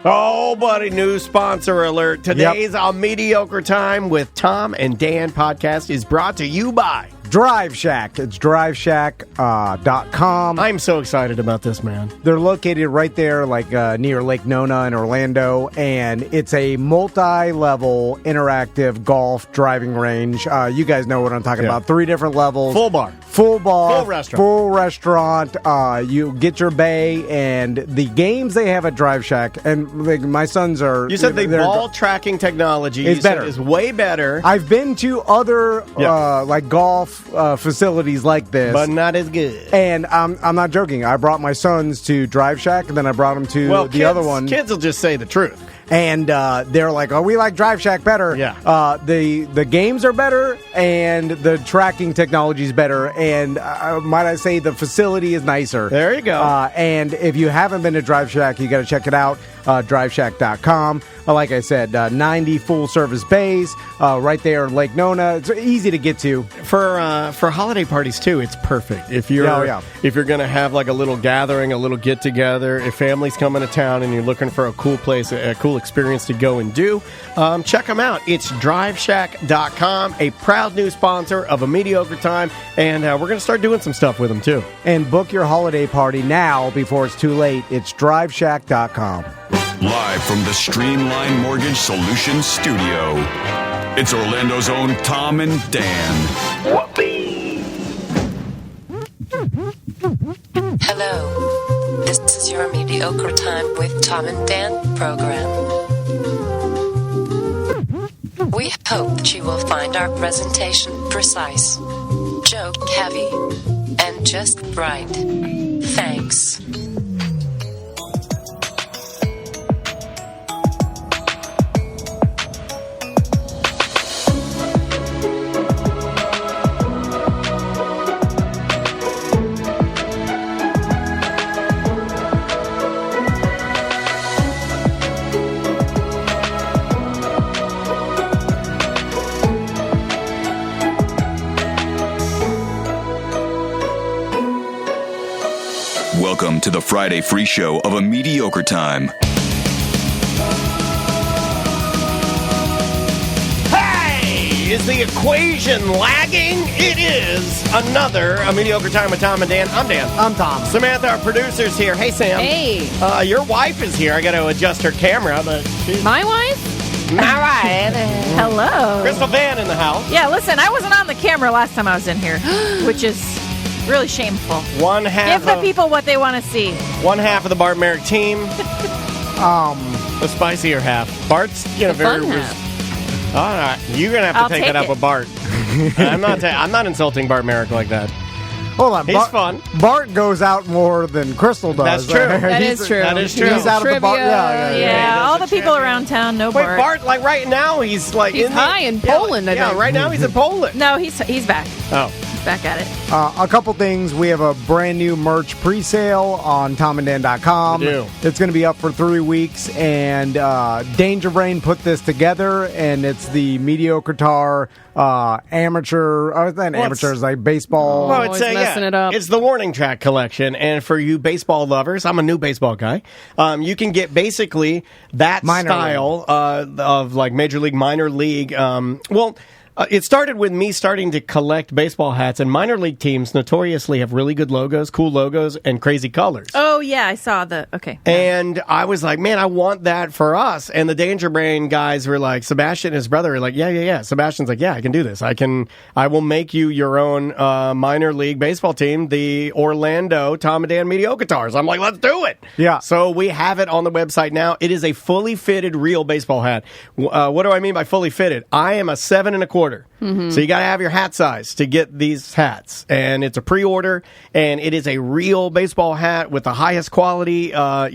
Oh, buddy, new sponsor alert. Today's Mediocre Time with Tom and Dan podcast is brought to you by Drive Shack. It's driveshack.com. I'm so excited about this, man. They're located right there, near Lake Nona in Orlando, and it's a multi-level interactive golf driving range. You guys know what I'm talking about. 3 different levels. Full bar. Full restaurant. You get your bay, and the games they have at Drive Shack, and my sons are... You said the ball tracking technology is better. Is way better. I've been to other golf facilities like this, but not as good. And I'm not joking. I brought my sons to Drive Shack, and then I brought them to the other one. Kids will just say the truth. And they're like, "Oh, we like Drive Shack better." Yeah. The games are better, and the tracking technology is better. And might I say, the facility is nicer. There you go. And if you haven't been to Drive Shack, you got to check it out. Driveshack.com. Like I said, 90 full-service bays right there in Lake Nona. It's easy to get to. For holiday parties, too, it's perfect. If you're going to have like a little gathering, a little get-together, if family's coming to town and you're looking for a cool place, a cool experience to go and do, check them out. It's driveshack.com, a proud new sponsor of A Mediocre Time, and we're going to start doing some stuff with them, too. And book your holiday party now before it's too late. It's driveshack.com. Live from the Streamline Mortgage Solutions studio, it's Orlando's own Tom and Dan. Hello, this is your Mediocre Time with Tom and Dan program. We hope that you will find our presentation precise, joke heavy, and just right. Thanks. Welcome to the Friday free show of A Mediocre Time. Hey! Is the equation lagging? It is another A Mediocre Time with Tom and Dan. I'm Dan. I'm Tom. Samantha, our producer's here. Hey, Sam. Hey. Your wife is here. I got to adjust her camera, but she's... My wife? My wife. Hello. Crystal Vann in the house. Yeah, listen, I wasn't on the camera last time I was in here, which is... really shameful. One half Give the people what they want to see. One half of the Bart Merrick team. The spicier half. Bart's very. All right, you're gonna have to take it up with Bart. I'm not insulting Bart Merrick like that. Hold on, he's fun. Bart goes out more than Crystal does. That's true. That is true. He's out of the bar. Yeah, all the people around town know Bart. Wait, Bart, like right now, he's like he's high in Poland. I think. Right now he's in Poland. No, he's back. Oh. Back at it. A couple things. We have a brand new merch pre-sale on tomandan.com. We do. It's going to be up for 3 weeks, and Danger Brain put this together, and it's the Mediocre Tar amateur. Amateurs like baseball. Well, it's messing it up. It's the warning track collection, and for you baseball lovers, I'm a new baseball guy. You can get basically that style of like Major League, minor league. It started with me starting to collect baseball hats, and minor league teams notoriously have really good logos, cool logos, and crazy colors. Oh, yeah, I saw okay. And I was like, man, I want that for us. And the Danger Brain guys were like, Sebastian and his brother were like, yeah. Sebastian's like, yeah, I can do this. I will make you your own minor league baseball team, the Orlando Tom and Dan Mediocre Tars. I'm like, let's do it. Yeah. So we have it on the website now. It is a fully fitted real baseball hat. What do I mean by fully fitted? I am a 7 1/4. Mm-hmm. So you got to have your hat size to get these hats, and it's a pre-order, and it is a real baseball hat with the highest quality, of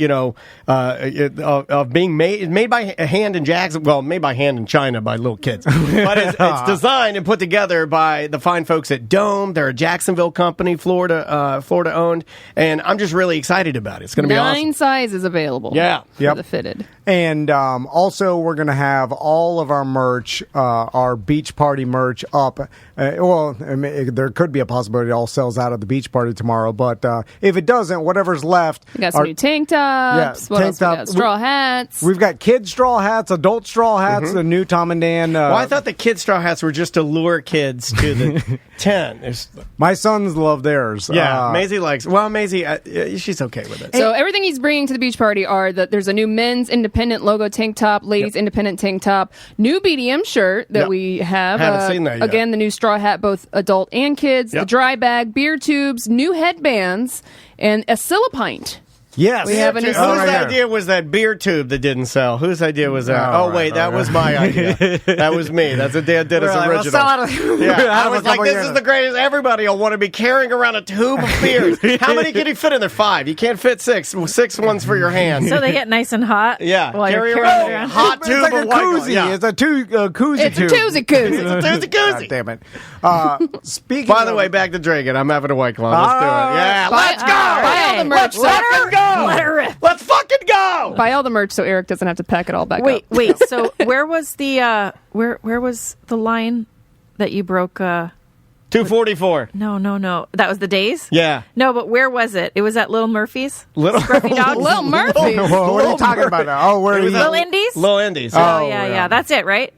being made by hand in Jackson. Well, made by hand in China by little kids, but it's designed and put together by the fine folks at Dome. They're a Jacksonville company, Florida owned, and I'm just really excited about it. It's going to be awesome. 9 sizes available. Yeah, for the fitted, and also we're going to have all of our merch, our beach party party merch up. There could be a possibility it all sells out at the beach party tomorrow, but if it doesn't, whatever's left. We got some new tank tops. What else we got? Straw hats. We've got kids straw hats, adult straw hats, the new Tom and Dan. Well, I thought the kids straw hats were just to lure kids to the tent. My sons love theirs. Yeah, Maisie likes. Well, Maisie, she's okay with it. So everything he's bringing to the beach party are that there's a new men's independent logo tank top, ladies independent tank top, new BDM shirt that we have. Haven't seen that yet. Again, the new straw hat, both adult and kids, the dry bag, beer tubes, new headbands, and a Silipint. Yes. We have a new Whose idea was that beer tube that didn't sell? Whose idea was that? That was my idea. That was me. That's a Dan Dennis original. I was like, this is the greatest. Everybody will want to be carrying around a tube of beers. How many can you fit in there? 5. You can't fit 6. 6 ones for your hand. So they get nice and hot. Yeah. While Carry you're around carrying a hot tube like of a White koozie. Claw. Yeah. It's a koozie It's tube. a toozy koozie. It's a koozie. God damn it. Speaking By the way, back to drinking. I'm having a White Claw. Let's do it. Yeah, let's go. Buy all the merch. Let her rip. Let's fucking go. Buy all the merch so Eric doesn't have to pack it all back up. Wait. So where was the where was the line that you broke? 244. No. That was the Days? Yeah. No, but where was it? It was at Little Murphy's? Little Scruffy Dogs? Little Murphy. What are you talking about now? Oh, where are you? Little Indies? Little Indies. Oh, yeah. That's it, right?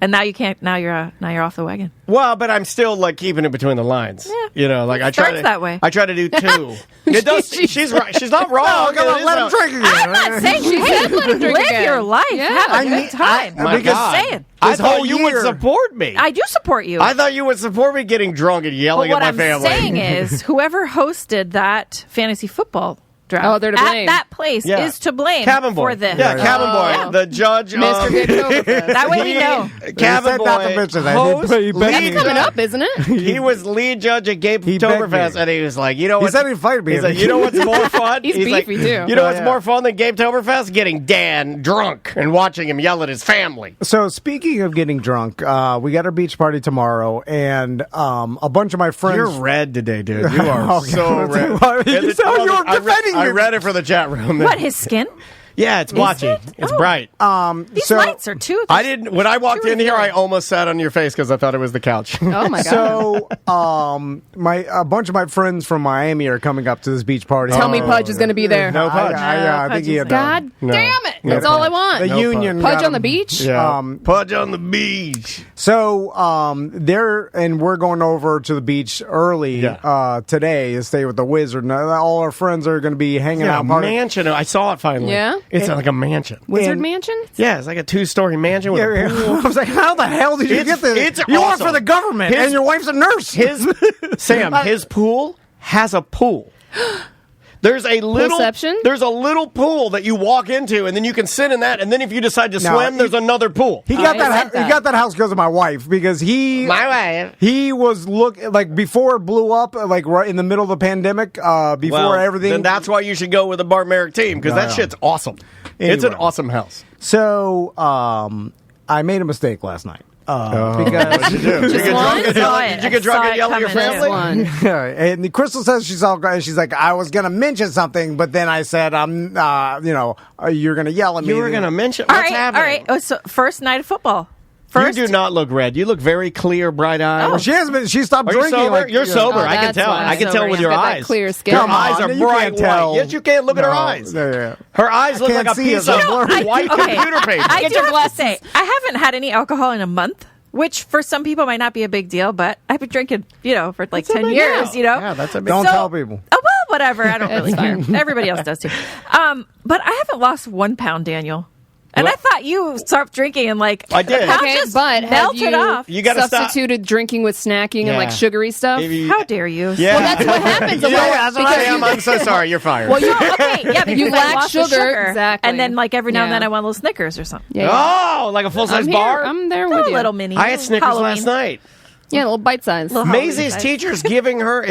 And now you can't. Now you're off the wagon. Well, but I'm still like keeping it between the lines. Yeah. You know, like I try Starts to that way. I try to do 2. It does. She's right. She's not wrong. Come on, let him drink again. I'm not saying she said let him drink live again. your life. Yeah. Have a good time. My I'm God. just saying. I thought whole you would year- support me. I do support you. I thought you would support me getting drunk and yelling But what at my I'm family. saying is, whoever hosted that fantasy football draft Oh, they're to blame. at that place is to blame Cabin Boy. for this. Yeah, Cabin Boy. Yeah. The judge. Mr. Gibson. That way we know. Cabin Boy. Not to mention that. host, He begged lead me. That's coming judge. up, isn't it? He was lead judge at begged Gapetoberfest, me. and he was like, you know He what? said he'd fight me. He's like, you know what's more fun? He's like, beefy, too. You know what's yeah. more fun than Gapetoberfest? Getting Dan drunk and watching him yell at his family. So speaking of getting drunk, we got our beach party tomorrow, and a bunch of my friends. You're red today, dude. You are Okay. so red. You said you were defending I your- read it for the chat room. What, his skin? Yeah, it's blotchy. it? It's Oh. bright. These So- lights are too. I didn't. When I walked in here, I almost sat on your face because I thought it was the couch. Oh, my God. So, a bunch of my friends from Miami are coming up to this beach party. Tell me Pudge is going to be there. No Pudge. I think he had God No. damn it. No That's all I Pudge. want. the No union Pudge got on the him. beach? Yeah. Pudge on the beach. So we're going over to the beach early today to stay with the Wizard. And all our friends are going to be hanging Yeah, out. a partying. mansion. I saw it finally. Yeah? It's like a mansion. Wizard And- Mansion? Yeah, it's like a 2-story mansion with a pool. I was like, how the hell did you It's- get this? it's You work awesome. for the government, His- and your wife's a nurse. His pool has a pool. There's a little pool that you walk into, and then you can sit in that. And then if you decide to swim, there's another pool. He got I that. said that. He got that house because of my wife, because My wife. he was before it blew up, like right in the middle of the pandemic. Before everything. Then that's why you should go with the Barbaric team because that shit's awesome. It's an Anyway. awesome house. So I made a mistake last night. Because What'd you do? Did you get one? drunk and yell- did you get drunk and yell at your family? One. and Crystal says she's like, I was gonna mention something, but then I said, you're gonna yell at me. You were going to mention all what's right, happening. all right. Oh, so first night of football. You First, do not look red. You look very clear, bright-eyed. Well, she hasn't been. She stopped Are you drinking. sober? You're sober. Oh, I can that's tell. why. I can tell Sober. with your Got that eyes. clear skin. Her Come eyes on, are you bright can't white. tell. Yes, you can. Look at her No, eyes. yeah. Her eyes look can't like a see piece it. of You know, white computer paper. I Get do your have glasses. to say, I haven't had any alcohol in a month, which for some people might not be a big deal, but I've been drinking, for like 10 years, Yeah, that's a big Don't So- tell people. Oh, well, whatever. I don't really It's care. fine. Everybody else does too. But I haven't lost 1 pound, Daniel. And Well- I thought you stopped drinking and I did. the pound Okay, just but have melted you off. You gotta stop. substituted drinking with snacking and like Yeah. sugary stuff? Maybe- How dare you? Yeah. Well, that's what happens a lot. that's what I am. I'm so sorry. You're fired. Well, you Okay, yeah, because You I lack lost the sugar. Exactly. And then, like, every now and Yeah. then I want a little Snickers or something. Yeah. Oh, like a full-size I'm bar? here. I'm there A with you. little mini. I had Snickers Halloween. last night. Yeah, a little bite size. Little Halloween Maisie's size. teacher's giving her,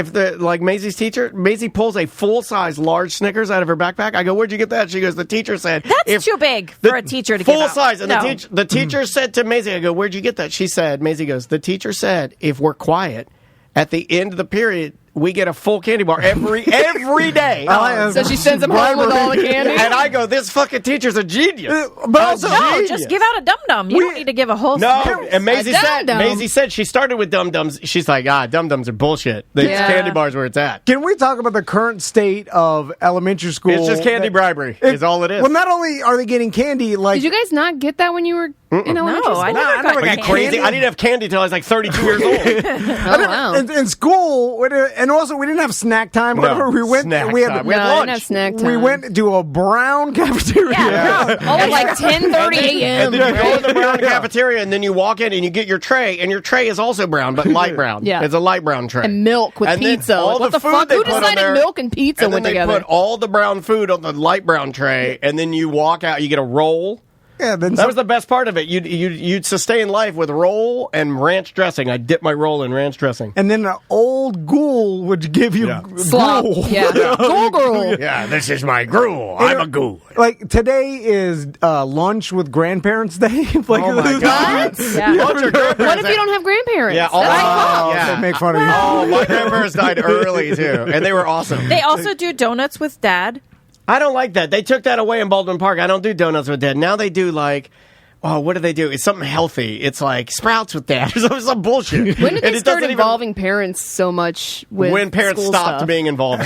Maisie pulls a full-size large Snickers out of her backpack. I go, where'd you get that? She goes, the teacher said. That's too big for a teacher to give full out. size. And No. the teacher said to Maisie, I go, where'd you get that? She said, Maisie goes, the teacher said, if we're quiet, at the end of the period, we get a full candy bar every day. So she sends them home with all the candy? And I go, this fucking teacher's a genius. But also, just give out a dum-dum. You don't need to give a whole No, and Maisie dum-dum. said she started with dum-dums. She's like, dum-dums are bullshit. The candy bar's where it's at. Can we talk about the current state of elementary school? It's just candy bribery is all it is. Well, not only are they getting candy, like... Did you guys not get that when you were in elementary school? I never got Are you crazy? I didn't have candy till I was like 32 years old. Oh, wow. In school, and also we didn't have snack time. No, we went. snack We had time. No, I lunch. didn't have snack time. We went to a brown cafeteria. at like 10:30 a.m. And then you go to the brown cafeteria, and then you walk in and you get your tray, and your tray is also brown, but light brown. Yeah. It's a light brown tray. And milk with And then pizza. all What the the food fuck? they Who put on decided there- milk and pizza and then went they together? put all the brown food on the light brown tray, and then you walk out, you get a roll. Yeah, then That was the best part of it. You'd sustain life with roll and ranch dressing. I dip my roll in ranch dressing. and then an old ghoul would give you Slop. gruel. Yeah. Ghoul. Yeah, this is my gruel. I'm a ghoul. Like today is lunch with grandparents day. Like, Oh my God. Yeah. Bunch of grandparents. What if you don't have grandparents? Yeah, They make fun of you. Oh, my grandparents died early too, and they were awesome. They also do donuts with Dad. I don't like that. They took that away in Baldwin Park. I don't do donuts with Dad. Now they do like, what do they do? It's something healthy. It's like Sprouts with Dad or some bullshit. When did And they it start doesn't involving parents so much with when parents school stopped stuff? being involved.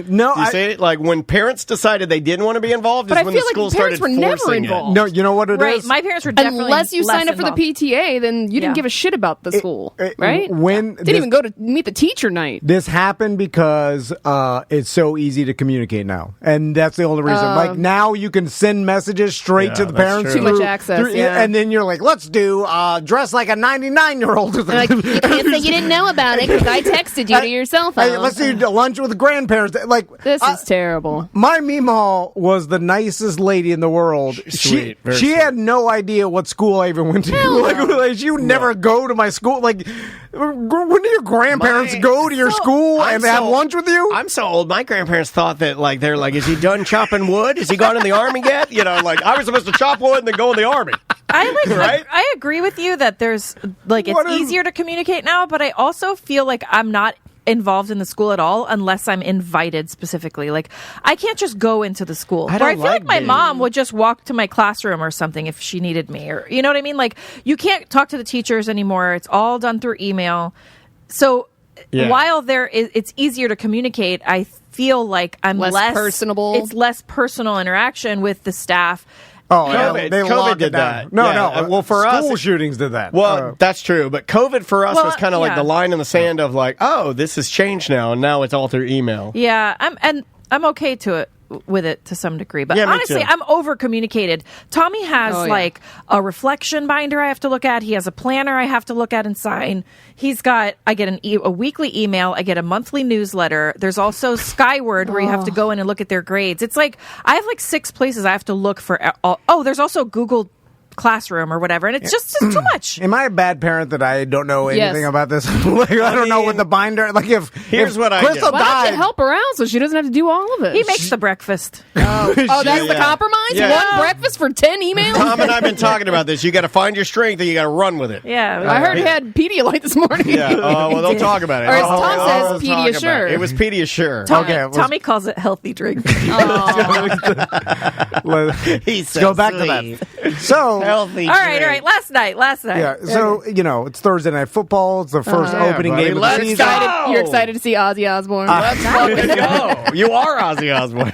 No, You see it? Like when parents decided they didn't want to be involved But is I when feel the like school parents started were never forcing involved. it. no, you know what it is? Right. My parents were definitely Unless you less signed up for the involved. PTA, then you didn't Yeah. give a shit about the school, right? When Didn't even go to meet the teacher night. This happened because it's so easy to communicate now, and that's the only reason. Like now, you can send messages straight Yeah, to the that's parents. true. Too much access, yeah. And then you're like, let's do dress like a 99-year-old. Like, you can't say you didn't know about it because I texted you to your cell phone. Hey, let's do lunch with grandparents. Like This is terrible. My Meemaw was the nicest lady in the world. Sweet, very she sweet. had no idea what school I even went to. Like, she would never go to my school. Like, when do your grandparents go to your school I'm and have so- lunch with you? I'm so old. My grandparents thought that like they're like, is he done chopping wood? Is he gone in the army yet? You know, like I was supposed to chop wood and then go in the army. I agree with you that there's like What it's is- easier to communicate now, but I also feel like I'm not involved in the school at all unless I'm invited specifically. Like I can't just go into the school. I Or I don't feel like like my being- mom would just walk to my classroom or something if she needed me, or you know what I mean? Like you can't talk to the teachers anymore. It's all done through email. So Yeah. while it's easier to communicate, I feel like I'm Less personable. It's less personal interaction with the staff. Oh, COVID- they COVID locked it did down. that. No, Yeah, no. well, for us, school it- shootings did that. Well, that's true, but COVID for us Well, was kind of like yeah. the line in the sand of like, oh, this has changed now, and now it's all through email. Yeah, I'm okay with it to some degree, but Yeah, me honestly, too. I'm over communicated. Tommy has Oh, yeah. like a reflection binder I have to look at. He has a planner I have to look at and sign. I get a weekly email. I get a monthly newsletter. There's also Skyward where you have to go in and look at their grades. It's like I have like 6 places I have to look for. There's also Google Classroom or whatever, and it's just too much. Am I a bad parent that I don't know anything Yes. about this? Like, I don't know what the binder. Like if Here's what I Crystal do. Why don't you died, help her out so she doesn't have to do all of it? He makes the breakfast. Oh, that's the Yeah. compromise? Yeah. One breakfast for 10 emails? Tom and I've been talking about this. You got to find your strength, and you got to run with it. Yeah, I heard he had Pedialyte this morning. Yeah. Well, don't talk about it. Or as Oh, Tom let's says, talk about it. Pediasure. It was Pediasure. Tommy, Okay, well- Tommy calls it healthy drink. let's He's so go back sweet. to that. So Healthy. All right. Last night. yeah, so it's Thursday Night Football. It's the first opening buddy. game of the Let's season. go! You're excited to see Ozzy Osbourne? Let's fucking go. You are Ozzy Osbourne.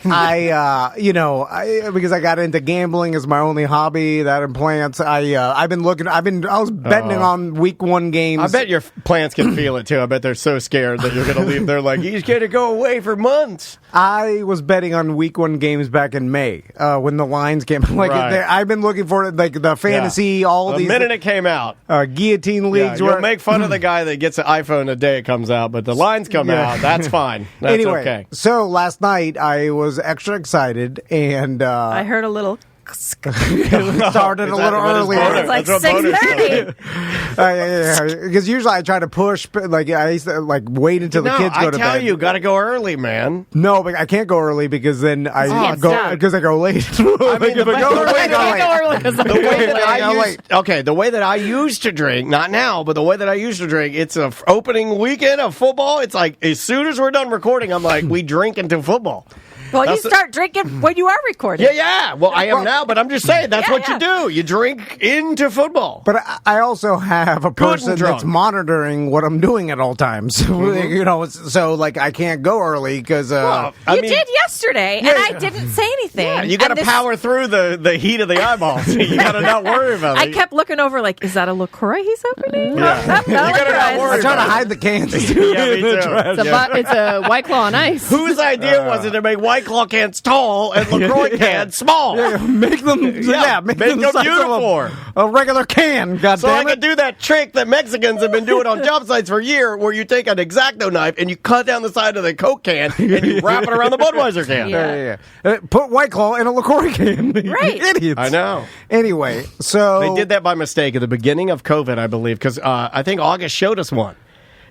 Because I got into gambling as my only hobby. That and plants. I was betting on week 1 games. I bet your plants can feel it too. I bet they're so scared that you're going to leave. They're like, he's going to go away for months. I was betting on week 1 games back in May when the lines came. Like Right. I've been looking for it, like the fantasy, all The these minute it came out, guillotine yeah, leagues. you'll where make fun of the guy that gets an iPhone the day it comes out, but the lines come Yeah. out. That's fine. That's anyway, okay. so last night I was extra excited, and I heard a little Started a little earlier. It's like 6:30. Because usually I try to push, like I used to wait until the kids go to bed. I tell you, got to go early, man. No, but I can't go early because then I go late. I mean, the way that I used to drink, not now, but the way that I used to drink, it's a opening weekend of football. It's like as soon as we're done recording, I'm like, we drink until football. Well, you start drinking when you are recording. Yeah. Well, I am now, but I'm just saying that's what you do. You drink into football. But I also have a person that's monitoring what I'm doing at all times. So like I can't go early because you did yesterday, and I didn't say anything. Yeah, you got to power through the heat of the eyeballs. You got to not worry about it. I kept looking over, like, is that a LaCroix he's opening? Yeah. You got to not worry. I try to hide the cans. Yeah, me too. It's a White Claw on ice. Whose idea was it to make White Claw cans tall and LaCroix cans small? Make them, make them uniform. A regular can, So I could do that trick that Mexicans have been doing on job sites for a year, where you take an X-Acto knife and you cut down the side of the Coke can and you wrap it around the Budweiser can. Put White Claw in a LaCroix can. Right. Idiots. I know. Anyway, so they did that by mistake at the beginning of COVID, I believe, because I think August showed us one.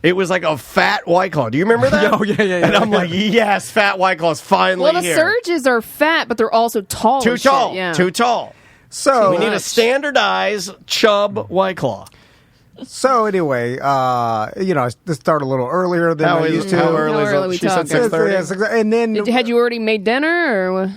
It was like a fat White Claw. Do you remember that? Oh, yeah. And I'm like, yes, fat White Claw's finally Well, the here. surges are fat, but they're also tall. Too tall. Yeah. Too tall. So we need a standardized chub White Claw. So anyway, I start a little earlier than I used to. How early we she said talking? 6:30. And then Had you already made dinner? Or?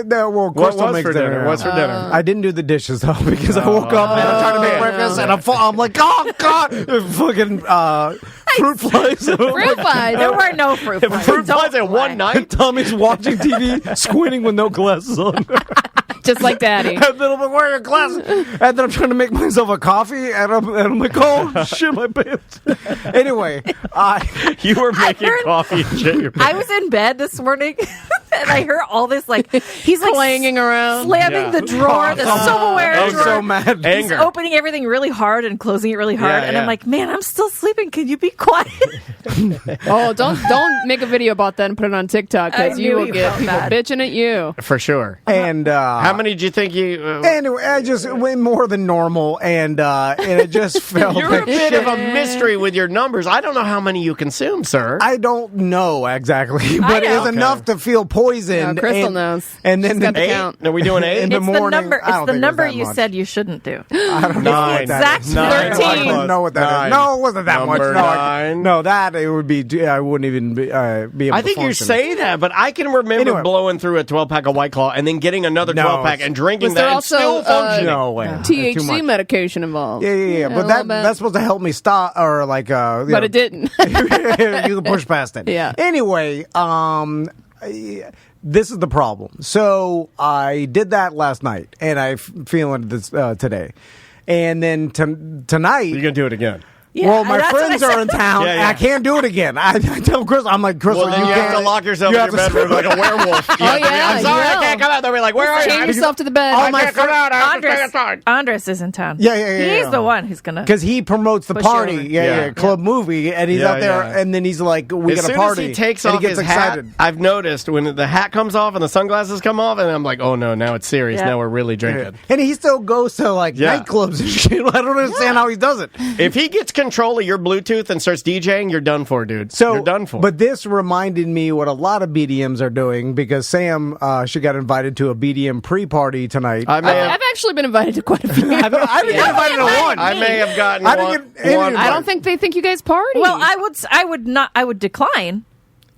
no, What was for dinner? What's for dinner? I didn't do the dishes though because I woke up and I'm trying to make breakfast and I'm like, oh god, fucking fruit flies. Fruit flies. There were no fruit flies. Fruit flies at one night. Tommy's watching TV, squinting with no glasses on. Just like Daddy. And then I'm like, where are your glasses? And then I'm trying to make myself a coffee, and I'm like, oh, shit, my pants. Anyway, you were making coffee and shit your pants. I was in bed this morning, and I heard all this, like, he's like clanging around. slamming the drawer, the silverware I'm drawer. so mad. He's opening everything really hard and closing it really hard. And I'm like, man, I'm still sleeping. Can you be quiet? Oh, don't make a video about that and put it on TikTok, because you will get people bitching at you. For sure. And how many did you think you... Anyway, I just went more than normal, and it just felt You're like a bit shit. of a mystery with your numbers. I don't know how many you consume, sir. I don't know exactly, but it was enough to feel poisoned. No, Crystal knows. And then She's got the count. Are we doing 8? In the morning, It's the number you said you shouldn't do. I don't know what that is. Exact 13. I don't know what that is. No, it wasn't that Number much. 9. No, that it would be. I wouldn't even be able I to think you function. say that, but I can remember blowing through a 12-pack of White Claw and then getting another 12-pack and drinking Was there that and also, still functioning. No way. Too much. THC medication involved. Yeah. But that's supposed to help me stop, or like. But it didn't. You can push past it. Yeah. Anyway, this is the problem. So I did that last night, and I'm feeling this today, and then tonight You're gonna do it again. Yeah, well, my that's what friends I are in town, and I can't do it again. I tell Chris, I'm like, Chris, Well, then you have to lock yourself in your bedroom like a werewolf. Oh, yeah, I'm sorry, you I will. can't come out. They'll be like, where are you? Chain yourself to the bed. Oh, my I can't come out. I have to stay Andres, inside. Andres is in town. Yeah. He's the one who's going to... Because he promotes the Push party, you over. yeah, club movie, and he's out there, and then he's like, we got a party. As soon as he takes and off he gets his excited. hat, I've noticed when the hat comes off and the sunglasses come off, and I'm like, oh no, now it's serious. Yeah. Now we're really drinking. And he still goes to like nightclubs and shit. I don't understand how he does it. If he gets control of your Bluetooth and starts DJing, you're done for, dude. So you're done for. But this reminded me what a lot of BDMs are doing, because Sam, she got invited to a BDM pre-party tonight. I've actually been invited to quite a few. I didn't get invited to one. I may have gotten I one. didn't get any one. invite. I don't think they think you guys party. Well, I would decline.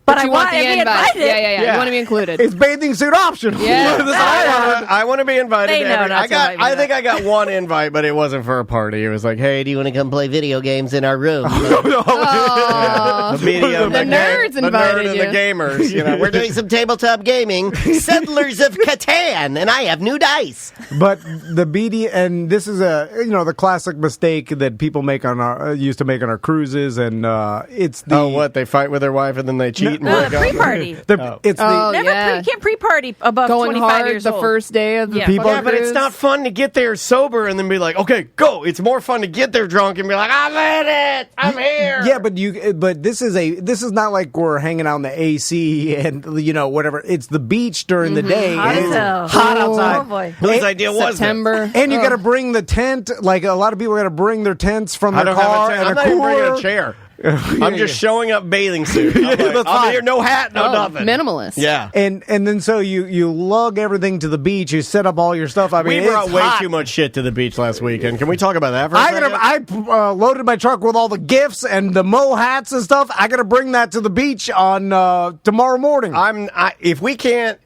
But you I want the to be invite. invited. Yeah. You want to be included. It's bathing suit optional. Yeah. This is what I want to be invited. They to know every, not to invite me I to think that. I got one invite, but it wasn't for a party. It was like, hey, do you want to come play video games in our room? Oh. The medium, The nerds the invited nerd and you. the gamers. You know, we're doing some tabletop gaming. Settlers of Catan, and I have new dice. But the BD, and this is the classic mistake that people make on used to make on our cruises, and it's the What, they fight with their wife and then they cheat? eat and wake up. Pre-party. You can't pre-party above going 25 hard years the old. first day of the People- Yeah, but it's not fun to get there sober and then be like, okay, go. It's more fun to get there drunk and be like, I'm in it. I'm here. Yeah, but this is not like we're hanging out in the AC and whatever. It's the beach during the day. Hot and as hell. it's hot outside. Oh, boy. Whose idea was this? September. And you got to bring the tent. Like a lot of people got to bring their tents from I their don't car have a chair. and I'm a not even bringing cooler. a chair. I'm just showing up bathing suit. I'm here, no hat, no nothing. Minimalist. Yeah. And then so you lug everything to the beach. You set up all your stuff. I mean, We brought it's way hot. too much shit to the beach last weekend. Can we talk about that for a second? I loaded my truck with all the gifts and the Mo hats and stuff. I got to bring that to the beach on tomorrow morning.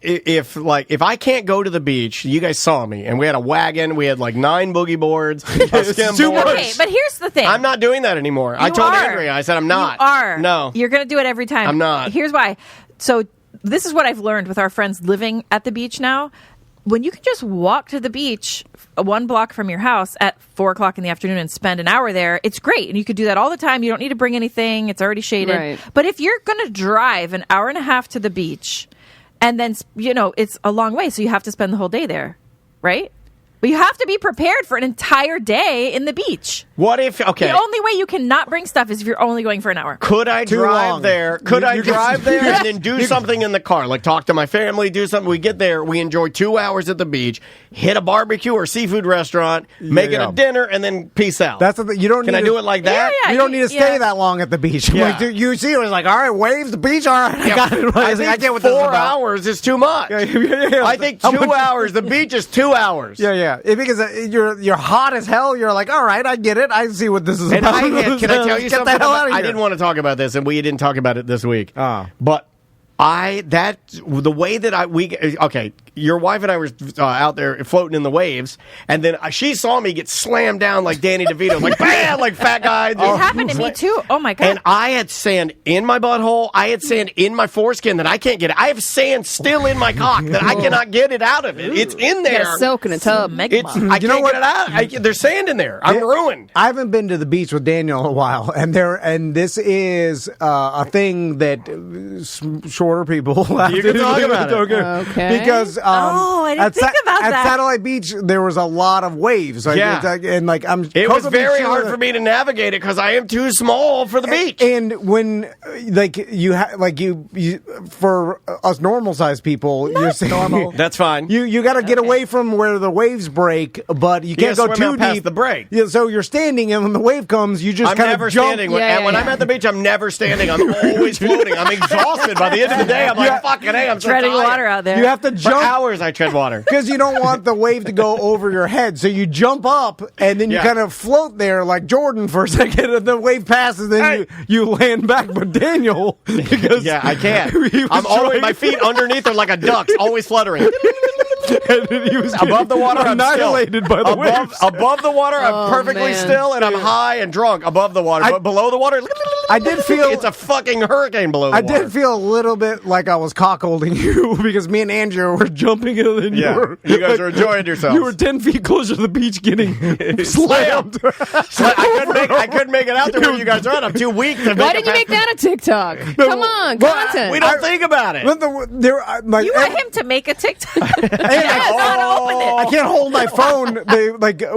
If I can't go to the beach, you guys saw me, and we had a wagon. We had like 9 boogie boards, a skim too board. much. Okay, but here's the thing. I'm not doing that anymore. I You told are. Andrea, I said I'm not. You are. No. You're going to do it every time. I'm not. Here's why. So this is what I've learned with our friends living at the beach now. When you can just walk to the beach 1 block from your house at 4 o'clock in the afternoon and spend an hour there, it's great. And you could do that all the time. You don't need to bring anything. It's already shaded. Right. But if you're going to drive an hour and a half to the beach and then, it's a long way, so you have to spend the whole day there, right? But you have to be prepared for an entire day in the beach. What if, okay. The only way you cannot bring stuff is if you're only going for an hour. Could I Too drive long. there? Could I You drive can- there and then do something in the car? Like talk to my family, do something. We get there, we enjoy 2 hours at the beach, hit a barbecue or seafood restaurant, make it yeah. a dinner, and then peace out. That's the thing. You don't. Can need I do it like that? Yeah, You don't need to stay yeah. that long at the beach. Yeah. Like, you see, it was like, all right, waves, the beach, all right, I got it. I I think get what this is 4 about. hours is too much. Yeah. I think How 2 much- hours. The beach is 2 hours. Yeah. Because you're hot as hell. You're like, all right, I get it. I see what this is And about. can I tell you Get something? the hell out of here. I didn't want to talk about this, and we didn't talk about it this week. But the way that okay, your wife and I were out there floating in the waves, and then she saw me get slammed down like Danny DeVito, like bam, like fat guy. It happened to me too. Oh my God. And I had sand in my butthole. I had sand in my foreskin that I can't get. I have sand still in my cock that I cannot get it out of it. It's in there. Yeah, silk in a tub. I can't get it out. There's sand in there. I'm ruined. I haven't been to the beach with Daniel in a while, and this is a thing that shorter people have You to can talk about it. Okay. Because I didn't think about at that. Satellite Beach there was a lot of waves. Like, Yeah. it was very hard for me to navigate it because I am too small for the beach. And when you for us normal sized people, you're saying normal. That's fine. You got to get away from where the waves break, but you can't go swim too out past deep. the break. Yeah, so you're standing, and when the wave comes, you just I'm kind never of jump. standing. Yeah, When yeah. I'm at the beach, I'm never standing. I'm always floating. I'm exhausted. By the end of the day, I'm like, fucking A, I'm so treading tired. water out there. You have to For jump hours, I tread water. because you don't want the wave to go over your head. So you jump up, and then you Yeah. kind of float there like Jordan for a second, and the wave passes, then you land back. But Daniel, because Yeah, I can't. he was I'm always trying- my feet underneath are like a duck's, always fluttering. and he was Above the water, I'm annihilated still. by the waves. Above the water, I'm Oh, perfectly man. still, and I'm high and drunk above the water. But below the water, I did feel it's a fucking hurricane below the I water. did feel a little bit like I was cockholding you because me and Andrew were jumping in and Yeah. You guys were enjoying yourselves. You were 10 feet closer to the beach getting slammed. I couldn't make it out there where you guys are at. I'm too weak to make Why it didn't you past make that a TikTok? Come on, content. We don't think about it. You want him to make a TikTok? I can't hold my phone.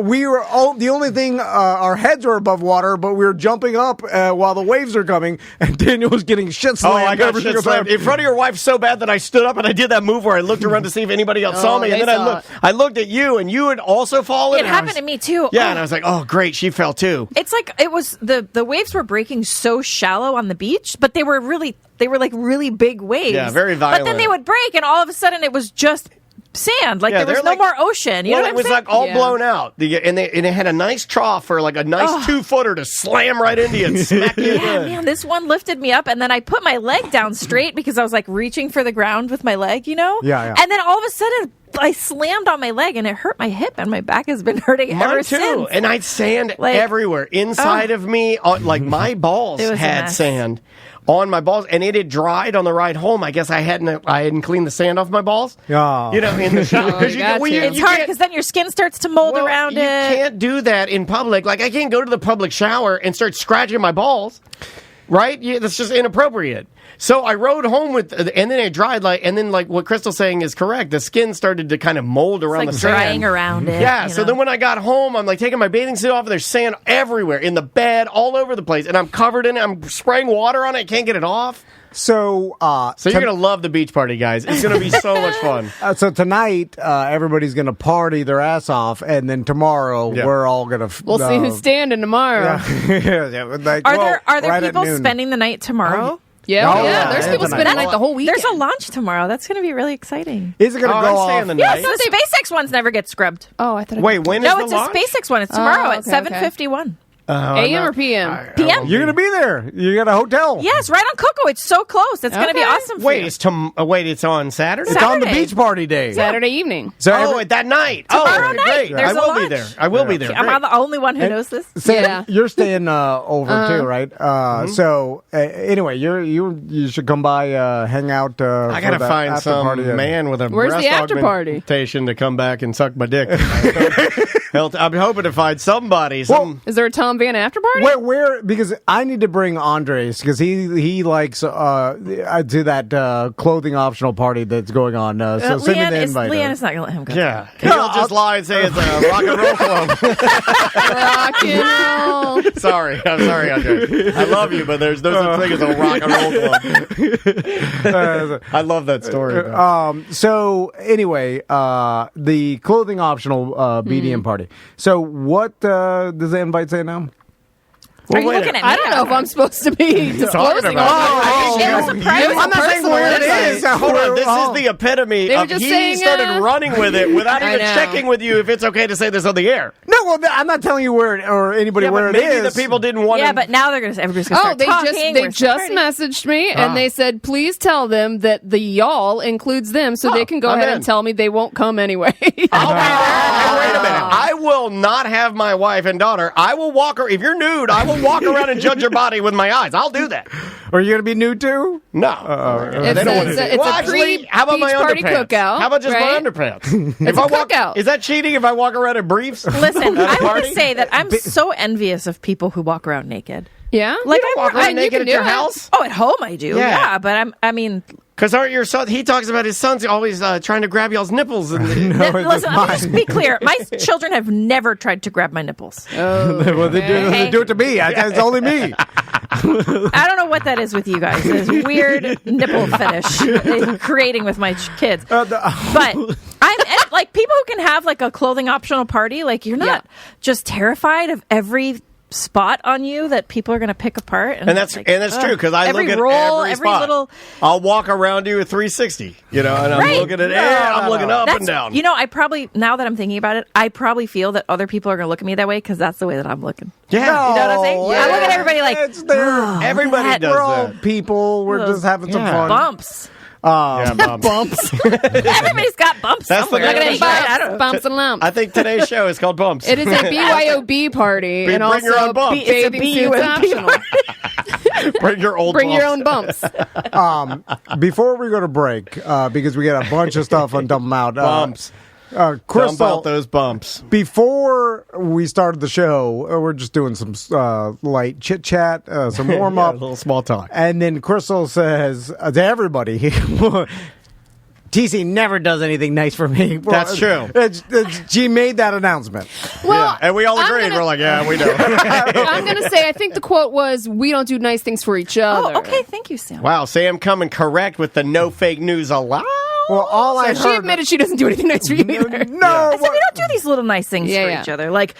We were the only thing. Our heads were above water, but we were jumping up while the waves are coming, and Daniel was getting shit slammed. I got every shit single slammed time. in front of your wife so bad that I stood up and I did that move where I looked around to see if anybody else saw me, and they then saw it. I looked at you, and you had also fallen. It happened to me too. Yeah, and I was like, oh, great, she fell too. It's like it was the waves were breaking so shallow on the beach, but they were like really big waves. Yeah, very violent. But then they would break, and all of a sudden it was just sand. Like Yeah, there was they're no like- more ocean. You know what it I'm was saying? like all Yeah. blown out, and it had a nice trough for like a nice 2-footer to slam right into you and smack you. Yeah, man, this one lifted me up, and then I put my leg down straight because I was like reaching for the ground with my leg, you know? Yeah. And then all of a sudden, I slammed on my leg, and it hurt my hip, and my back has been hurting ever Mine too, since. and I had sand Like- everywhere inside of me. Like my balls It was a had mess. sand on my balls, and it had dried on the ride home. I guess I hadn't cleaned the sand off my balls. Oh. You know, in the shower Oh, you got to. It's hard because then your skin starts to mold around you it. can't do that in public. Like I can't go to the public shower and start scratching my balls. Right? Yeah, that's just inappropriate. So I rode home and then it dried and then what Crystal's saying is correct. The skin started to kind of mold around the sand. Drying around it. Yeah. So then when I got home, I'm taking my bathing suit off, and there's sand everywhere in the bed, all over the place, and I'm covered in it. I'm spraying water on it. Can't get it off. So you're gonna love the beach party, guys. It's gonna be so much fun. So tonight, everybody's gonna party their ass off, and then tomorrow we're all gonna. We'll see who's standing tomorrow. Are there people spending the night tomorrow? Yeah. There's people spending the night the whole weekend. There's a launch tomorrow. That's going to be really exciting. Is it going to go off? The yes, the SpaceX ones never get scrubbed. Oh, I thought. Wait, when is the launch? No, it's a SpaceX one. It's tomorrow at 7:51. AM or PM? PM. You're going to be there. You got a hotel. Yes, right on Cocoa. It's so close. It's going to be awesome for you. It's on Saturday? It's on the beach party day. Saturday evening. So that night. Tomorrow night. Great. I will be there. I will be there. Am I the only one who knows this? Sam, you're staying over too, right? So anyway, you should come by, hang out. I gotta find some man with a Where's breast the after party augmentation to come back and suck my dick. I'm hoping to find somebody. Is there a Tom Vann after party? Where? Because I need to bring Andres because he likes to that clothing optional party that's going on. So send me the invite. Leanne is not going to let him go. Yeah, he'll just lie and say it's a rock and roll club. Rock and roll. Sorry, I'm sorry, Andres. I love you, but there's no such thing as a rock and roll club. I love that story. So anyway, the clothing optional BDM party. So what does the invite say now? Are you looking at me? I don't know if I'm supposed to be disclosing all It was a private. I'm not saying what it is. Hold on, this is the epitome of he started running with it without even checking with you if it's okay to say this on the air. No, well, I'm not telling you where or anybody where it is. Maybe the people didn't want. Yeah, but now everybody's going to start talking. They just messaged me and they said, please tell them that the y'all includes them so they can go ahead and tell me they won't come anyway. Wait a minute. I will not have my wife and daughter. I will walk her. If you're nude, I will walk around and judge your body with my eyes. I'll do that. Are you going to be nude too? No. It's a how about my party underpants? cookout. How about just my underpants? It's a cookout. Is that cheating if I walk around in briefs? Listen, I want to say that I'm so envious of people who walk around naked. Yeah? Like I walk around naked at your house? Oh, at home I do. Yeah, but I mean... Because aren't your son? He talks about his sons always trying to grab y'all's nipples. Listen, let me just be clear. My children have never tried to grab my nipples. Oh, well, they do it to me. It's only me. I don't know what that is with you guys. This weird nipple fetish creating with my kids. But I'm like people who can have like a clothing optional party. Like you're not just terrified of every spot on you that people are going to pick apart, and that's true because I look at every spot. Little. I'll walk around you at 360, and I'm looking at it. I'm looking up and down. I probably now that I'm thinking about it, I probably feel that other people are going to look at me that way because that's the way that I'm looking. Yeah, you know what I'm saying? Yeah. I look at everybody like everybody does. We're all people. We're just having some fun. Bumps. Bumps. Everybody's got bumps. That's somewhere. Bumps and lumps. I think today's show is called Bumps. It is a BYOB party, and bring your own bumps. Bathing suits optional. Bring your own bumps. Before we go to break, because we got a bunch of stuff on Dump 'em Out. Bumps. Crystal, dump out those bumps. Before we started the show, we're just doing some light chit chat, some warm up, a little small talk, and then Crystal says to everybody, TC never does anything nice for me. That's true. She made that announcement. Well, and we all agreed. We're like, yeah, we know. I'm going to say, I think the quote was, we don't do nice things for each other. Oh, okay. Thank you, Sam. Wow, Sam coming correct with the no fake news allowed. Well, she admitted she doesn't do anything nice for you either. No, I said we don't do these little nice things for each other. Like,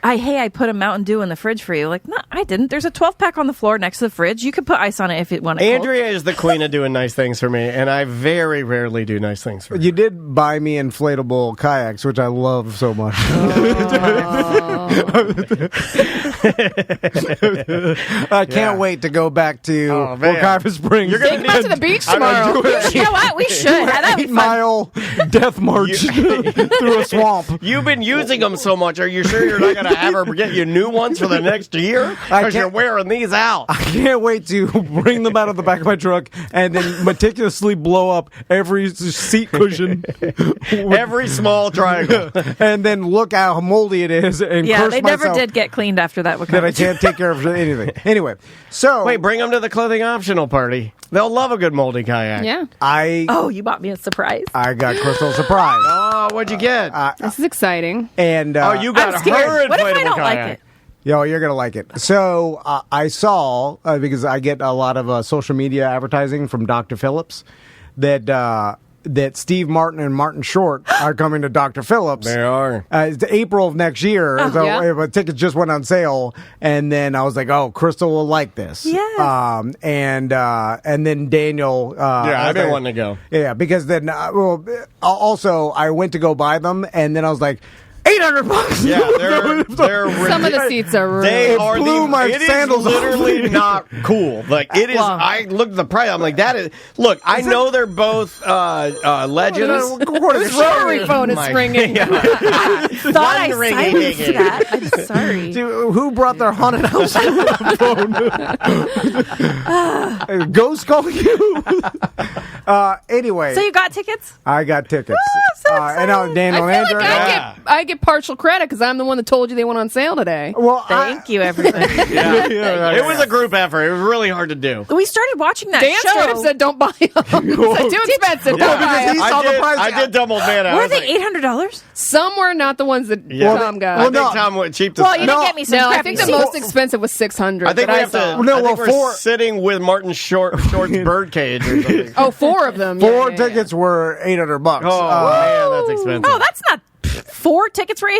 I put a Mountain Dew in the fridge for you. Like, no, I didn't. There's a 12-pack on the floor next to the fridge. You could put ice on it if you want it. Andrea is the queen of doing nice things for me, and I very rarely do nice things for her. You did buy me inflatable kayaks, which I love so much. I can't wait to go back to Wekiva Springs. You're going to back to the beach tomorrow. You know what? We should. That'd be fun. 8-mile death march through a swamp. You you've been using them so much. Are you sure you're not going to have her get you new ones for the next year? Because you're wearing these out. I can't wait to bring them out of the back of my truck and then meticulously blow up every seat cushion. Every small triangle. And then look how moldy it is. And curse they never did get cleaned after that. That I can't take care of anything. Anyway, so. Wait, bring them to the clothing optional party. They'll love a good moldy kayak. Yeah. You bought me a surprise. I got Crystal a surprise. Oh, what'd you get? This is exciting. And you got I'm scared. her inflatable What if I don't kayak. like it? Yo, you're going to like it. So I saw, because I get a lot of social media advertising from Dr. Phillips, that Steve Martin and Martin Short are coming to Dr. Phillips. They are. It's April of next year. So tickets just went on sale. And then I was like, oh, Crystal will like this. Yes. And then Daniel. I've been wanting to go. Yeah, because then, also, I went to go buy them. And then I was like, $800. Yeah, they're Some of the seats are really. They are blew my it sandals is off. literally not cool. Like it is. Well, I looked at the price. I'm like, that is. Look, I know they're both legends. Whose rotary phone is ringing? Thought I silenced that. I'm sorry. Dude, who brought their haunted house phone? Ghost calling you? Anyway. So you got tickets? I got tickets. So and now Daniel I and feel Andrew. like I get partial credit because I'm the one that told you they went on sale today. Well, Thank you, everybody. It was a group effort. It was really hard to do. We started watching that Dan straight up show. said, "Don't buy them." It's too expensive. Don't buy because he them. saw the price. I did double man. Were they $800? Some were not the ones that Tom got. I think Tom went cheap to Well, you didn't get me some No, I crappy think the seats. most expensive was $600. I think we have to. No, I think well, we're sitting with Martin Short's birdcage or something. Oh, 4 of them. Four tickets were $800. Oh man, that's expensive. Oh, that's not 4 tickets for $800.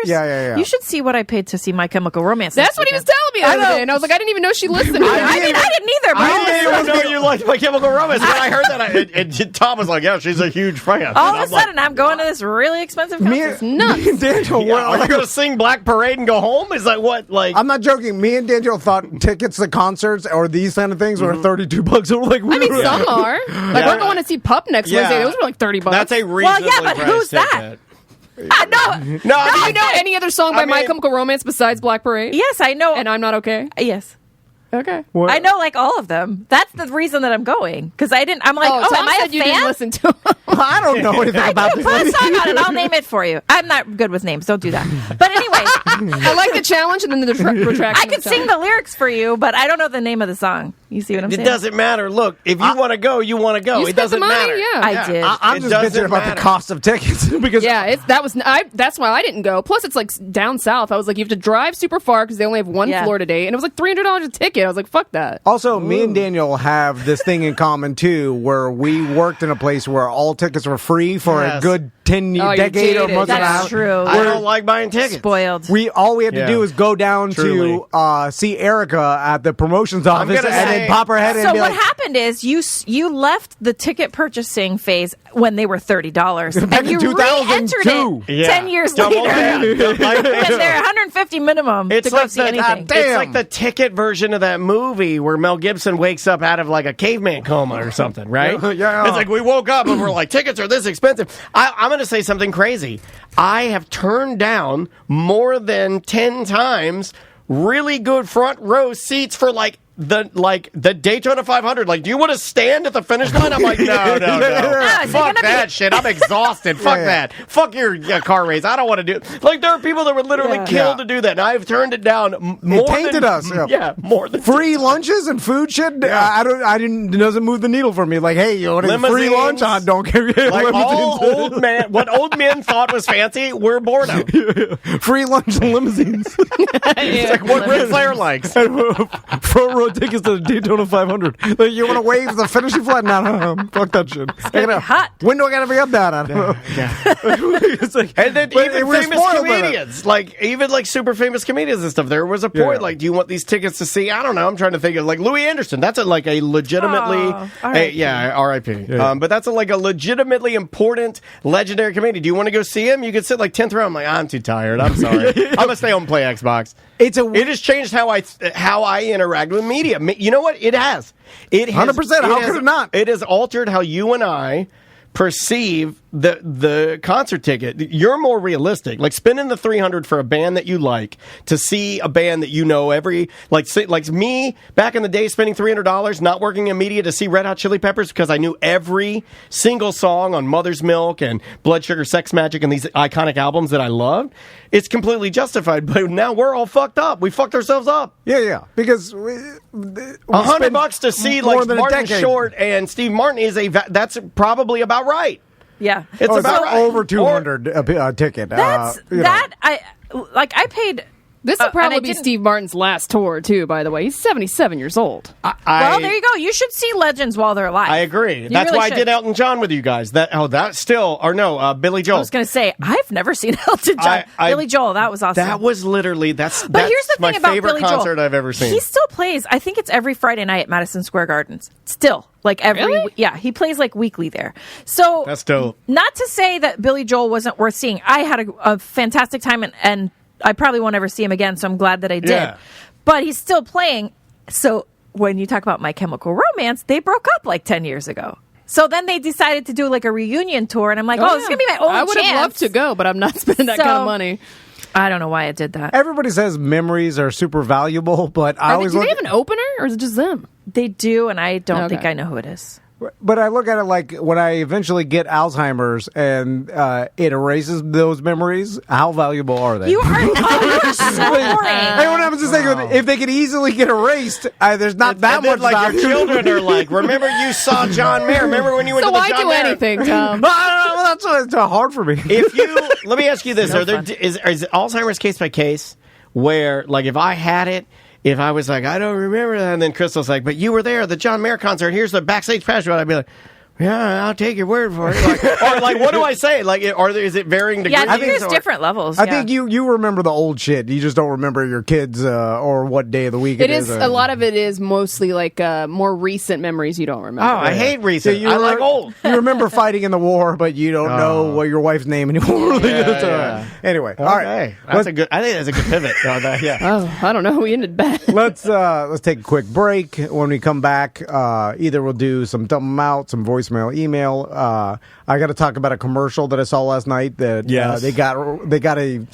Yeah. You should see what I paid to see My Chemical Romance. That's what he was telling me the other day, and I was like, I didn't even know she listened. I didn't either. But I didn't even know you liked My Chemical Romance. When I heard that, and Tom was like, "Yeah, she's a huge fan." all of a sudden, I'm going to this really expensive concert. Me and Daniel were are you going to sing Black Parade and go home? Is that what? Like, I'm not joking. Me and Daniel thought tickets to concerts or these kind of things were $32. So we're like, I mean, some are. Like, we're going to see Pup next Wednesday. Those were like $30. That's a reasonably but who's priced that? ticket. I know. No, Do you know any other song by My Chemical Romance besides Black Parade? Yes, I know. And I'm Not Okay? Yes. Okay. I know like all of them. That's the reason that I'm going. Because I'm like, Tom am I said a you fan? didn't listen to him. I don't know anything about this. Put a song on it. I'll name it for you. I'm not good with names. Don't do that. But anyway, I like the challenge and then the retraction. I can sing the lyrics for you, but I don't know the name of the song. You see what I'm saying? It doesn't matter. Look, if you want to go, you want to go. You It spent the doesn't money, matter. yeah. I did. I'm It just doesn't bitching about matter. the cost of tickets because that's why I didn't go. Plus, it's like down south. I was like, you have to drive super far because they only have one Florida date, and it was like $300 a ticket. I was like, fuck that. Also, me and Daniel have this thing in common too, where we worked in a place where all tickets were free for a good 10 you're decade or jaded. months and a That's half. true. I don't like buying tickets. Spoiled. All we had to do is go down Truly. to see Erica at the promotions office and gonna then say- pop her head in So and be what like, happened is you left the ticket purchasing phase when they were $30, Back and in you 2002. re-entered it 10 years Double later. that. Like, And they're $150 minimum to go see anything. It's like the ticket version of that movie where Mel Gibson wakes up out of like a caveman coma or something, right? Yeah. It's like we woke up and we're like, tickets are this expensive. I'm going to say something crazy. I have turned down more than 10 times really good front row seats for like the Daytona 500. Like, do you want to stand at the finish line? I'm like, no. is it Fuck gonna that shit. I'm exhausted. Fuck that. Fuck your car race. I don't want to do it. Like, there are people that would literally kill to do that. And I've turned it down more it tainted than, us. Yeah, more than free lunches and food shit. It doesn't move the needle for me. Like, hey, you want a free lunch? I don't care. like all what old men thought was fancy, we're bored of. Free lunch and limousines. It's like what Ric Flair likes. Front row tickets to the Daytona 500. Like, you want to wave the finishing flag? No. Fuck that shit. gonna be hot. When do I gotta be up that? I don't know. It's like, And then but even we're famous spoiled by that. comedians, like super famous comedians and stuff. There was a point, like, do you want these tickets to see? I don't know. I'm trying to think of like Louis Anderson. That's a legitimately, R.I.P. But that's a legitimately important, legendary comedian. Do you want to go see him? You could sit like 10th row. I'm like, I'm too tired. I'm sorry. I'm gonna stay home and play Xbox. It has changed how I interact with media. You know what? It has. It has 100%. How could it not? It has altered how you and I perceive the concert ticket. You're more realistic. Like spending the $300 for a band that you like to see a band that you know like me back in the day spending $300 not working in media to see Red Hot Chili Peppers because I knew every single song on Mother's Milk and Blood Sugar Sex Magic and these iconic albums that I loved. It's completely justified, but now we're all fucked up. We fucked ourselves up. Yeah, because $100 to see like Martin Short and Steve Martin that's probably about right. Yeah, it's about right. Over $200 a ticket. I paid. This will probably be Steve Martin's last tour, too, by the way. He's 77 years old. Well, there you go. You should see legends while they're alive. I agree. That's really why I did Elton John with you guys. Billy Joel. I was going to say, I've never seen Elton John. Billy Joel, that was awesome. That was literally, But here's the thing my about favorite Billy Joel. concert I've ever seen. He still plays, I think it's every Friday night at Madison Square Gardens. Still. Really? Yeah, he plays like weekly there. So, that's dope. Not to say that Billy Joel wasn't worth seeing. I had a fantastic time and I probably won't ever see him again, so I'm glad that I did. Yeah. But he's still playing. So when you talk about My Chemical Romance, they broke up like 10 years ago. So then they decided to do like a reunion tour, and I'm like, this is going to be my only chance. I would have loved to go, but I'm not spending that kind of money. I don't know why I did that. Everybody says memories are super valuable, but do they have an opener, or is it just them? They do, and I don't think I know who it is. But I look at it like when I eventually get Alzheimer's and it erases those memories, how valuable are they? You're so boring. I was just thinking, if they could easily get erased, there's not that much value. Your children are like, remember you saw John Mayer? Remember when you went to the John Mayer? So why do anything, Tom? That's hard for me. Let me ask you this. Is Alzheimer's case by case where, like, if I had it, if I was like, I don't remember that, and then Crystal's like, but you were there at the John Mayer concert, here's the backstage pass, I'd be like, yeah, I'll take your word for it. Or what do I say? Is it varying degrees? Yeah, I think there's different levels. I think you remember the old shit. You just don't remember your kids or what day of the week it is. A lot of it is mostly like more recent memories you don't remember. Oh, I hate recent. I like old. You remember fighting in the war, but you don't know what your wife's name anymore. Anyway, all right. I think that's a good pivot. I don't know. We ended bad. Let's take a quick break. When we come back, either we'll do some dump 'em out, some voicemail, email. I got to talk about a commercial that I saw last night that they got a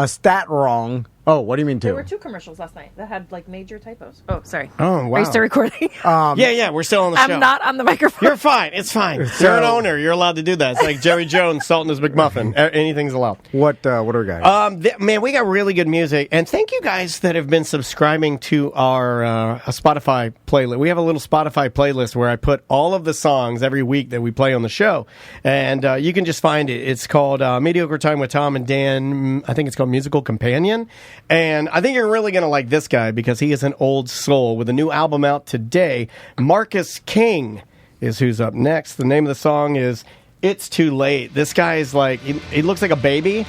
stat wrong. Oh, what do you mean two? There were two commercials last night that had like major typos. Oh, sorry. Oh, wow. Are you still recording? We're still on the show. I'm not on the microphone. You're fine. It's fine. You're an owner. You're allowed to do that. It's like Jerry Jones, Salt in his McMuffin. Anything's allowed. What do we got? Man, we got really good music. And thank you guys that have been subscribing to our Spotify playlist. We have a little Spotify playlist where I put all of the songs every week that we play on the show. And you can just find it. It's called Mediocre Time with Tom and Dan. I think it's called Musical Companion. And I think you're really going to like this guy because he is an old soul with a new album out today. Marcus King is who's up next. The name of the song is It's Too Late. This guy is like, he looks like a baby,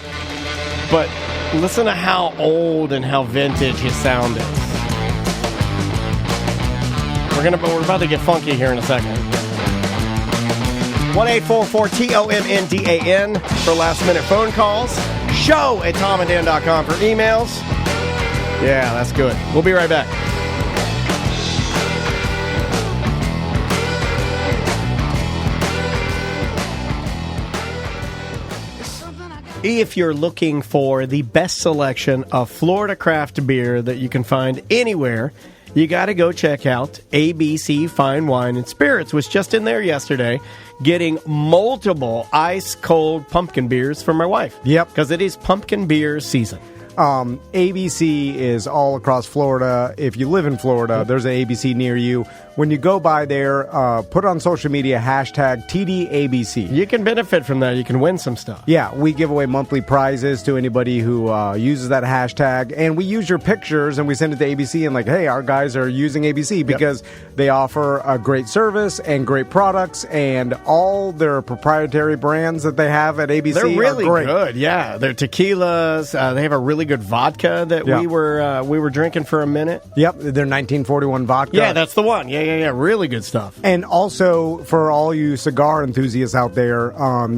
but listen to how old and how vintage his sound is. We're about to get funky here in a second. 1-844-TOMNDAN for last-minute phone calls. Show at tomanddan.com for emails. Yeah, that's good. We'll be right back. If you're looking for the best selection of Florida craft beer that you can find anywhere, you got to go check out ABC Fine Wine and Spirits. Was just in there yesterday getting multiple ice-cold pumpkin beers for my wife. Yep. Because it is pumpkin beer season. ABC is all across Florida. If you live in Florida, there's an ABC near you. When you go by there, put on social media hashtag TDABC. You can benefit from that. You can win some stuff. Yeah, we give away monthly prizes to anybody who uses that hashtag. And we use your pictures and we send it to ABC and like, hey, our guys are using ABC because they offer a great service and great products, and all their proprietary brands that they have at ABC They're really are great. Good. Yeah, they're tequilas. They have a really good vodka that we were drinking for a minute. Yep, they're 1941 vodka. Yeah, that's the one. Yeah. Yeah. Really good stuff. And also, for all you cigar enthusiasts out there,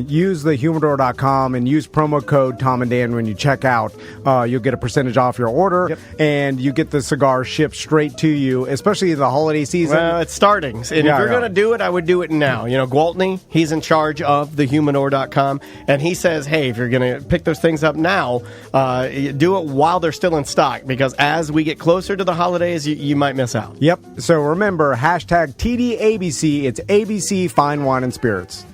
use the humidor.com and use promo code Tom and Dan when you check out. You'll get a percentage off your order, and you get the cigar shipped straight to you, especially the holiday season. Well, it's starting. And if you're going to do it, I would do it now. You know, Gwaltney, he's in charge of the humidor.com, and he says, hey, if you're going to pick those things up now, do it while they're still in stock, because as we get closer to the holidays, you might miss out. Yep. So remember, hashtag TDABC. It's ABC Fine Wine and Spirits.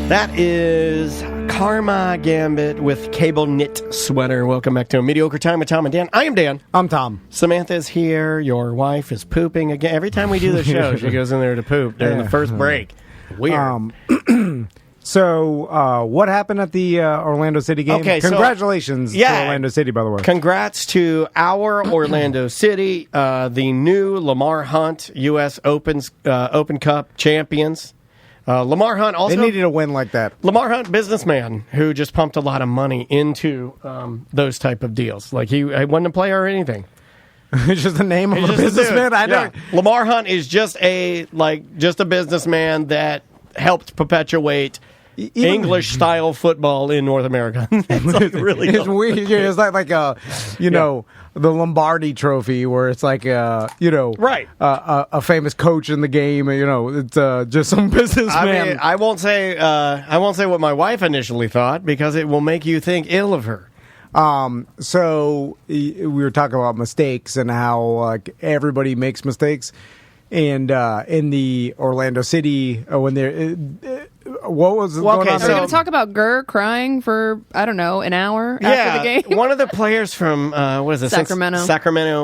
That is Karma Gambit with Cable Knit Sweater. Welcome back to a Mediocre Time with Tom and Dan. I am Dan. I'm Tom. Samantha is here. Your wife is pooping again. Every time we do the show, she goes in there to poop during the first break. Weird. So, what happened at the Orlando City game? Okay, congratulations to Orlando City, by the way. Congrats to our Orlando City, the new Lamar Hunt U.S. Open Cup champions. Lamar Hunt also... They needed a win like that. Lamar Hunt, businessman, who just pumped a lot of money into those type of deals. Like, he wasn't a player or anything. It's just the name of a businessman? I know. Lamar Hunt is just a businessman that helped perpetuate English-style football in North America. It's like really it's weird. Yeah, it's like the Lombardi Trophy, where it's like a famous coach in the game. It's just some businessman. I mean, I won't say what my wife initially thought, because it will make you think ill of her. So we were talking about mistakes and how everybody makes mistakes. And in the Orlando City, when they're what was going on? Are we going to talk about Gurr crying for, I don't know, an hour after the game? One of the players from Sacramento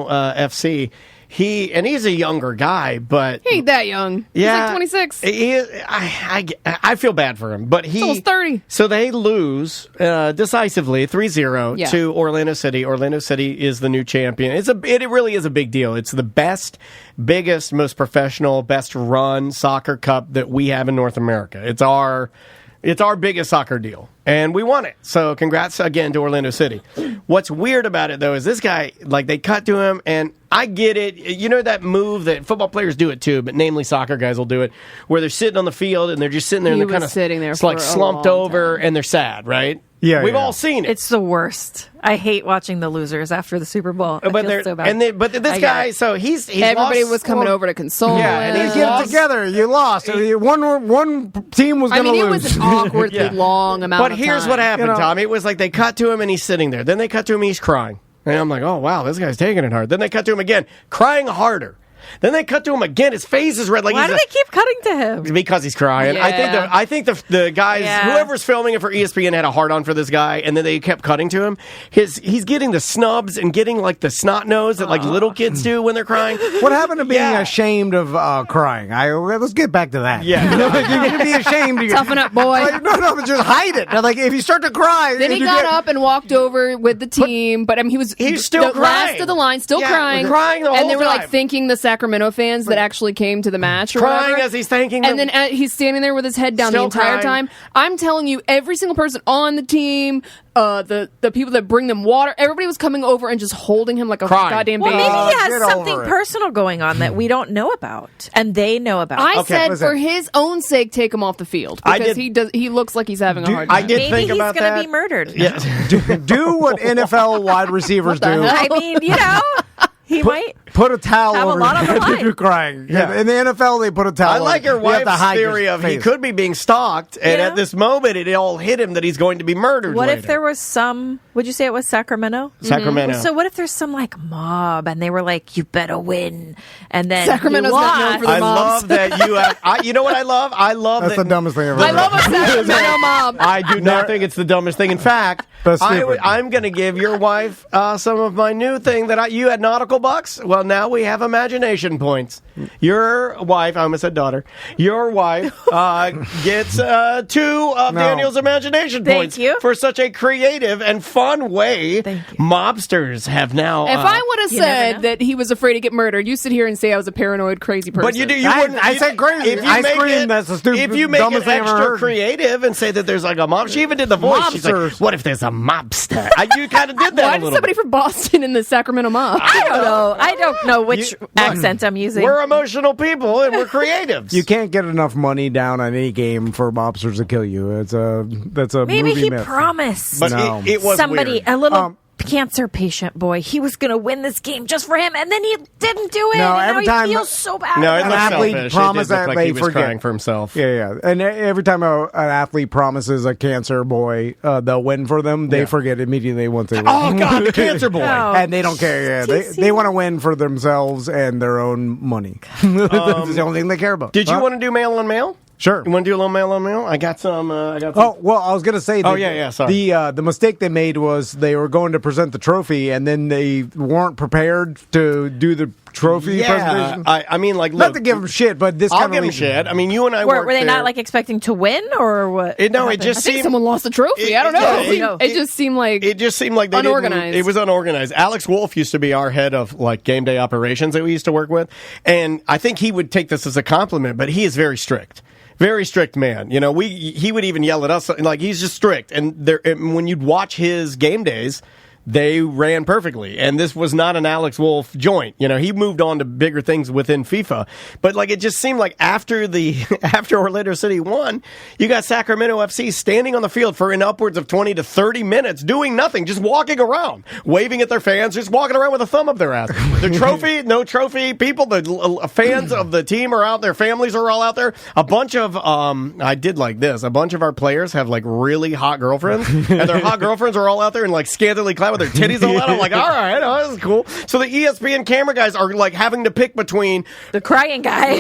FC. He's a younger guy, but he ain't that young. He's like 26. I feel bad for him, but he's almost 30. So they lose decisively 3-0 to Orlando City. Orlando City is the new champion. It really is a big deal. It's the biggest, most professional, best run soccer cup that we have in North America. It's our biggest soccer deal, and we won it. So congrats again to Orlando City. What's weird about it, though, is this guy, they cut to him, and I get it. You know that move that football players do it too, but namely soccer guys will do it, where they're sitting on the field and they're just sitting there and they're kind of sitting there slumped over and they're sad, right? Yeah, we've all seen it. It's the worst. I hate watching the losers after the Super Bowl. I feel so bad. But this guy, so he's everybody lost, was coming over to console him. And he's get together. You lost. One team was going to lose. It was an awkwardly long amount of time. But here's what happened, Tom. It was like they cut to him and he's sitting there. Then they cut to him and he's crying. And I'm like, oh, wow, this guy's taking it hard. Then they cut to him again, crying harder. Then they cut to him again. His face is red. Why do they keep cutting to him? Because he's crying. Yeah. I think the guys, whoever's filming it for ESPN, had a hard on for this guy, and then they kept cutting to him. He's getting the snubs and getting the snot nose that little kids do when they're crying. What happened to being ashamed of crying? Let's get back to that. Yeah, you can be ashamed. Toughen up, boy. No, but just hide it. If you start to cry, then he got up and walked over with the team. But he was still the last of the line, still crying the whole and they were time. thanking the Sacramento fans that actually came to the match, or crying whatever. As he's thanking them. And then he's standing there with his head down Still the entire crying. time. I'm telling you, every single person on the team, the people that bring them water, everybody was coming over and just holding him like a goddamn baby. Well, maybe he has something personal going on that we don't know about, and they know about. I said, for his own sake, take him off the field, because he looks like he's having a hard time. I did think about that. Maybe he's going to be murdered. Yeah. Do what NFL wide receivers do. I mean, he might put a towel have over a lot on the your head if line. you're crying. Yeah. In the NFL, they put a towel. I like your wife's theory your of face. he could be being stalked, and at this moment, it all hit him that he's going to be murdered. What later. if there was some? Would you say it was Sacramento? Sacramento. So what if there's some mob, and they were like, "You better win," and then Sacramento's not known for the I mobs. love that you have. You know what I love? I love That's that. the dumbest thing ever. I love a Sacramento mob. I do not think it's the dumbest thing. In fact, I'm going to give your wife some of my new thing that you had nautical bucks. Well, well, now we have imagination points. Your wife, I almost said daughter, your wife gets 2 of Daniel's imagination points. Thank you. For such a creative and fun way. Thank you. Mobsters have now... If I would have said that he was afraid to get murdered, you sit here and say I was a paranoid, crazy person. But you wouldn't... I said crazy. I screamed, that's the stupid, if you make dumbest it thing I've ever extra heard. creative and say that there's like a mob... She even did the voice. She's like, what if there's a mobster? You kind of did that Why a did little somebody bit. from Boston in the Sacramento mob? I don't know which accent I'm using. We're emotional people and we're creatives. You can't get enough money down on any game for mobsters to kill you. That's a Maybe movie he myth. promised But No. it was somebody, weird. a little cancer patient boy, he was going to win this game just for him, and then he didn't do it. No, and every now time- he feels so bad. No, it An looked athlete selfish. promised It did look that like they he was forget. crying for himself. Yeah. And every time an athlete promises a cancer boy they'll win for them, they forget immediately once they win. Oh, God, the cancer boy. Oh. And they don't care. Yeah, they want to win for themselves and their own money. That's the only thing they care about. Did you want to do mail on mail? Sure. You want to do a little mail on mail? I got some. Oh, well, I was going to say that sorry. the mistake they made was they were going to present the trophy and then they weren't prepared to do the trophy presentation. I mean, like, look, not to give them shit, but this I'll kind give of them shit. I mean, you and I Were they there. not like expecting to win, or what? No, it happened? just I think seemed someone lost the trophy. I don't know. Yeah, It just seemed like they unorganized. It was unorganized. Alex Wolf used to be our head of like game day operations that we used to work with, and I think he would take this as a compliment. But he is very strict. Very strict man. You know, he would even yell at us. Like, he's just strict. And when you'd watch his game days, they ran perfectly. And this was not an Alex Wolf joint. You know, he moved on to bigger things within FIFA. But, like, it just seemed like after Orlando City won, you got Sacramento FC standing on the field for in upwards of 20 to 30 minutes doing nothing, just walking around, waving at their fans, just walking around with a thumb up their ass. The trophy, no trophy, people, the fans of the team are out there, families are all out there. A bunch of, I did like this, a bunch of our players have, like, really hot girlfriends, and their hot girlfriends are all out there and, like, scantily clad with their titties all out. I'm like, all right, this is cool. So the ESPN camera guys are like having to pick between The crying guy.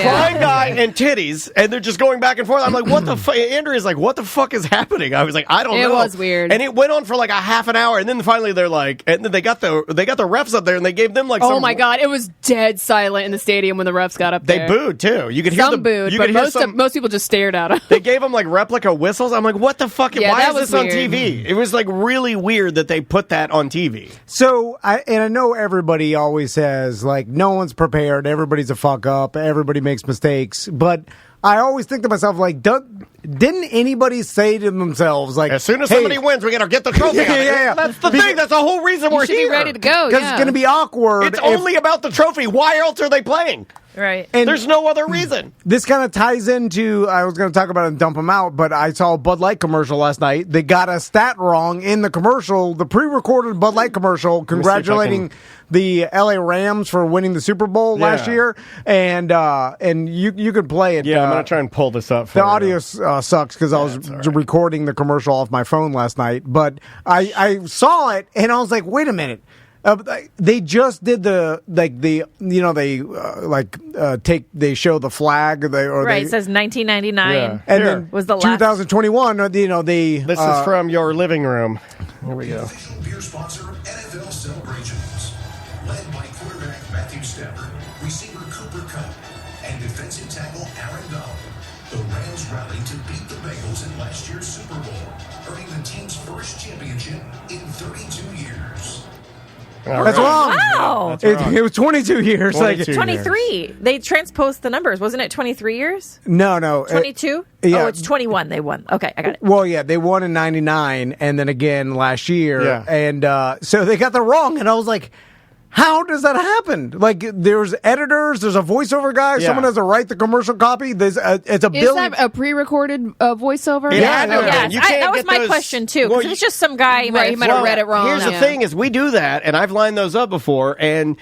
and titties, and they're just going back and forth. I'm like, what the fuck? Andrea's like, what the fuck is happening? I was like, I don't know. It was weird. And it went on for like a half an hour, and then finally they're like, and then they got the refs up there, and they gave them like Oh my God! It was dead silent in the stadium when the refs got up They there. booed too. You could hear Some booed, but most people just stared at them. They gave them like replica whistles. I'm like, what the fuck? Yeah, Why that is was this on weird. TV? It was like really weird that they put that on TV. So, I know everybody always says, like, no one's prepared, everybody's a fuck up, everybody makes mistakes, but I always think to myself, like, didn't anybody say to themselves, like, As soon as hey, somebody wins, we got to get the trophy. Yeah. That's the thing. That's the whole reason we're should here. be ready to go. because Yeah. it's going to be awkward. It's only about the trophy. Why else are they playing? Right. And There's no other reason. this kind of ties into, I was going to talk about it and dump them out, but I saw a Bud Light commercial last night. They got a stat wrong in the commercial, the pre-recorded Bud Light commercial, congratulating the LA Rams for winning the Super Bowl last year, and you could play it. Yeah, I'm going to try and pull this up for The you. audio sucks because I was recording the commercial off my phone last night, but I saw it and I was like, wait a minute. They just did they show the flag It says 1999. Yeah. and Here. then Was the last- 2021 they This is from your living room. Here we go. Official beer sponsor of NFL celebrations. Led by quarterback Matthew Stafford, receiver Cooper Kupp, and defensive tackle Aaron Donald. The Rams rallied to beat the Bengals in last year's Super Bowl, earning the team's first championship in 32 years. That's wrong. Wow. It was 22 years. 22. 23. They transposed the numbers. Wasn't it 23 years? No. 22? yeah. Oh, it's 21 they won. Okay, I got it. Well, yeah, they won in 99 and then again last year. Yeah. And so they got the wrong. And I was like, how does that happen? Like, there's editors, there's a voiceover guy, Yeah. someone has to write the commercial copy. It's a Is billion. that a pre-recorded voiceover? It had to have been. Yes, You can't that was get my those- question too. Well, Because it's just some guy. Right, he might have read it wrong. Here's the Yeah. thing: is we do that, and I've lined those up before, and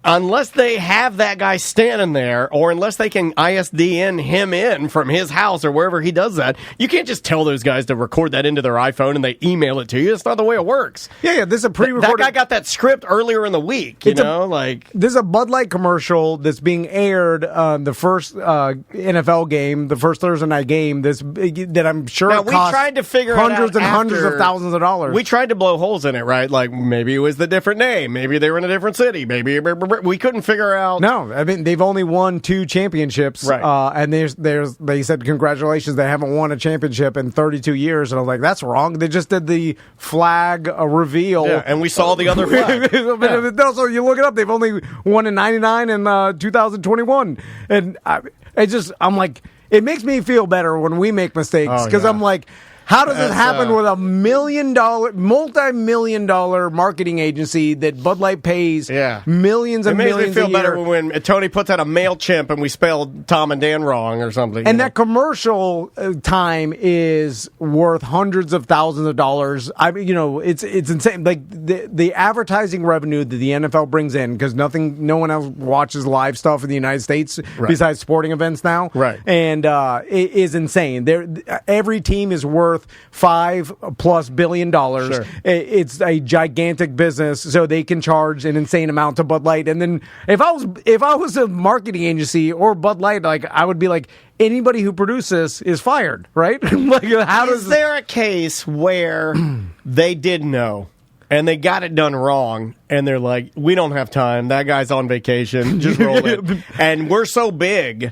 unless they have that guy standing there, or unless they can ISDN him in from his house or wherever he does that, you can't just tell those guys to record that into their iPhone and they email it to you. That's not the way it works. Yeah, this is a That pre-recorded. guy got that script earlier in the week. You It's a- know, like. This is a Bud Light commercial that's being aired on the first NFL game, the first Thursday night game. That I'm sure Now, it we cost tried to figure hundreds it out and hundreds of after- thousands of dollars. We tried to blow holes in it, right? Like maybe it was the different name, maybe they were in a different city, maybe. we couldn't figure out. No, I mean they've only won 2 championships, right? And they said congratulations, they haven't won a championship in 32 years, and I was like, that's wrong. They just did the flag reveal, and we saw the other flag. So you look it up, they've only won in '99 and 2021, and I'm like, it makes me feel better when we make mistakes because I'm like. How does it happen with a multi-million-dollar marketing agency that Bud Light pays millions and millions a year? It makes me feel better when Tony puts out a MailChimp and we spelled Tom and Dan wrong or something. And that commercial time is worth hundreds of thousands of dollars. I mean, it's insane. Like the advertising revenue that the NFL brings in, because no one else watches live stuff in the United States besides sporting events now. Right. And it is insane. Every team is worth $5+ billion. Sure. It's a gigantic business, so they can charge an insane amount to Bud Light. And then if I was a marketing agency or Bud Light, like I would be like, anybody who produces is fired, right? Like, is there a case where they did know and they got it done wrong, and they're like, we don't have time. That guy's on vacation. Just roll it. And we're so big.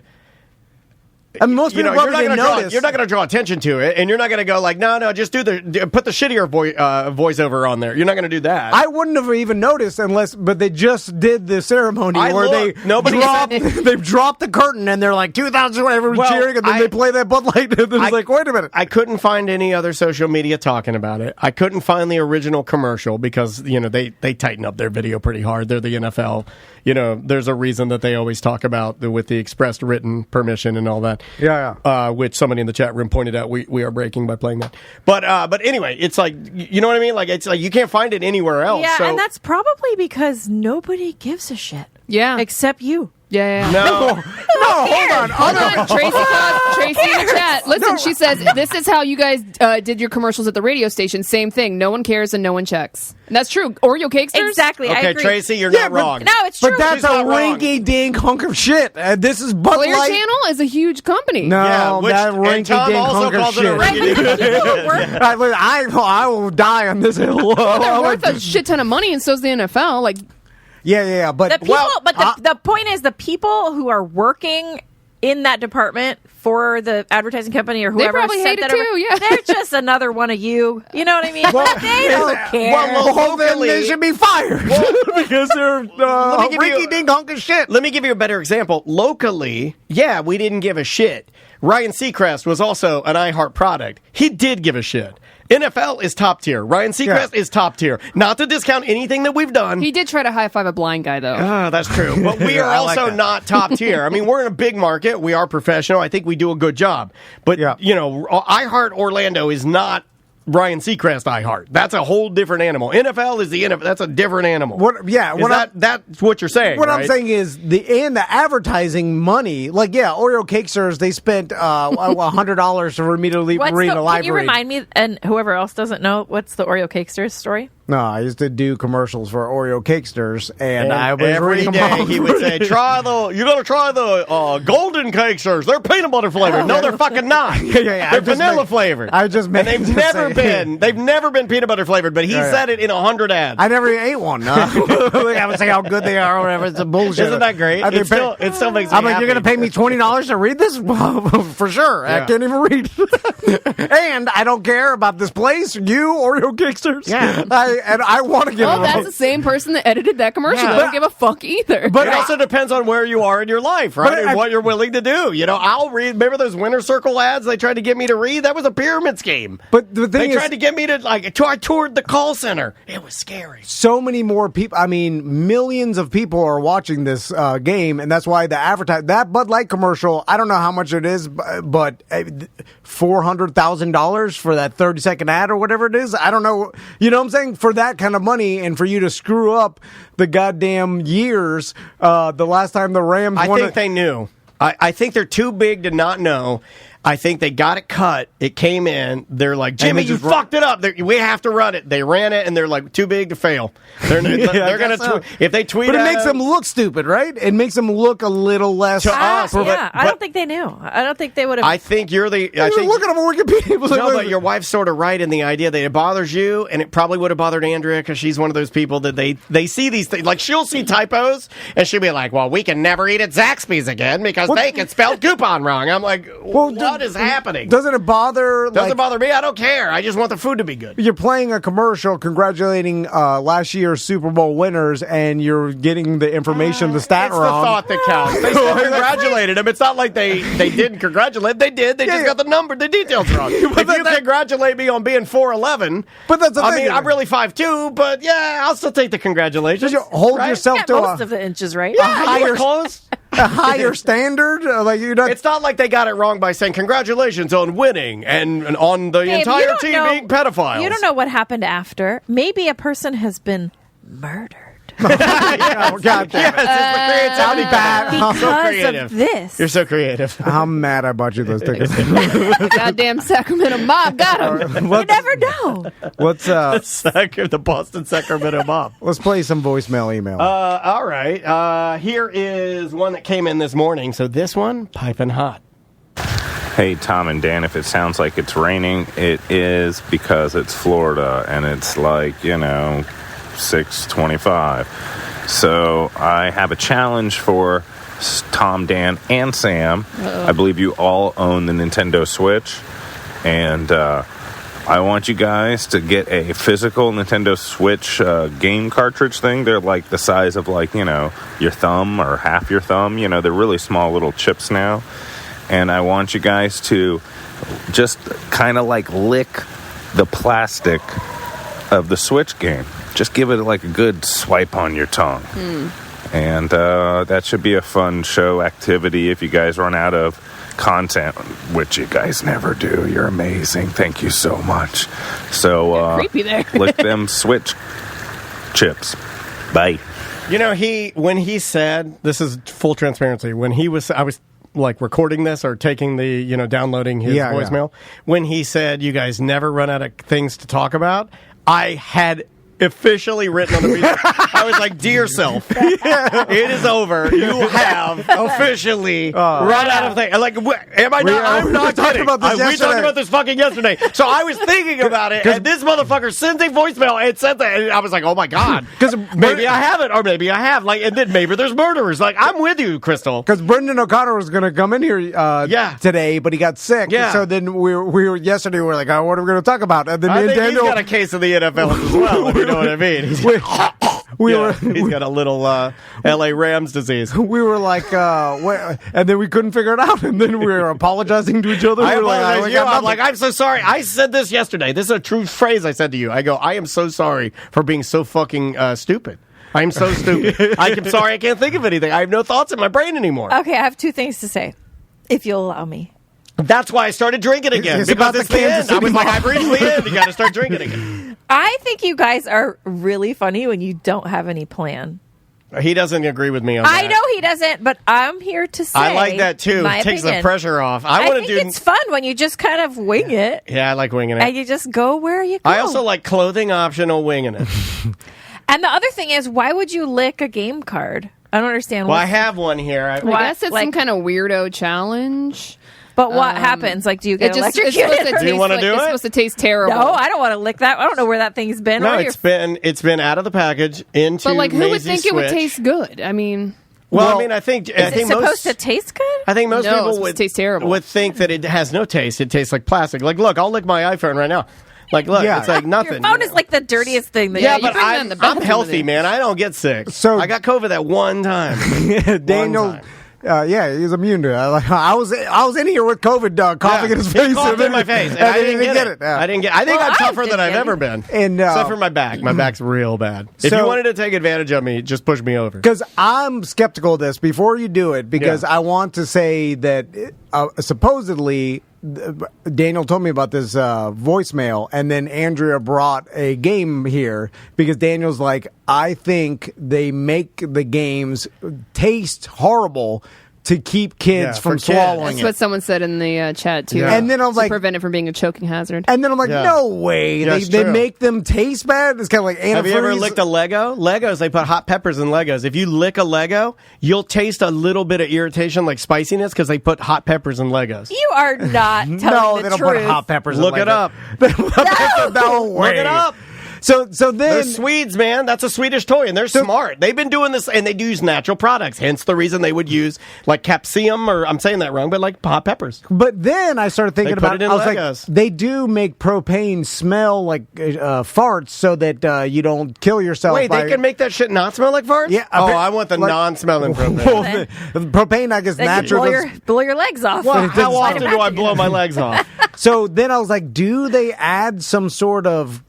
And most people you're not notice. You're not going to draw attention to it, and you're not going to go like, no, just put the shittier voiceover on there. You're not going to do that. I wouldn't have even noticed but they just did the ceremony they dropped the curtain and they're like 2,000, everyone's cheering, and then they play that Bud Light, and it's like, wait a minute. I couldn't find any other social media talking about it. I couldn't find the original commercial because they tighten up their video pretty hard. They're the NFL. There's a reason that they always talk about with the expressed written permission and all that. Yeah. Which somebody in the chat room pointed out we are breaking by playing that. But anyway, it's like, you know what I mean? Like, it's like you can't find it anywhere else. Yeah, so. and that's probably because nobody gives a shit. Yeah. Except you. Yeah. No, hold on. Tracy in the chat. Listen, she says, this is how you guys did your commercials at the radio station. Same thing. No one cares and no one checks. And that's true. Oreo Cakesters? Exactly. Okay, I agree. Tracy, you're not wrong. No, it's true. But that's a rinky-dink hunk of shit. This is Bud Clear Light. Channel is a huge company. No, that rinky-dink hunk of shit. I will die on this hill. They're worth a shit ton of money, and so's the NFL. Like, yeah. But the point is, the people who are working in that department for the advertising company or whoever, they probably hate it too. Yeah, they're just another one of you. You know what I mean? They don't care. Well, then they should be fired because they're rinky-dink hunk of shit. Let me give you a better example. Locally, we didn't give a shit. Ryan Seacrest was also an iHeart product. He did give a shit. NFL is top tier. Ryan Seacrest is top tier. Not to discount anything that we've done. He did try to high-five a blind guy, though. That's true. But we are also not top tier. I mean, we're in a big market. We are professional. I think we do a good job. But, iHeart Orlando is not Ryan Seacrest iHeart. That's a whole different animal. NFL is the NFL. That's a different animal. That's what you're saying. What I'm saying is the advertising money. Like, Oreo Cakesters, they spent $100 for me to read a live Can you remind me, and whoever else doesn't know, what's the Oreo Cakesters story? No, I used to do commercials for Oreo Cakesters, and I was every day he would say, you gotta try the golden Cakesters. They're peanut butter flavored. No, they're fucking not. They're vanilla flavored. They've never been peanut butter flavored, but he said it in 100 ads. I never ate one. I would say how good they are or whatever. It's a bullshit. Isn't that great? It still makes me I'm like, you're going to pay me $20 to read this? For sure. I can't even read. And I don't care about this place, you, Oreo Cakesters. Yeah. I want to get it that's the same person that edited that commercial. They don't give a fuck either. But it also depends on where you are in your life, right? And what you're willing to do. I'll read. Remember those Winter Circle ads they tried to get me to read? That was a pyramid scheme. But the thing they tried to get me to, I toured the call center. It was scary. So many more people. I mean, millions of people are watching this game, and that's why that Bud Light commercial, I don't know how much it is, but $400,000 for that 30-second ad or whatever it is. I don't know. You know what I'm saying? For that kind of money, and for you to screw up the goddamn years, the last time the Rams won. I think they knew. I think they're too big to not know. I think they got it cut. It came in. They're like, Jimmy, you fucked it up. We have to run it. They ran it, and they're like, too big to fail. They're going to if they tweet. But it makes them look stupid, right? It makes them look a little less. To us, yeah, I don't think they knew. I don't think they would have. I think you're the. I think look at them on Wikipedia. No, but your wife's sort of right in the idea that it bothers you, and it probably would have bothered Andrea because she's one of those people that they see these things. Like she'll see typos, and she'll be like, "Well, we can never eat at Zaxby's again because they can spell coupon wrong." I'm like, what is happening? Doesn't it bother? Doesn't bother me. I don't care. I just want the food to be good. You're playing a commercial congratulating last year's Super Bowl winners, and you're getting the information, the stat wrong. It's the thought that counts. They still congratulated them. It's not like they didn't congratulate. They did. They just got the details wrong. If you congratulate me on being 4'11", but that's the thing. I mean, I'm really 5'2", but yeah, I'll still take the congratulations. You hold yourself to most of the inches, right? A higher standard. Like you're not. It's not like they got it wrong by saying congratulations on winning and on the entire team being pedophiles. You don't know what happened after. Maybe a person has been murdered. God damn it. Yes, it's the creativity bad. Because of this. You're so creative. I'm mad I bought you those tickets. Goddamn Sacramento mob got him. You never know. What's the Boston Sacramento mob. Let's play some voicemail email. All right. Here is one that came in this morning. So this one, piping hot. Hey, Tom and Dan, if it sounds like it's raining, it is because it's Florida and it's like, 6:25. So I have a challenge for Tom, Dan, and Sam. I believe you all own the Nintendo Switch. And I want you guys to get a physical Nintendo Switch game cartridge thing. They're like the size of your thumb or half your thumb. They're really small little chips now. And I want you guys to just kind of lick the plastic of the Switch game. Just give it a good swipe on your tongue. And that should be a fun show activity if you guys run out of content, which you guys never do. You're amazing. Thank you so much. So creepy there. Lick them Switch chips. Bye. When he said, this is full transparency, I was recording this or taking the, downloading his voicemail. When he said, you guys never run out of things to talk about, I had officially written on the piece. I was like, dear self, it is over. You have officially run out of things. Am I not? I'm not kidding. We talked about this fucking yesterday. So I was thinking about it, and this motherfucker sends a voicemail and said that, and I was like, oh my God. Because maybe I haven't, or maybe I have. And then maybe there's murderers. I'm with you, Crystal. Because Brendan O'Connor was going to come in here today, but he got sick. Yeah. So then we were yesterday, we were like, what are we going to talk about? And then I think he's got a case of the NFL as well. You know what I mean? He's got a little L.A. Rams disease. We were like, and then we couldn't figure it out, and then we were apologizing to each other. I'm like, I'm so sorry. I said this yesterday. This is a true phrase I said to you. I go, I am so sorry for being so fucking stupid. I'm so stupid. I'm sorry I can't think of anything. I have no thoughts in my brain anymore. Okay, I have two things to say, if you'll allow me. That's why I started drinking again. Because it's the end. I was like, I've reached the end. You got to start drinking again. I think you guys are really funny when you don't have any plan. He doesn't agree with me on that. I know he doesn't, but I'm here to say I like that too. It takes the pressure off. I think it's fun when you just kind of wing it. Yeah, I like winging it. And you just go where you go. I also like clothing optional winging it. And the other thing is, why would you lick a game card? I don't understand. Well, I have one here. I guess it's some kind of weirdo challenge. But what happens? Do you get electrocuted? Do you want to do it? It's supposed to taste terrible. No, I don't want to lick that. I don't know where that thing's been. No, it's been out of the package into. But who would think it would taste good? I mean. Well, I think it's supposed to taste good. I think most people would taste terrible. Would think that it has no taste. It tastes like plastic. Look, I'll lick my iPhone right now. It's like nothing. Your phone is like the dirtiest thing. But I'm healthy, man. I don't get sick. So I got COVID that one time. Daniel. He's immune to it. I was in here with COVID coughing in his face. He coughed in my face, and I didn't get it. I didn't get. I think I'm tougher than I've ever been, except for my back. My back's real bad. If you wanted to take advantage of me, just push me over. Because I'm skeptical of this before you do it. Because I want to say that supposedly. Daniel told me about this voicemail, and then Andrea brought a game here because Daniel's like, I think they make the games taste horrible to keep kids Yeah, from for kids. swallowing That's it. what someone said in the chat too. Yeah. And then I was to like, prevent it from being a choking hazard. and then I'm like, Yeah. no way. Yeah, They it's they true. make them taste bad. It's kind of like antifreeze. Have you ever licked a Lego? Legos, they put hot peppers in Legos. If you lick a Lego, you'll taste a little bit of irritation, like spiciness, because they put hot peppers in Legos. You are not telling No, the they don't truth. put hot peppers. in Look it Legos. up. No way. Look it up. So They're then Swedes, man. That's a Swedish toy, and they're smart. They've been doing this, and they do use natural products. Hence the reason they would use like capsium, or I'm saying that wrong, but like hot peppers. But then I started thinking They put about it in I was Legos. like, they do make propane smell like farts, so that you don't kill yourself. Wait, by, they can make that shit not smell like farts? Yeah, Oh, appa- I want the like- non-smelling propane. Well, the propane, I guess, Then you natural. blow your legs off. Well, it how doesn't often smell. do I blow my legs off? So then I was like, do they add some sort of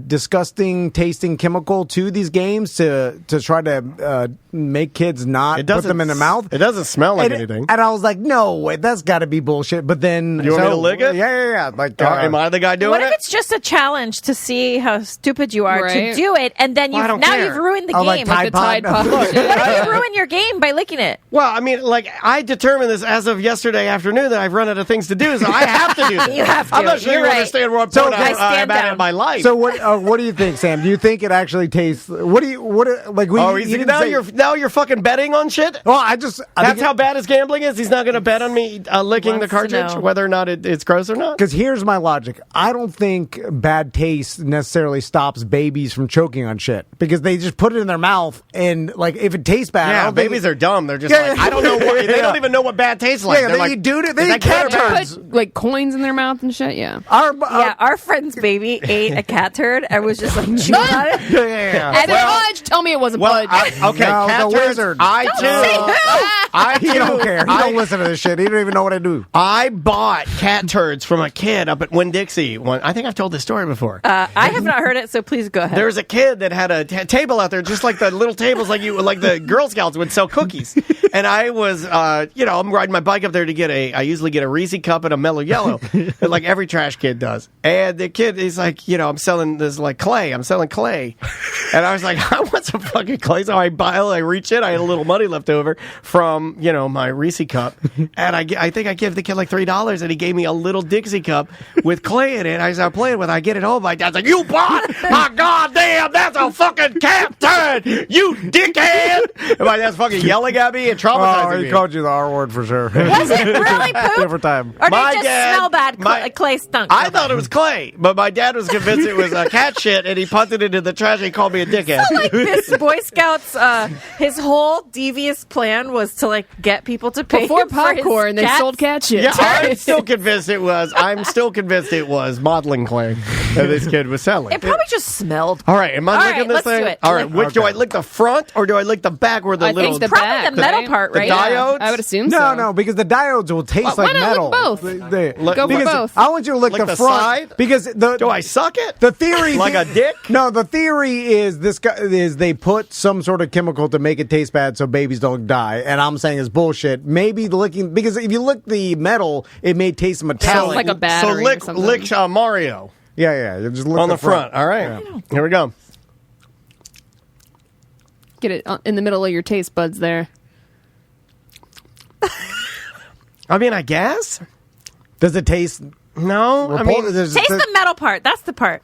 disgusting tasting chemical to these games to try to make kids not put them in their mouth? It doesn't smell like and, anything. And I was like, no way, that's got to be bullshit. But then You want me to lick it? Yeah. Like, Am I the guy doing What if it? it's just a challenge to see how stupid you are Right. to do it, and then Well, I don't care. you've ruined the Oh, game? like Like the Tide Pod. What if you ruin your game by licking it? Well, I mean, like, I determined this as of yesterday afternoon that I've run out of things to do, so I have to do this. You have to. I'm not sure You're you right. understand what So, point I stand I'm at down. in my life. So what do you think, Sam? Do you think it actually tastes? Like we? oh, you didn't now say- you're fucking betting on shit? Well, I That's think how bad his gambling is? He's not going to bet on me licking the Wants to cartridge, know. whether or not it's gross or not? Because here's my logic. I don't think bad taste necessarily stops babies from choking on shit because they just put it in their mouth and like if it tastes bad. I Yeah, don't think babies are dumb. They're just Yeah, like, yeah. I don't know what, they Yeah. don't even know what bad tastes like. Yeah, They're they like, eat dude. "Is They that eat good cat or bad?" turds. Put like coins in their mouth and shit. Yeah. Yeah, our friend's baby ate a cat turd and was just like chewing on it. yeah. And Pudge, tell me it wasn't Well, Pudge. okay, No, cat the turds, wizard. I too. He don't care. He I- don't listen to this shit. He don't even know what I do. I bought cat turds from a kid up at Winn-Dixie. I think I've told this story before. I have not heard it, so please go ahead. There was a kid that had a table out there, just like the little tables like the Girl Scouts would sell cookies. And I was, I'm riding my bike up there to I usually get a Reese cup and a Mellow Yellow, like every trash kid does. And the kid, he's like, I'm selling this like clay. I'm selling clay. And I was like, I want some fucking clay. So I reach in. I had a little money left over from, my Reese cup. And I think I gave the kid like $3 and he gave me a little Dixie cup with clay in it. I started playing with it. I get it home. My dad's like, you bought my goddamn, that's a fucking cat turd, you dickhead. And my dad's fucking yelling at me and traumatizing Oh, he me. called you the R word for sure. Was it really poop? Different time. Or did My it just dad- smell bad? Clay stunk. I thought it was clay, but my dad was convinced it was cat shit, and he punted it into the trash and he called me a dickhead. like this Boy Scouts, his whole devious plan was to like get people to pay Before him for his popcorn, they cats. sold cat shit. Yeah, I'm still convinced it was modeling clay that this kid was selling. It probably just smelled. All right, am I All licking right, this let's thing? do it. All right, Lick- do I lick the front or do I lick the back where the I little... think the Probably back, the metal right? part, The right? diodes? I would assume No, so. no, because the diodes will taste Why like not metal. lick both? Go for both. I want you to lick Lick the the front side? because Do I suck it? the theory Like a dick? No, the theory is they put some sort of chemical to make it taste bad so babies don't die, and I'm saying it's bullshit. Maybe the licking because if you lick the metal, it may taste metallic. like a So battery or something. lick Mario Yeah, you just lick on the front. All right, here we go. Get it in the middle of your taste buds there. I mean, I guess. Does it taste? No, I mean, there's- Taste the metal part. That's the part.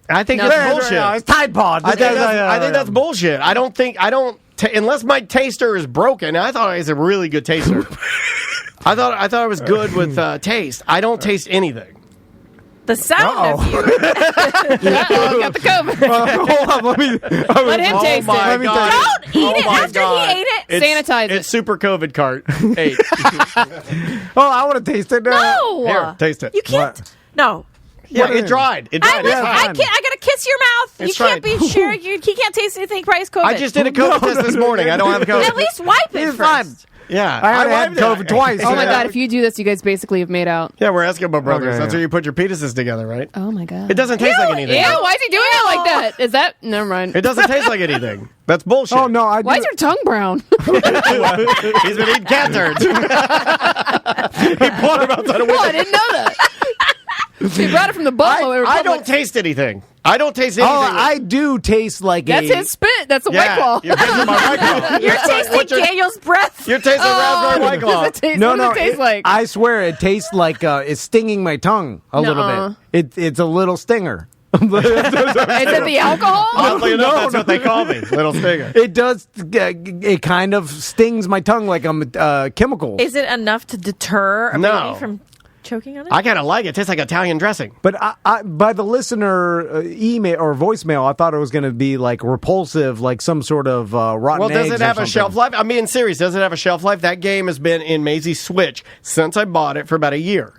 I think No, it's no, bullshit. No, it's Tide Pod. I think that's bullshit. I don't unless my taster is broken. I thought it was a really good taster. I thought I was good with taste. I don't taste anything. The sound of you. Got the COVID. Hold on, Let him taste it. my Let me God. Don't eat it my after God. he ate it. Sanitize it. It's super COVID cart. 8. Oh, I want to taste it. No. Here, taste it. You can't. What? No. Yeah, What it is- dried. It I dried. It's fine. can't. I gotta kiss your mouth. It's you can't fine. be sharing. He can't taste anything. Probably it's COVID. I just did a COVID test this morning. I don't have COVID. At least wipe it It's first. fine. Yeah, I already had wiped it. COVID twice. Oh my Yeah. God! If you do this, you guys basically have made out. Yeah, we're Eskimo brothers. Okay, That's yeah. where you put your penises together, right? Oh my God! It doesn't taste like anything. Yeah, why is he doing it like that? Is that never mind? It doesn't taste like anything. That's bullshit. Oh no, I do. Why is your tongue brown? He's been eating cat turds. He poured them outside a Oh, I window. didn't know that. He brought it from the Buffalo. I don't taste anything. I don't taste anything. Oh, I do taste like That's his spit. That's a White Claw. You're tasting my White Claw. You're tasting Daniel's breath. You're tasting raspberry White Claw. What does it taste like? I swear it tastes like it's stinging my tongue a little bit. It's a little stinger. Is it the alcohol? Oddly enough, that's what they call me, little stinger. It does. It kind of stings my tongue like I'm chemical. Is it enough to deter a No. baby from choking on it? I kind of like it. It tastes like Italian dressing. But by the listener email or voicemail, I thought it was going to be like repulsive, like some sort of rotten Well, does eggs it or have a something. shelf life? I'm being serious. Does it have a shelf life? That game has been in Maisie's Switch since I bought it for about a year.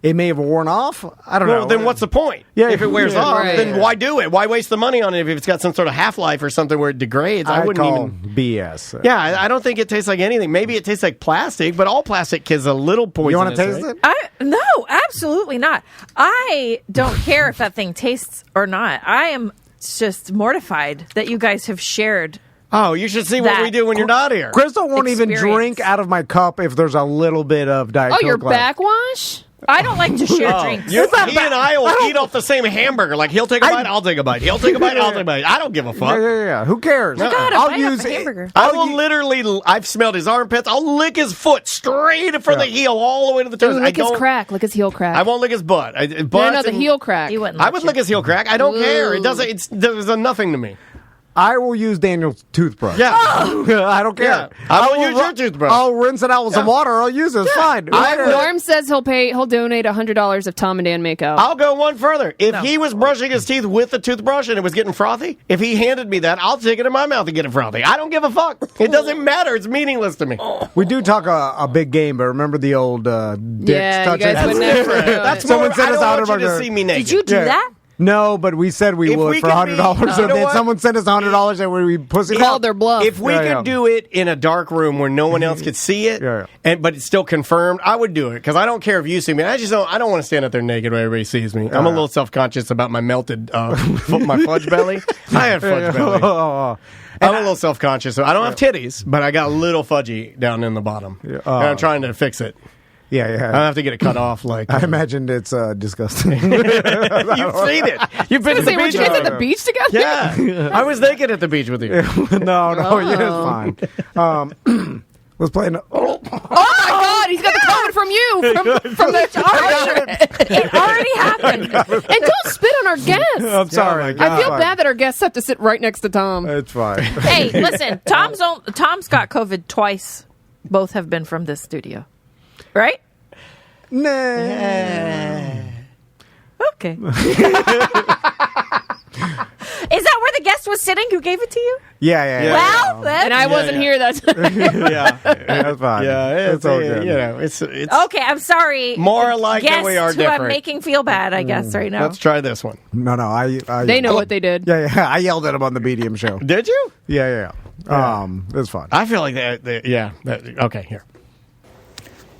It may have worn off. I don't know. Well, then what's the point? Yeah, if it wears yeah, off, right. then why do it? Why waste the money on it if it's got some sort of half-life or something where it degrades? I wouldn't call even... BS. Yeah, I don't think it tastes like anything. Maybe it tastes like plastic, but all plastic is a little poisonous. You want to taste it? No, absolutely not. I don't care if that thing tastes or not. I am just mortified that you guys have shared. Oh, you should see what That- we do when you're not here. Crystal won't even Experience. drink out of my cup if there's a little bit of Diet Oh, Coke your left. backwash? I don't like to share drinks. He and I will eat off the same hamburger. Like, he'll take a bite, I'll take a bite. He'll take a bite, I'll take a bite. I don't give a fuck. Yeah. Who cares? God, a I'll bite off use a hamburger. I will literally, I've smelled his armpits. I'll lick his foot straight from the heel all the way to the toes. Lick his crack. Lick his heel crack. I won't lick his butt. No, the heel crack. You wouldn't. I would lick his heel crack. I don't care. It doesn't. There's nothing to me. I will use Daniel's toothbrush. Yeah. I don't care. Yeah. I will use your toothbrush. I'll rinse it out with some water. I'll use it. It's fine. Norm says he'll donate $100 if Tom and Dan make out. I'll go one further. If he was brushing his teeth with the toothbrush and it was getting frothy, if he handed me that, I'll take it in my mouth and get it frothy. I don't give a fuck. It doesn't matter. It's meaningless to me. We do talk a big game, but remember the old dicks Yeah, you touching? guys would never. That's Someone more, sent I us don't out want you of to see me naked. Did you do that? No, but we said we If would we for could $100. be- And you know then what? someone sent us $100 and we pussy Called their bluff. If we Yeah. could do it in a dark room where no one else could see it, but it's still confirmed, I would do it because I don't care if you see me. I don't want to stand up there naked where everybody sees me. I'm a little self-conscious about my melted my fudge belly. I have fudge belly. I'm a little self-conscious. I don't have titties, but I got a little fudgy down in the bottom, and I'm trying to fix it. Yeah. I have to get it cut off. Like I imagined it's disgusting. you've seen it. You've been to the Were beach. you guys at the beach together? Yeah, I was naked at the beach with you. no, yeah, it's fine. Was playing. Oh my God, he's got the comment from you from the It already happened. And don't spit on our guests. I'm sorry. I feel bad that our guests have to sit right next to Tom. It's fine. Hey, listen. Tom's got COVID twice. Both have been from this studio, right? Nah. Okay. Is that where the guest was sitting who gave it to you? Yeah. Well, then. And I wasn't here that time. Yeah, That's fine. yeah, it's all good. You know, it's Okay, I'm sorry. More alike than we are Guests who I'm different. making feel bad, I guess, right now. Let's try this one. No. They know what they did. Yeah. I yelled at him on the BDM show. Did you? Yeah. It's fun. I feel like that. Okay, here.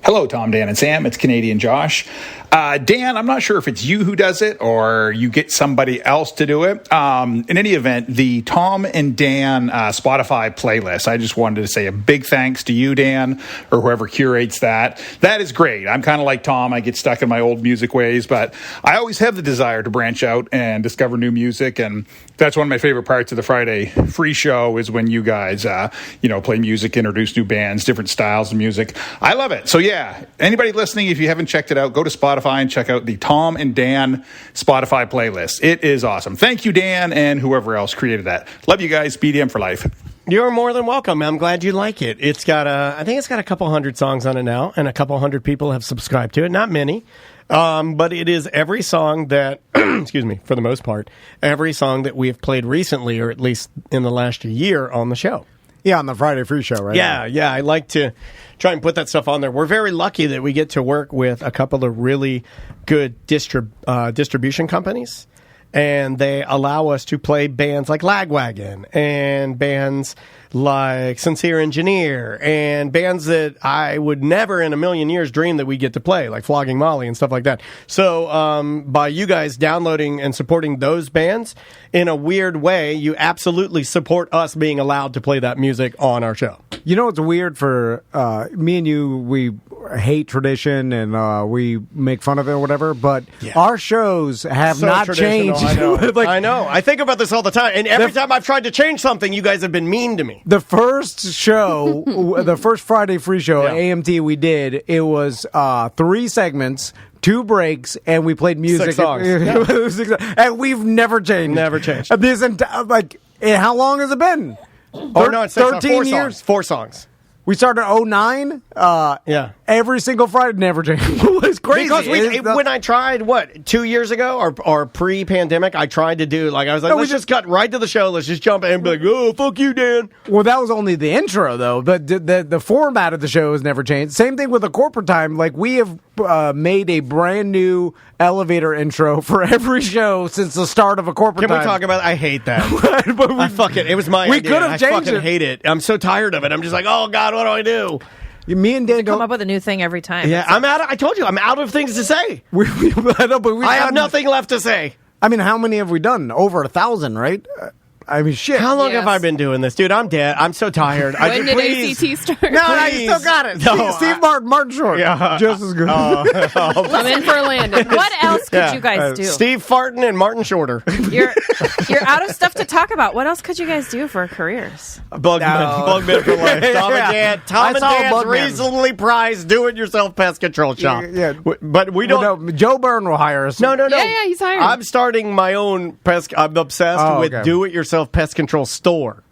Hello, Tom, Dan, and Sam. It's Canadian Josh. Dan, I'm not sure if it's you who does it or you get somebody else to do it. In any event, the Tom and Dan Spotify playlist, I just wanted to say a big thanks to you, Dan, or whoever curates that. That is great. I'm kind of like Tom. I get stuck in my old music ways, but I always have the desire to branch out and discover new music. And that's one of my favorite parts of the Friday free show is when you guys, play music, introduce new bands, different styles of music. I love it. So, yeah, anybody listening, if you haven't checked it out, go to Spotify and check out the Tom and Dan Spotify playlist. It is awesome. Thank you, Dan, and whoever else created that. Love you guys. BDM for life. You're more than welcome. I'm glad you like it. It's got I think it's got a couple hundred songs on it now, and a couple hundred people have subscribed to it. Not many, but it is every song that, excuse me, for the most part, every song that we have played recently, or at least in the last year on the show. Yeah, on the Friday Free Show, right? Yeah. I like to try and put that stuff on there. We're very lucky that we get to work with a couple of really good distribution companies, and they allow us to play bands like Lagwagon and bands like Sincere Engineer and bands that I would never in a million years dream that we get to play, like Flogging Molly and stuff like that. So by you guys downloading and supporting those bands, in a weird way, you absolutely support us being allowed to play that music on our show. You know what's weird for me and you? We hate tradition and we make fun of it or whatever, but our shows have not changed. I know. I know. I think about this all the time, and every time I've tried to change something, you guys have been mean to me. The first show, the first Friday free show, AMT we did, it was 3 segments, 2 breaks, and we played music. 6 songs. And we've never changed. Never changed. How long has it been? Oh, no, it's 13 years? Songs. 4 songs. We started in 2009. Every single Friday, never changed. It's crazy. Because when I tried, 2 years ago or pre-pandemic, I tried to do, I was like, let's just cut right to the show. Let's just jump in and be like, oh, fuck you, Dan. Well, that was only the intro, though. But the format of the show has never changed. Same thing with the corporate time. We have made a brand new elevator intro for every show since the start of a corporate time. Can we talk about it? I hate that. It was my idea. We could have changed it. I fucking hate it. I'm so tired of it. I'm just like, oh, God, what do I do? Me and Dan come up with a new thing every time. Yeah, I told you, I'm out of things to say. I have nothing left to say. I mean, how many have we done? Over 1,000, right? I mean, shit. How long have I been doing this? Dude, I'm dead. I'm so tired. When did ACT start? No, you still got it. No, Steve Martin Short. Yeah. Just as good. I'm in for a landing. What else could you guys do? Steve Farton and Martin Shorter. You're out of stuff to talk about. What else could you guys do for careers? Bugman for life. Tom and Dan's reasonably priced do-it-yourself pest control shop. Yeah. But we don't... No, Joe Byrne will hire us. No. Yeah, he's hired. I'm starting my own pest... I'm obsessed with do-it-yourself pest control store.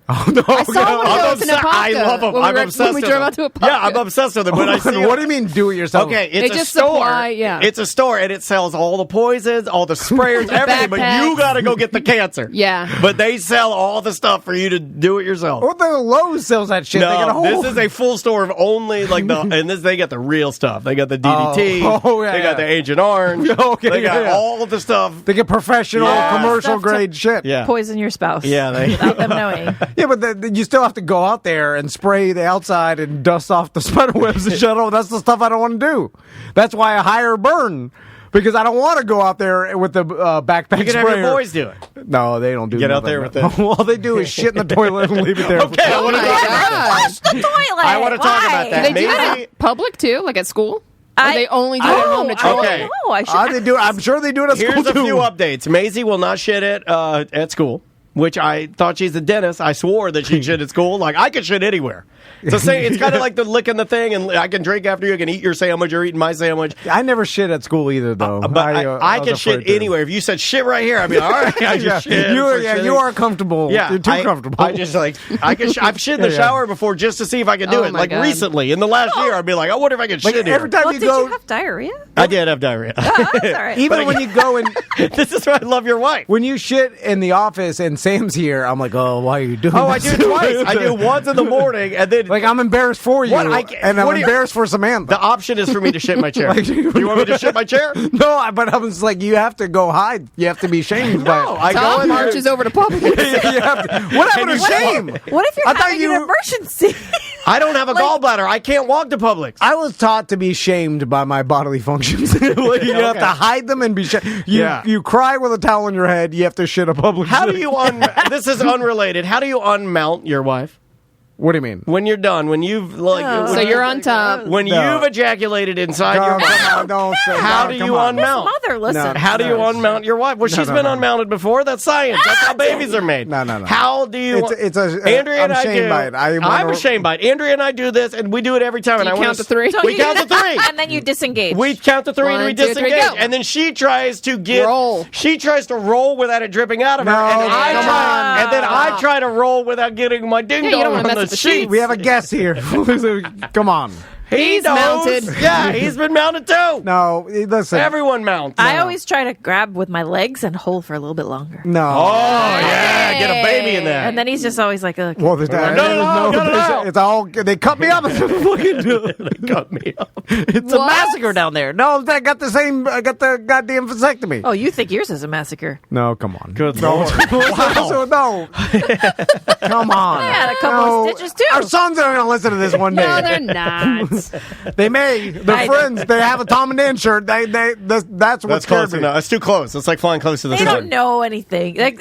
Oh, no. I saw one I love them. I'm obsessed with them. Yeah, I'm obsessed with them. But I see what do you mean do it yourself? Okay, it's a store. It's a store, and it sells all the poisons, all the sprayers, everything. But you got to go get the cancer. Yeah. But they sell all the stuff for you to do it yourself. What the Lowe's sells that shit? No, this is a full store of only they got the real stuff. They got the DDT. They got the Agent Orange. They got all of the stuff. They get professional, commercial grade shit. Yeah. Poison your spouse. Yeah, without them knowing. Yeah, but you still have to go out there and spray the outside and dust off the spider webs and shut off. That's the stuff I don't want to do. That's why I hire Byrne. Because I don't want to go out there with the backpack you can sprayer. Have your boys do it. No, they don't do it. Get out there with it. All they do is shit in the toilet and leave it there. Okay, I want to talk flush the toilet. I want to talk about that. Do they do that in public, too? Like at school? Or they only do it at home to troll? Okay. I'm sure they do it at school, Here's too. a few updates. Maisie will not shit it at school. Which I thought she's a dentist. I swore that she shit at school. I could shit anywhere. So it's kind of like the licking the thing, and I can drink after you. I can eat your sandwich. You're eating my sandwich. I never shit at school either, though. But I can shit anywhere. If you said shit right here, I'd be like, all right, I just shit. You are comfortable. Yeah, you're too comfortable. I just I've shit in the shower before just to see if I can do it. Like recently, in the last year, I'd be like, I wonder if I can shit here. Every time did you have diarrhea? I did have diarrhea. Oh, that's all right. Even when you go in, this is why I love your wife. When you shit in the office and Sam's here, I'm like, oh, why are you doing this? I do it twice. I do once in the morning, and then I'm embarrassed for you, and I'm embarrassed for Samantha. The option is for me to shit my chair. Do you want me to shit my chair? No, but I was like, you have to go hide. You have to be shamed. Tom marches over to public. What happened to shame? What if you're having an emergency? I don't have a gallbladder. I can't walk to Publix. I was taught to be shamed by my bodily functions. You have to hide them and be shamed. You cry with a towel on your head. You have to shit a Publix. How do you This is unrelated. How do you unmount your wife? What do you mean? When you're done, when you've so you're on top. When you've ejaculated inside your wife, how do you unmount? Mother, listen. How do you unmount your wife? Well, she's been unmounted before. That's science. That's how babies are made. No. How do you? Andrea and I do. I'm ashamed by it. Andrea and I do this, and we do it every time. Do you count to 3? We count to 3, and then you disengage. We count to 3 and we disengage, and then she tries to roll. She tries to roll without it dripping out of her, and then I try to roll without getting my ding dong on the sheet. We have a guest here. Come on. He's mounted. Yeah, he's been mounted too. No, listen. Everyone mounts. I always try to grab with my legs and hold for a little bit longer. No. Oh, yeah. Get a baby in there. And then he's just always like, okay. Well, there's no. It's all. They cut me up. They cut me up. It's a massacre down there. No, I got the goddamn vasectomy. Oh, you think yours is a massacre? No, come on. Good Lord. Wow. No. Come on. I had a couple of stitches too. Our sons are going to listen to this one day. No, they're not. friends. They may. They're friends. They have a Tom and Dan shirt. That's what's close enough. It's too close. It's like flying close to the sun. They don't know anything. Like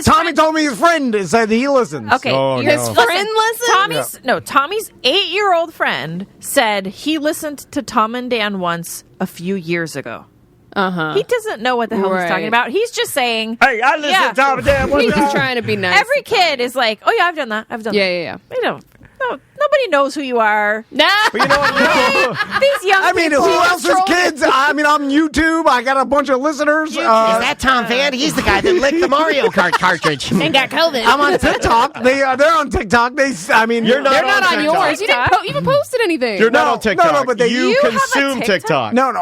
Tommy told me his friend said he listens. Okay, his friend listens. Tommy's 8-year-old friend said he listened to Tom and Dan once a few years ago. He doesn't know what the hell he's talking about. He's just saying, "Hey, I listen to Tom and Dan." He's just trying to be nice. Every kid is like, "Oh yeah, I've done that. I've done that." Yeah. They don't. No, nobody knows who you are. Nah. But you know what? These young people. Who else's kids? I'm on YouTube. I got a bunch of listeners. Is that Tom Vann? He's the guy that licked the Mario Kart cartridge. And got COVID. I'm on TikTok. They're on TikTok. You're not they're not on TikTok. yours. You didn't even posted anything. You're not on TikTok. No, but you consume TikTok. No.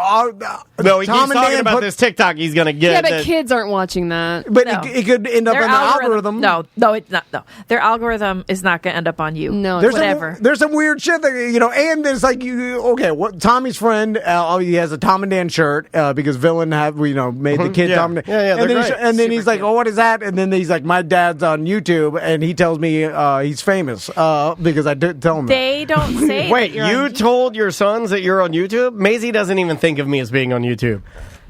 No, he keeps talking about this TikTok he's going to get. Yeah, but kids aren't watching that. But it could end up in the algorithm. No, it's not. No, their algorithm is not going to end up on you. No, whatever. There's some weird shit that, and there's like what Tommy's friend, he has a Tom and Dan shirt because Villain made the kid Tom and Dan. And then he's like, "Oh, what is that?" And then he's like, "My dad's on YouTube," and he tells me he's famous because I didn't tell him. They don't say. Wait, you told your sons that you're on YouTube? Maisie doesn't even think of me as being on YouTube.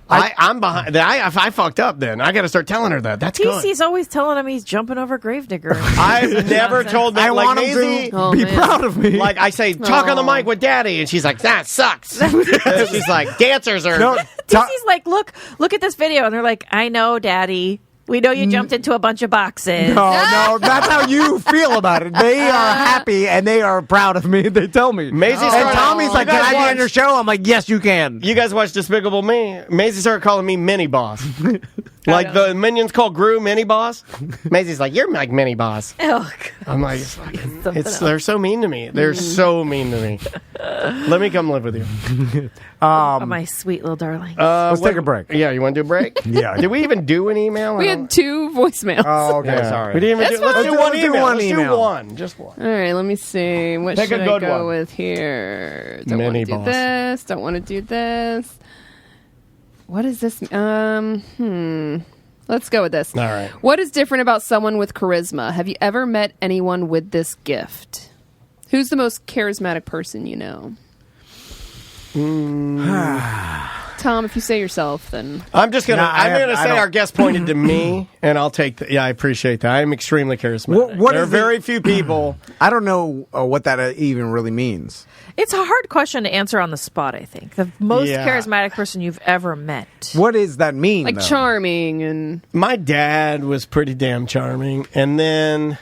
I'm behind. I fucked up. Then I got to start telling her that. That's good. TC's always telling him he's jumping over Gravedigger. I've never told them. I want him to be proud of me. Like I say, talk on the mic with Daddy, and she's like, "That sucks." She's like, "Dancers are." No, TC's like, "Look at this video," and they're like, "I know, Daddy. We know you jumped into a bunch of boxes." No, that's how you feel about it. They are happy and they are proud of me. They tell me. Maisie and Tommy's like, "Can I be on your show?" I'm like, "Yes, you can." You guys watch Despicable Me? Maisie started calling me Mini Boss. Like the minions call Gru Mini Boss. Maisie's like, "You're like Mini Boss." Oh, I'm like, they're so mean to me. They're so mean to me. Let me come live with you. My sweet little darling. Let's take a break. Yeah, you want to do a break? Yeah. Did we even do an email? We had 2 voicemails. Oh, okay, Yeah. sorry. We didn't even That's let's fine. do one Let's do email. one Let's email. do one. Just one. All right, let me see. What Pick should a I good go one. with here? Don't want Mini to do boss. this. Don't want to do this. What is this? Let's go with this. All right. What is different about someone with charisma? Have you ever met anyone with this gift? Who's the most charismatic person you know? Tom, if you say yourself, then I'm just gonna. I'm gonna say don't- our guest pointed to me, and I'll take. I appreciate that. I'm extremely charismatic. What there are is very few people. I don't know what that even really means. It's a hard question to answer on the spot, I think. The most Yeah. charismatic person you've ever met. What does that mean? like though? charming and My dad was pretty damn charming, and then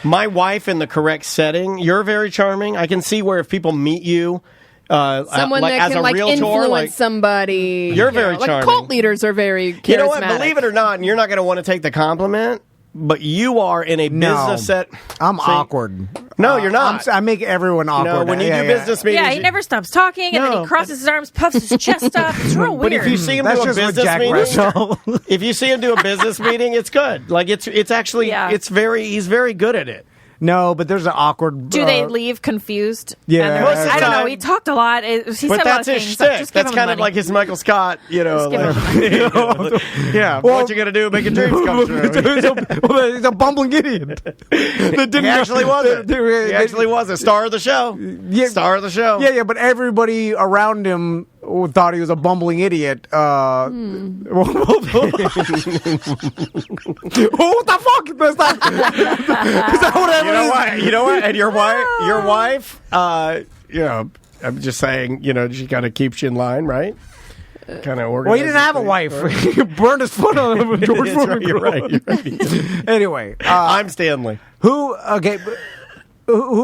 my wife in the correct setting. You're very charming. I can see where if people meet you. someone like, that as can a like realtor, influence like, somebody. You're very like charming. cult leaders are very charismatic. You know what? Believe it or not, and you're not going to want to take the compliment, but you are in a business set. I'm awkward. No, you're not. I make everyone awkward. No, when you do business meetings, Yeah, he never stops talking, and then No. he crosses his arms, puffs his chest up. It's real But weird. if you see him That's do a just with business Jack meeting, Russell. if you see him do a business meeting, it's good. Like it's actually Yeah. he's very good at it. No, but there's an awkward. Do they leave confused? Yeah. And they're Most like, of the I don't know. time. He talked a lot. He But said a lot that's of his things. shtick. Just give That's him kind of money. like his Michael Scott. You know, Just give him like, yeah. What you gonna do? Make your dreams come true. He's a bumbling idiot. He actually was it. He actually was a star of the show. Yeah. Star of the show. Yeah, but everybody around him thought he was a bumbling idiot. What the fuck? Is that what You know what? And your wife, I'm just saying, she kind of keeps you in line, right? Kind of organized. Well, he didn't have a wife. He burned his foot on him. George That's right, you're right. Anyway, I'm Stanley. who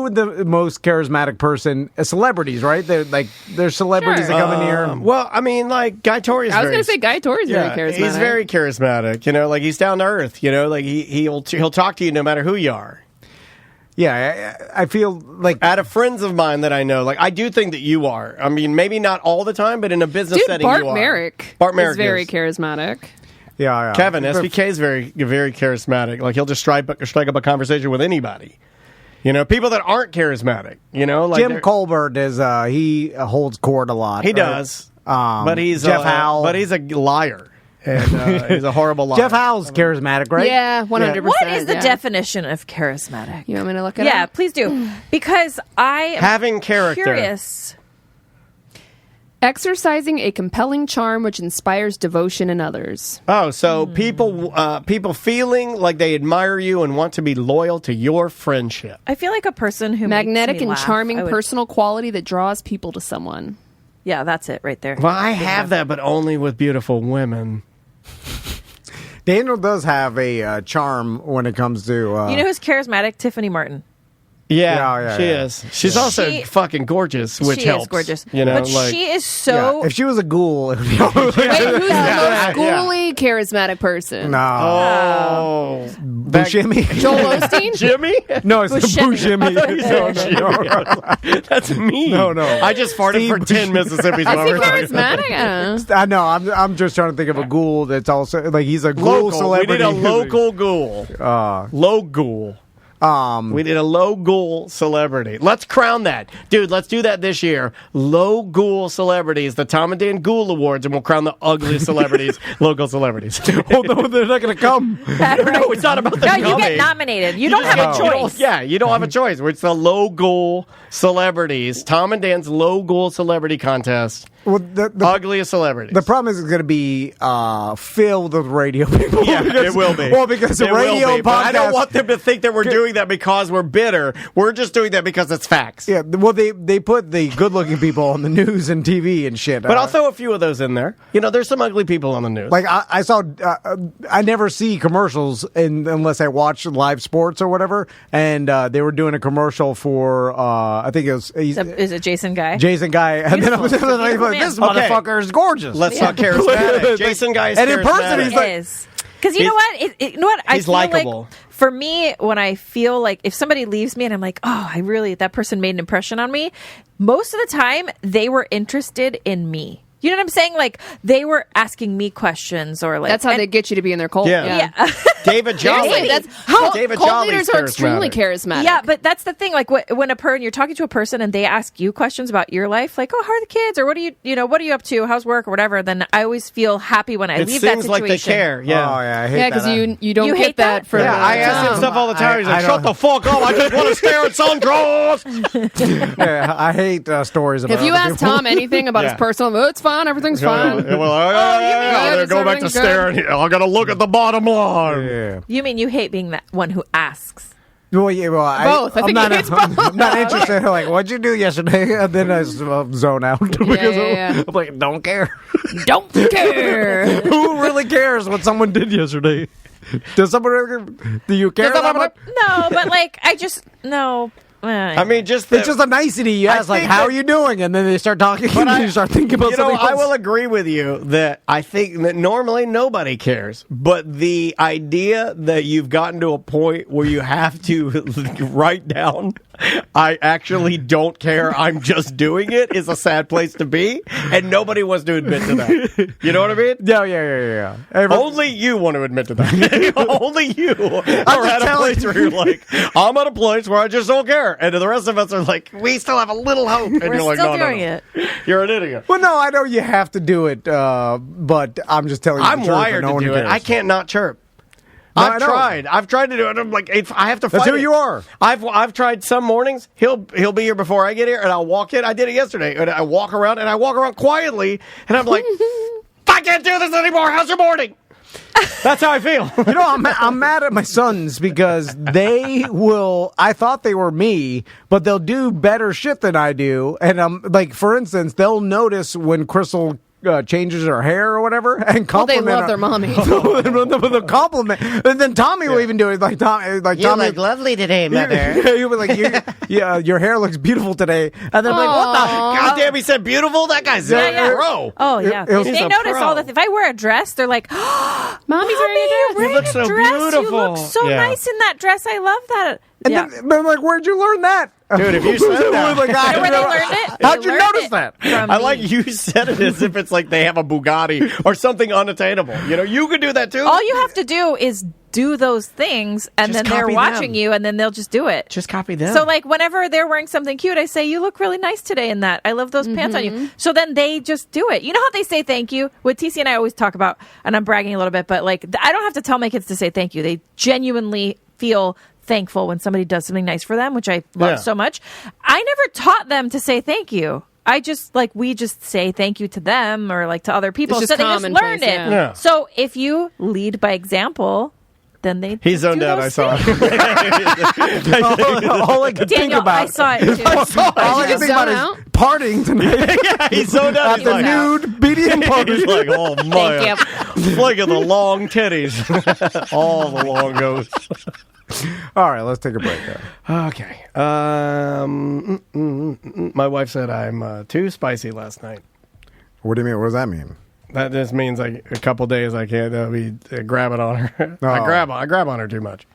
the most charismatic person? Celebrities, right? There's celebrities that come in here. Well, I mean, like Guy Tori's. I was going to say Guy Tori's very charismatic. He's very charismatic. Like he's down to earth. Like he'll talk to you no matter who you are. Yeah, I feel like Out of friends of mine that I know, like I do think that you are. I mean, maybe not all the time, but in a business Dude, setting, Bart you are. Merrick. Bart Merrick is very is. charismatic. yeah. Kevin SBK is very, very charismatic. Like he'll just strike up a conversation with anybody. People that aren't charismatic. Like Jim Colbert is. He holds court a lot. He does, but he's Jeff Howe. But he's a liar. and he's a horrible liar. Jeff Howe's charismatic, right? Yeah, 100%. What is the definition of charismatic? You want me to look it up? Yeah, please do. Because I am Having character. curious. Exercising a compelling charm which inspires devotion in others. Oh, so people feeling like they admire you and want to be loyal to your friendship. I feel like a person who Magnetic makes me and laugh. charming I would- personal quality that draws people to someone. Yeah, that's it right there. Well, I have that, but only with beautiful women. Daniel does have a charm when it comes to. You know who's charismatic? Tiffany Martin. Yeah, she is. She's also fucking gorgeous, which she helps. Is gorgeous. You know, but she is so. Yeah, if she was a ghoul, it would be Wait, who's the most ghouly, charismatic person? No. Oh. Buscemi? Joel Osteen? Jimmy? No, it's Buscemi. Buscemi. That's me. No. I just farted for 10 Mississippis. Is he charismatic? I know. I'm just trying to think of a ghoul that's also like he's a ghoul Local. celebrity. We need a local ghoul. Low ghoul. We need a low ghoul celebrity. Let's crown that. Dude, let's do that this year. Low ghoul celebrities, the Tom and Dan Ghoul Awards, and we'll crown the ugliest celebrities, local celebrities. Oh, no, they're not going to come. No, it's not about the No, you get nominated. You don't have a choice. You don't have a choice. It's the low ghoul celebrities. Tom and Dan's low ghoul celebrity contest. Well, the ugliest celebrities. The problem is it's going to be filled with radio people. Yeah, it will be. Well, because the radio podcast. I don't want them to think that we're doing that because we're bitter. We're just doing that because it's facts. Yeah, well, they put the good-looking people on the news and TV and shit. But I'll throw a few of those in there. You know, there's some ugly people on the news. Like I saw, I never see commercials unless I watch live sports or whatever. And they were doing a commercial for I think it was is it Jason Guy? Jason Guy, and then I was like, this motherfucker is gorgeous. Let's talk charismatic. Jason Guy is and in person charismatic. he's like. Because you know what? You know what? I He's feel likable. like for me, when I feel like if somebody leaves me and I'm like, oh, that person made an impression on me, most of the time they were interested in me. You know what I'm saying? Like they were asking me questions or like that's how they get you to be in their cult. Yeah. David Jolly. That's how David cult Jolly's leaders are extremely charismatic. Yeah, but that's the thing. Like when you're talking to a person and they ask you questions about your life, like, oh, how are the kids, or what are you up to, how's work, or whatever. Then I always feel happy when I leave that situation. It seems like they care. Yeah. Oh yeah, I hate that. because you don't hate get that for. Yeah, I ask him stuff all the time. He's like, I shut the fuck up. I just want to stare at sun draws. Yeah, I hate stories about. If you other ask people. Tom anything about his personal, it's fine, everything's fine. Go back to staring. I got to look at the bottom line. Yeah. You mean you hate being that one who asks? Well, yeah, Both. I think he hates both. I'm not interested. Like, what'd you do yesterday? And then I zone out because yeah. I'm like, don't care. Don't care. Who really cares what someone did yesterday? Does someone really? Do you care? No, but like I just no. I mean, it's just a nicety. You ask, like, how are you doing? And then they start talking, and you start thinking about something else. I will agree with you that I think that normally nobody cares. But the idea that you've gotten to a point where you have to write down, I actually don't care, I'm just doing it, is a sad place to be. And nobody wants to admit to that. You know what I mean? Yeah. Only you want to admit to that. Only you are at a place where you're like, I'm at a place where I just don't care. And the rest of us are like, we still have a little hope. And We're you're like, still no. doing it. You're an idiot. Well, no, I know you have to do it, but I'm just telling you I'm the truth, wired no to one do it. cares. I can't not chirp. No, I I've know. tried. I've tried to do it. I'm like, I have to fight That's who it. you are. I've tried some mornings. He'll be here before I get here, and I'll walk in. I did it yesterday, and I walk around quietly, and I'm like, I can't do this anymore. How's your morning? That's how I feel. You know, I'm mad at my sons because they will. I thought they were me, but they'll do better shit than I do. And like, for instance, they'll notice when Crystal changes her hair or whatever, and compliment. They love their mommy. The compliment, and then Tommy will even do it. Like Tommy, look lovely today, mother. He'll be like, your hair looks beautiful today, and then I'm like, what the? Goddamn, he said beautiful. That guy's a pro. Oh yeah, He's they a notice pro. all the. If I wear a dress, they're like, Mommy's Mommy, wearing a you're dress. wearing You look a so dress. beautiful. You look so Yeah. nice in that dress. I love that. And Yeah. then, but I'm like, where'd you learn that? Dude, if you said that. Like, Is that where they learned it? How'd They you learned notice it that? from I me. like you said it as if it's like they have a Bugatti or something unattainable. You know, you could do that too. All you have to do is do those things, and Just then they're copy watching them. you, and then they'll just do it. Just copy them. So, like, whenever they're wearing something cute, I say, "You look really nice today in that. I love those pants on you." So then they just do it. You know how they say thank you? What TC and I always talk about, and I'm bragging a little bit, but like, I don't have to tell my kids to say thank you. They genuinely feel thankful when somebody does something nice for them, which I love so much. I never taught them to say thank you. I just, like, we just say thank you to them or, like, to other people. It's So just they just commonplace, learned it. yeah. So if you lead by example, then they He zoned do out. those I saw things. it. all I could think Daniel, about. I saw it, too. All I Did can you think about zone out? is partying tonight. Yeah, he zoned out. At He's the like, nude BDM party. he's like, oh my! Thank Look at the long titties. All the long goes. All right, let's take a break there. Okay. My wife said I'm too spicy last night. What do you mean? What does that mean? That just means like a couple days I can't be grabbing on her. Oh. I grab on her too much.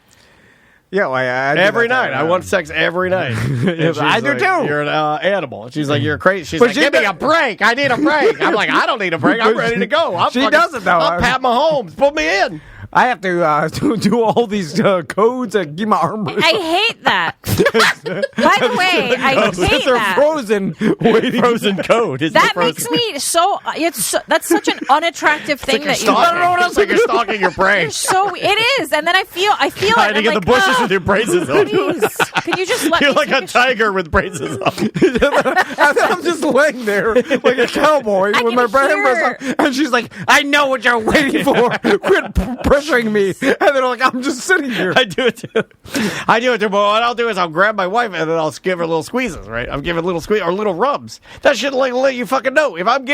Yeah, well, I do Every that, night. I want sex every night. And she's I do like, too. You're an animal. She's like, you're crazy. She's But like, she give me does- a break. I need a break. I'm like, I don't need a break. I'm ready to go. She doesn't, though. I'm Pat Mahomes. Put me in. I have to do all these codes and keep my arm. I hate that. By the way, I hate They're that. frozen. Waiting. Frozen code. It's That the frozen. makes me so. That's such an unattractive thing that you. It's like you're stalking your brain. So it is, and then I feel Trying it. to And get I'm the like, bushes "Ugh, with your braces on. please, can you just let You're me like take a tiger with braces on. I'm just laying there like a cowboy I with my can brain hear- brace on, and she's like, "I know what you're waiting for. Quit pressuring me." And then I'm like, "I'm just sitting here." I do it too. But what I'll do is I'll grab my wife and then I'll give her little squeezes, right? I'm giving little squeeze or little rubs. That should let you fucking know. If I'm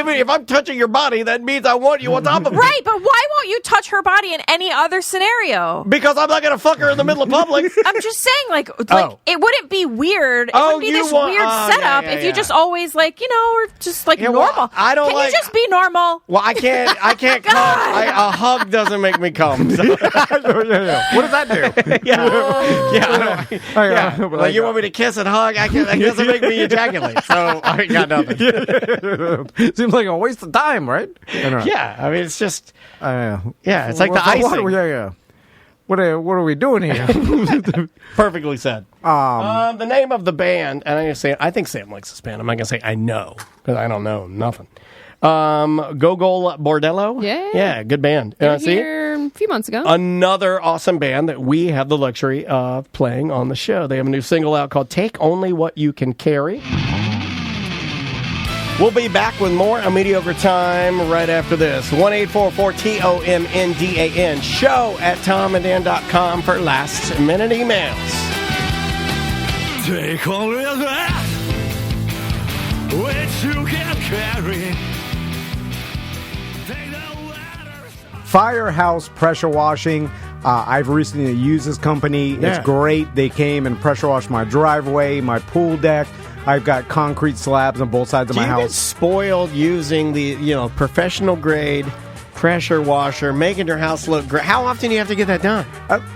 touching your body, that means I want you on top of me. Right, but why won't you touch her body in any other scenario? Because I'm not gonna fuck her in the middle of public. I'm just saying, like Oh. it wouldn't be weird. It Oh, would be you this want- weird oh, setup yeah, if you yeah. just always like, or just like Yeah, well, normal. I don't Can like- you just be normal? Well, I can't come. A hug doesn't make me come. So. What does that do? Like you want me to kiss and hug? That doesn't make me ejaculate. So I ain't got nothing. Seems like a waste of time, right? Yeah, I mean it's just Yeah, it's like the icing. Yeah. What are we doing here? Perfectly said. The name of the band, and I think Sam likes this band. I'm not gonna say I know because I don't know nothing. Gogol Bordello. Yeah, good band. They were See? here a few months ago. Another awesome band that we have the luxury of playing on the show. They have a new single out called Take Only What You Can Carry. We'll be back with more on Mediocre Time right after this. 1-844-TOMNDAN. Show at tomanddan.com for last minute emails. Take only that which you can carry. Take the ladders. Firehouse Pressure Washing. I've recently used this company. Yeah. It's great. They came and pressure washed my driveway, my pool deck. I've got concrete slabs on both sides of my Do you get house. spoiled using the professional grade pressure washer, making your house look great? How often do you have to get that done?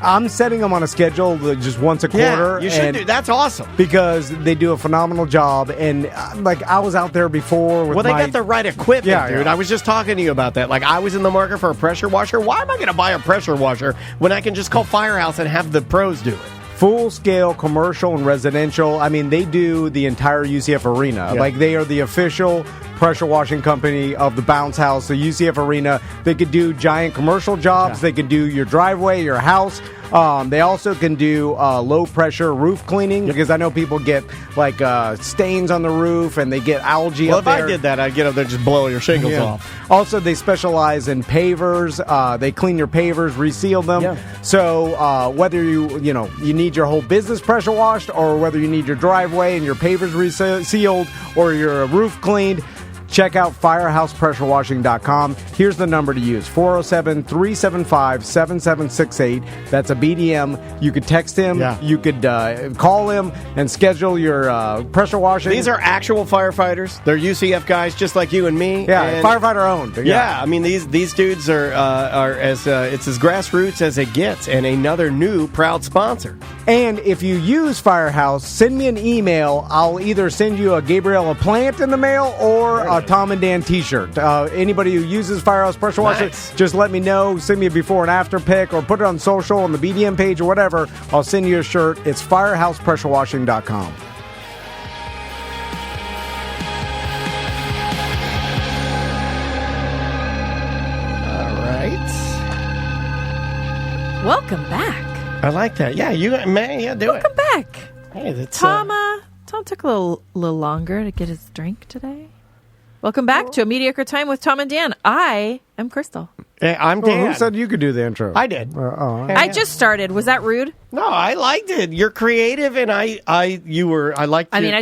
I'm setting them on a schedule just once a quarter. you should and- do. That's awesome. because they do a phenomenal job. And like I was out there before with Well, they my, got the right equipment, Yeah, dude. yeah. I was just talking to you about that. Like, I was in the market for a pressure washer. Why am I going to buy a pressure washer when I can just call Firehouse and have the pros do it? full-scale commercial and residential. I mean, they do the entire UCF arena. Yeah. Like, they are the official pressure washing company of the Bounce House, the UCF arena. They could do giant commercial jobs. Yeah. They could do your driveway, your house. They also can do low-pressure roof cleaning because I know people get, like, stains on the roof and they get algae Well, up if there. I did that, I'd get up there and just blow your shingles Yeah. off. Also, they specialize in pavers. They clean your pavers, reseal them. Yeah. So whether you need your whole business pressure washed, or whether you need your driveway and your pavers resealed, or your roof cleaned, check out firehousepressurewashing.com. Here's the number to use, 407-375-7768. That's a BDM. You could text him. Yeah. You could call him and schedule your pressure washing. These are actual firefighters. They're UCF guys just like you and me. yeah, And- firefighter owned. Yeah, I mean these dudes are as it's as grassroots as it gets, and another new proud sponsor. And if you use Firehouse, send me an email. I'll either send you a Gabriella plant in the mail or a Tom and Dan t-shirt. Anybody who uses Firehouse Pressure Washer, just let me know. Send me a before and after pic or put it on social on the BDM page or whatever. I'll send you a shirt. It's firehousepressurewashing.com. Welcome back. I like that. Yeah, do it. Welcome back. Hey, that's, Tom took a little longer to get his drink today. Welcome back to A Mediocre Time with Tom and Dan. I am Crystal. Hey, I'm Dan. Who said you could do the intro? I did. I just started. Was that rude? No, I liked it. You're creative, and I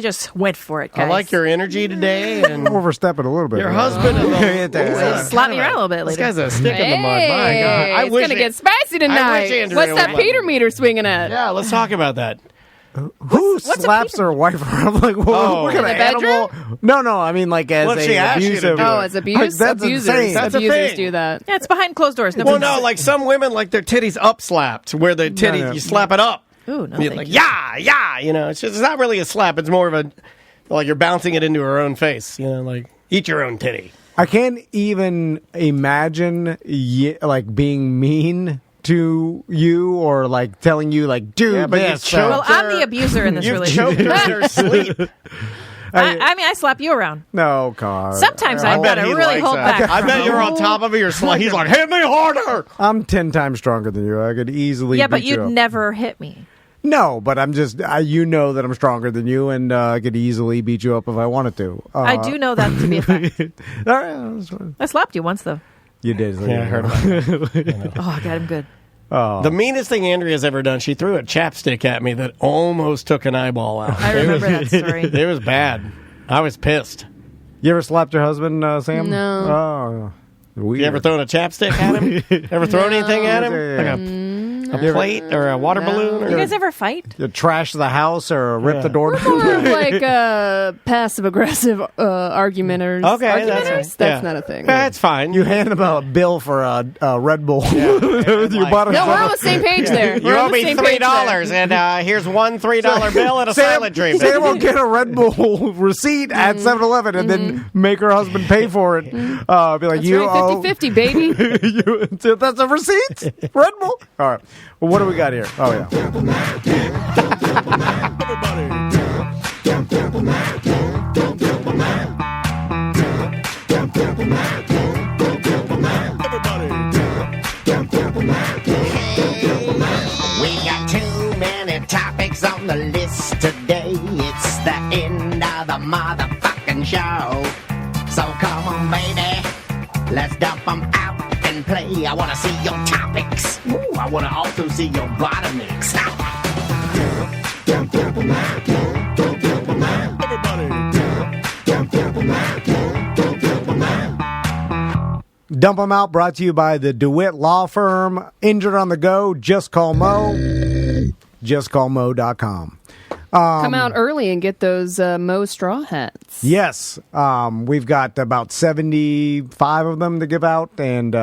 just went for it, guys. I like your energy today, and overstepping a little bit. Your husband slapped me around a little bit later. This guy's a stick in the mud. My God, it's gonna get spicy tonight. What's that Peter meter swinging at? Yeah, let's talk about that. Who slaps their wife around? Like, what kind of animal? No, I mean, like, as abusive. Oh, as abuse? That's abusers. insane. That's a abusers thing. do that. Yeah, it's behind closed doors. Well, no, like some women like their titties up slapped, where the titty you slap it up. Ooh, no, you're like, yeah. You know, it's not really a slap. It's more of a like you're bouncing it into her own face. You know, like eat your own titty. I can't even imagine like being mean to you or like telling you like do this. Well, I'm the abuser in this relationship. Choked her in her sleep. I mean, I slap you around. No, God. Sometimes I've got to really hold back. I bet you're on top of me. He's like, hit me harder. I'm 10 times stronger than you. I could easily. Yeah, but beat you you'd up. never hit me. No, but I'm just, you know that I'm stronger than you, and I could easily beat you up if I wanted to. I do know that to be a fact. All right, I slapped you once, though. You did. Yeah, I heard about that. Oh, I got him good. Oh. The meanest thing Andrea's ever done, she threw a chapstick at me that almost took an eyeball out. I remember that story. It was bad. I was pissed. You ever slapped your husband, Sam? No. Oh, weird. You ever thrown a chapstick at him? Ever thrown anything at him? Like a plate or a water balloon? Or You guys ever fight? You trash the house or rip the door down? More of like passive-aggressive argumenters. Okay, that's not a thing. That's fine. You hand him a bill for a Red Bull. You bought No, we're on the same page there. You owe me $3, and here's one $3 bill and a silent treatment. Sam will get a Red Bull receipt at 7-Eleven and then make her husband pay for it. Be like, That's you right, owe 50-50, baby. That's a receipt. Red Bull. All right. Well, what do we got here? Oh yeah. We got too many topics on the list today. It's the end of the motherfucking show. So come on, baby, let's dump them out and play. I want to see your topics. Ooh, I want to also see your bottom mix. Dump 'em Out, brought to you by the DeWitt Law Firm. Injured on the go, just call Mo. JustCallMo.com. Come out early and get those Mo straw hats. Yes. We've got about 75 of them to give out. And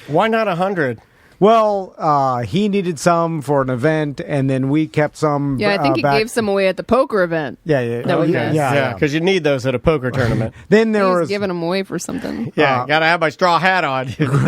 why not 100? Well, he needed some for an event, and then we kept some. Yeah, I think he gave some away at the poker event. Yeah. Yeah, because you need those at a poker tournament. Then there was giving them away for something. Yeah, gotta have my straw hat on.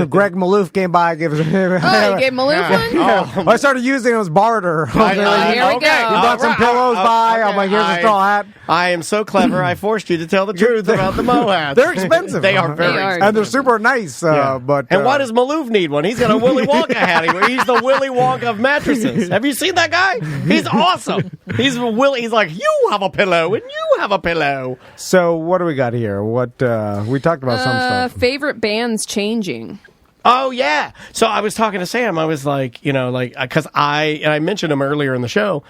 Greg Maloof came by, gave us. Oh, you gave Maloof one? Yeah. I started using it as barter. Here we go. You brought some pillows by. I'm like, here's a straw hat. I am so clever. I forced you to tell the truth about the Mo hats. They're expensive. They are very expensive. And they're super nice. But and why does Maloof need one? He's got a Willy Wonka hat. He's the Willy Wonka of mattresses. Have you seen that guy? He's awesome. He's like, you have a pillow and you have a pillow. So what do we got here? What we talked about some stuff. Favorite bands changing. Oh yeah. So I was talking to Sam. I was like, because I mentioned him earlier in the show.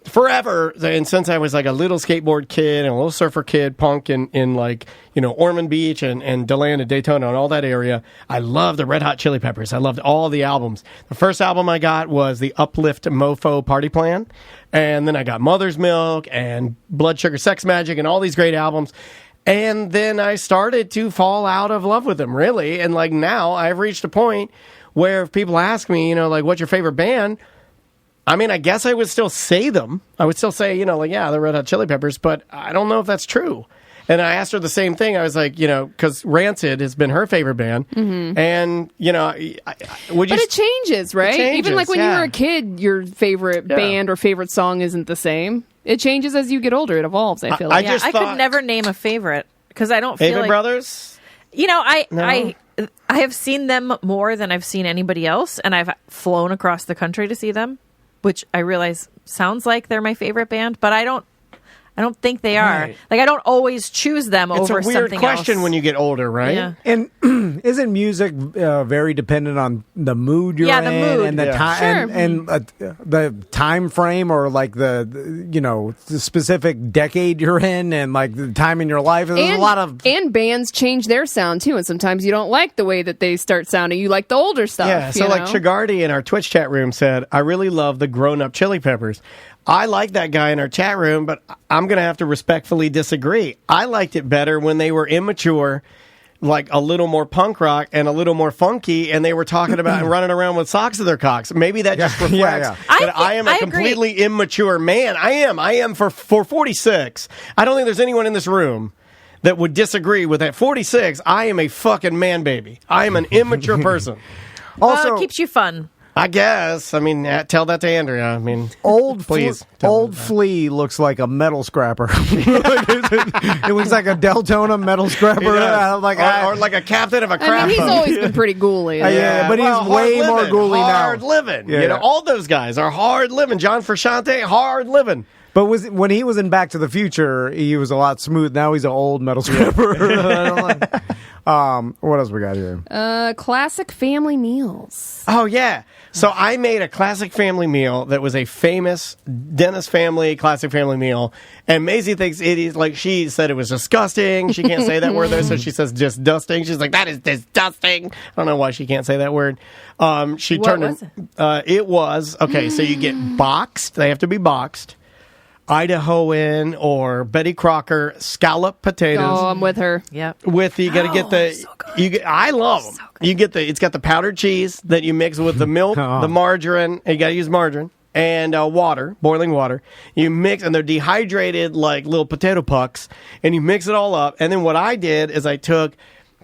Forever, and since I was like a little skateboard kid and a little surfer kid, punk in like, Ormond Beach and DeLand and Daytona and all that area, I loved the Red Hot Chili Peppers. I loved all the albums. The first album I got was the Uplift Mofo Party Plan. And then I got Mother's Milk and Blood Sugar Sex Magic and all these great albums. And then I started to fall out of love with them, really. And like now I've reached a point where if people ask me, what's your favorite band? I mean, I guess I would still say them. I would still say, the Red Hot Chili Peppers, but I don't know if that's true. And I asked her the same thing. I was like, because Rancid has been her favorite band. Mm-hmm. And, But it changes, right? It changes, even like when you were a kid, your favorite band or favorite song isn't the same. It changes as you get older. It evolves, I feel like. I could never name a favorite because I don't feel Avett like... Brothers? I have seen them more than I've seen anybody else, and I've flown across the country to see them, which I realize sounds like they're my favorite band, but I don't think they are. Right. Like, I don't always choose them over something else. It's a weird question when you get older, right? Yeah. And isn't music very dependent on the mood you're in? The mood. And the time and the time frame, or like the specific decade you're in, and like the time in your life. There's a lot of bands change their sound too, and sometimes you don't like the way that they start sounding. You like the older stuff. Yeah. So like Chagardi in our Twitch chat room said, I really love the Grown Up Chili Peppers. I like that guy in our chat room, but I'm going to have to respectfully disagree. I liked it better when they were immature, like a little more punk rock and a little more funky, and they were talking about and running around with socks in their cocks. Maybe that just reflects that I am a completely immature man. I am for 46. I don't think there's anyone in this room that would disagree with that. 46, I am a fucking man baby. I am an immature person. Also, it keeps you fun. I guess. I mean, tell that to Andrea. I mean, old Flea looks like a metal scrapper. It looks like a Deltona metal scrapper. Or like a captain of a crap I mean, he's boat. always been pretty ghouly. But he's way more ghouly now. Hard living. Yeah. All those guys are hard living. John Frusciante, hard living. But when he was in Back to the Future, he was a lot smooth. Now he's an old metal scrapper. What else we got here? Classic family meals. Oh, yeah. So I made a classic family meal that was a famous Dennis family classic family meal. And Maisie thinks it is, like, she said it was disgusting. She can't say that word there, so she says just dusting. She's like, that is disgusting. I don't know why she can't say that word. What was it? It was, okay, so you get boxed. They have to be boxed. Idahoan or Betty Crocker scallop potatoes. Oh, I'm with her. Yep. You got to get the. I love them. You get it's got the powdered cheese that you mix with the milk, the margarine. And you got to use margarine and water, boiling water. You mix, and they're dehydrated like little potato pucks, and you mix it all up. And then what I did is I took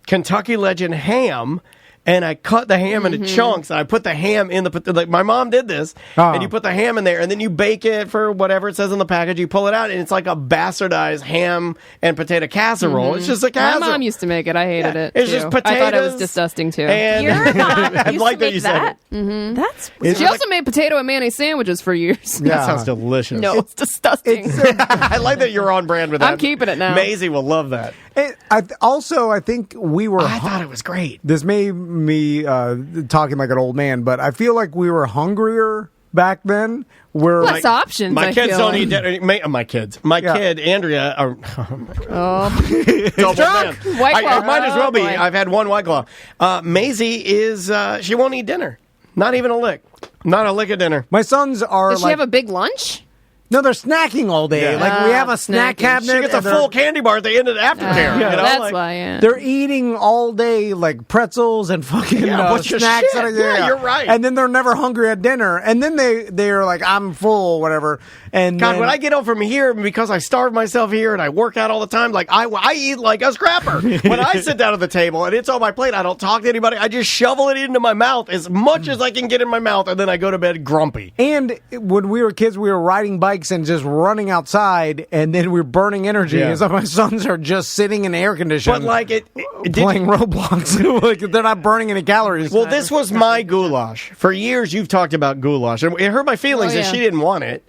Kentucky Legend ham. And I cut the ham into chunks, and I put the ham in like my mom did this, and you put the ham in there, and then you bake it for whatever it says on the package. You pull it out, and it's like a bastardized ham and potato casserole. It's just a casserole. My mom used to make it. I hated it. It's too. just potatoes. I thought it was disgusting too. And Your mom used like to that you make said that? it. That's She also made potato and mayonnaise sandwiches for years. That sounds delicious. No, it's disgusting. I like that you're on brand with that. I'm keeping it now. Maisie will love that. I think we were. I thought it was great. This made me talking like an old man, but I feel like we were hungrier back then. Less options. My kids don't eat dinner. My kid, Andrea. Double drunk. down. White Claw. I might as well be. Boy. I've had one White Claw. Maisie is. She won't eat dinner. Not even a lick. Not a lick of dinner. My sons are. Does she have a big lunch? No, they're snacking all day. Yeah. Like we have a snack snacking. cabinet. She gets a full candy bar at the end of the aftercare. That's why. Yeah. They're eating all day like pretzels and fucking bunch of snacks. shit. Yeah, you're right. And then they're never hungry at dinner. And then they're like, I'm full, whatever. And God, when I get home from here, because I starve myself here and I work out all the time, like I eat like a scrapper. When I sit down at the table and it's on my plate, I don't talk to anybody. I just shovel it into my mouth as much as I can get in my mouth, and then I go to bed grumpy. And when we were kids, we were riding bikes and just running outside, and then we were burning energy. Yeah. And so my sons are just sitting in air conditioning, But like playing Roblox. Like they're not burning any calories. Well, this was my goulash. For years, you've talked about goulash, and it hurt my feelings that she didn't want it.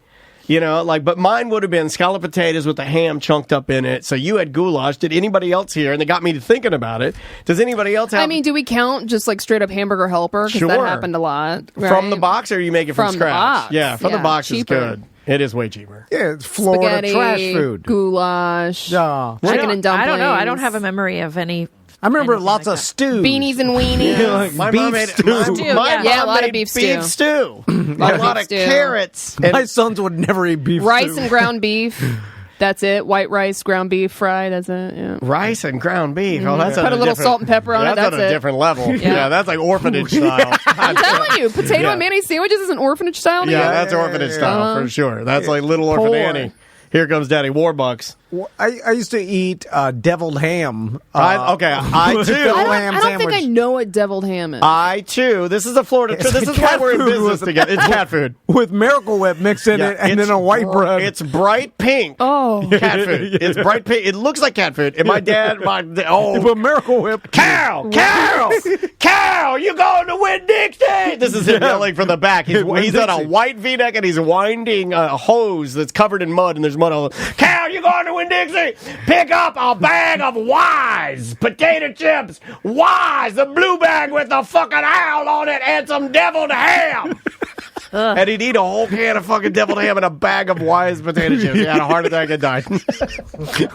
But mine would have been scalloped potatoes with the ham chunked up in it. So you had goulash. Did anybody else here? And they got me to thinking about it. Does anybody else have? I mean, do we count just like straight up hamburger helper? Because that happened a lot. Right? From the box, or you make it from scratch? The box. Yeah, from the box cheaper. is good. It is way cheaper. Yeah, it's Florida Spaghetti, trash food. Goulash, Yeah. chicken and dumplings. I don't know. I don't have a memory of any. I remember anything lots like of that. stew. Beanies and weenies. My beef mom made stew. My Stew, mom yeah. A lot of made beef stew. A of lot beef of stew. carrots. My sons would never eat beef Rice stew. and ground beef. That's it. White rice, ground beef, fried. That's it. Yeah. Rice and ground beef. Oh, that's Put a little salt and pepper on it. That's That's on a it. different level. Yeah, that's like orphanage style. I'm telling you, potato and mayonnaise sandwiches is an orphanage style. Yeah, that's orphanage style for sure. That's like Little Orphan Poor. Annie. Here comes Daddy Warbucks. I used to eat deviled ham. I too. I don't think I know what deviled ham is. I too. This is a Florida. This is why we're in business together. It's cat food with Miracle Whip mixed in it, and then a white bread. It's bright pink. Oh, cat food. It's bright pink. It looks like cat food. And my dad, but Miracle Whip. Carol, you going to Winn-Dixie? This is him yelling from the back. He's on a white V-neck and he's winding a hose that's covered in mud, and there's mud all over. Carol, you going to Winn-Dixie? Pick up a bag of Wise potato chips. Wise, the blue bag with the fucking owl on it, and some deviled ham. And he'd eat a whole can of fucking deviled ham and a bag of Wise potato chips. He had a heart attack and died.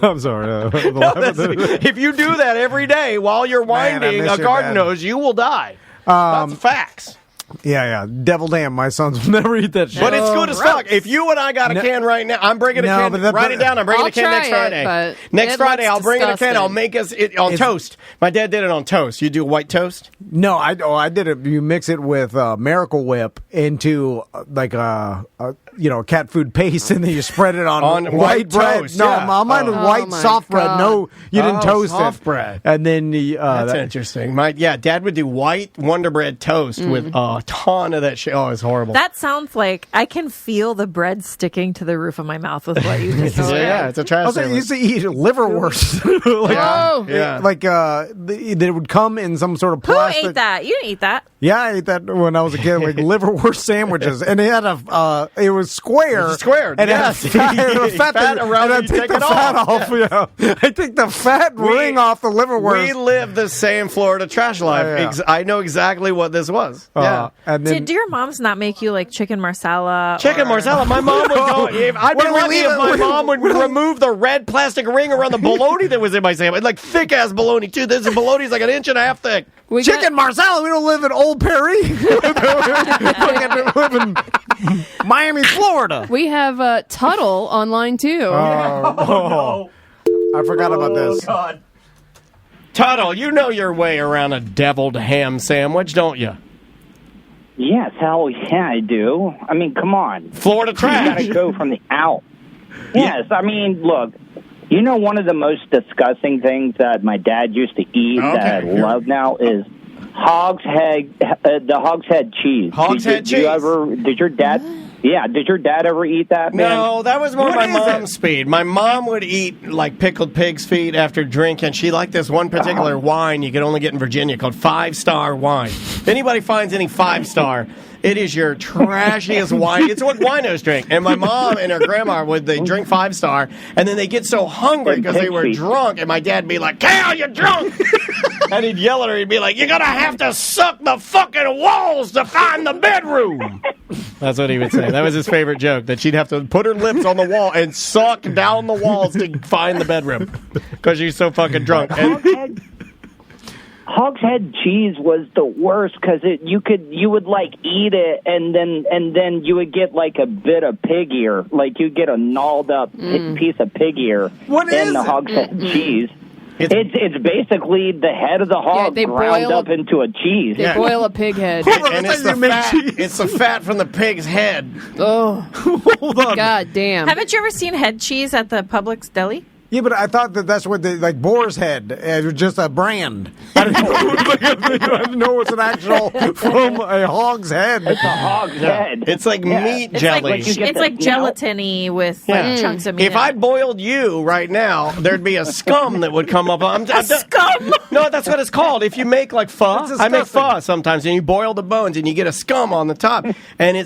I'm sorry. If you do that every day while you're winding a garden hose, you will die. That's facts. Yeah. Deviled ham. My sons will never eat that shit. But it's good as fuck. If you and I got a can right now, I'm bringing a can. Write it down. I'm bringing a can next Friday. Next Friday, I'll bring in a can. I'll make us on toast. My dad did it on toast. You do white toast? No, I did it. You mix it with Miracle Whip into like cat food paste, and then you spread it on white bread. Toast, no, mine was white soft bread. No, you didn't toast soft bread. And then that's interesting. Dad would do white Wonder Bread toast with a ton of that shit. Oh, it's horrible. That sounds like I can feel the bread sticking to the roof of my mouth with what you just said. Yeah, it's a trash. Also, I used to eat liverwurst. They would come in some sort of plastic. Who ate that? You didn't eat that. Yeah, I ate that when I was a kid, like liverwurst sandwiches, and it had it was square. It was square. And yes. it had fat around, and I take the fat off. Yeah. I take the fat ring off the liverwurst. We live the same Florida trash life. Yeah. I know exactly what this was. And then, did your moms not make you like chicken marsala? Marsala. My mom would go. I'd be lucky if my mom would remove the red plastic ring around the bologna that was in my sandwich. Like thick ass bologna too. This bologna's like an inch and a half thick. Chicken marsala. We don't live in Old Perry. We live in Miami, Florida. We have Tuddle online too. Oh, I forgot about this. God. Tuddle, you know your way around a deviled ham sandwich, don't you? Yes, hell yeah, I do. I mean, come on. Florida trash. You gotta go from the out. Yes, I mean, look, you know one of the most disgusting things that my dad used to eat that I love now is the hog's head cheese. Hog's head cheese? Did your dad ever eat that, man? No, that was more my mom's speed. My mom would eat like pickled pig's feet after drinking. She liked this one particular wine you could only get in Virginia called 5-Star wine. If anybody finds any 5-Star, it is your trashiest wine. It's what winos drink. And my mom and her grandma they drink 5-Star, and then they get so hungry because they were drunk, and my dad would be like, "Carol, you're drunk!" And he'd yell at her. He'd be like, "You're gonna have to suck the fucking walls to find the bedroom." That's what he would say. That was his favorite joke, that she'd have to put her lips on the wall and suck down the walls to find the bedroom because she's so fucking drunk. Hog's head cheese was the worst because you would like eat it and then you would get like a bit of pig ear, like you get a gnawed up piece of pig ear in the hog's head cheese. It's basically the head of the hog ground up into a cheese. They boil a pig head. And it's the fat. It's the fat from the pig's head. Oh, hold on. God damn! Haven't you ever seen head cheese at the Publix deli? Yeah, but I thought that's what like boar's head. It was just a brand. I didn't know it's an actual from a hog's head. It's a hog's head. It's like meat jelly. It's like gelatiny with like chunks of meat. If I boiled you right now, there'd be a scum that would come up. Scum? No, that's what it's called. If you make like pho, I make pho sometimes, and you boil the bones, and you get a scum on the top, and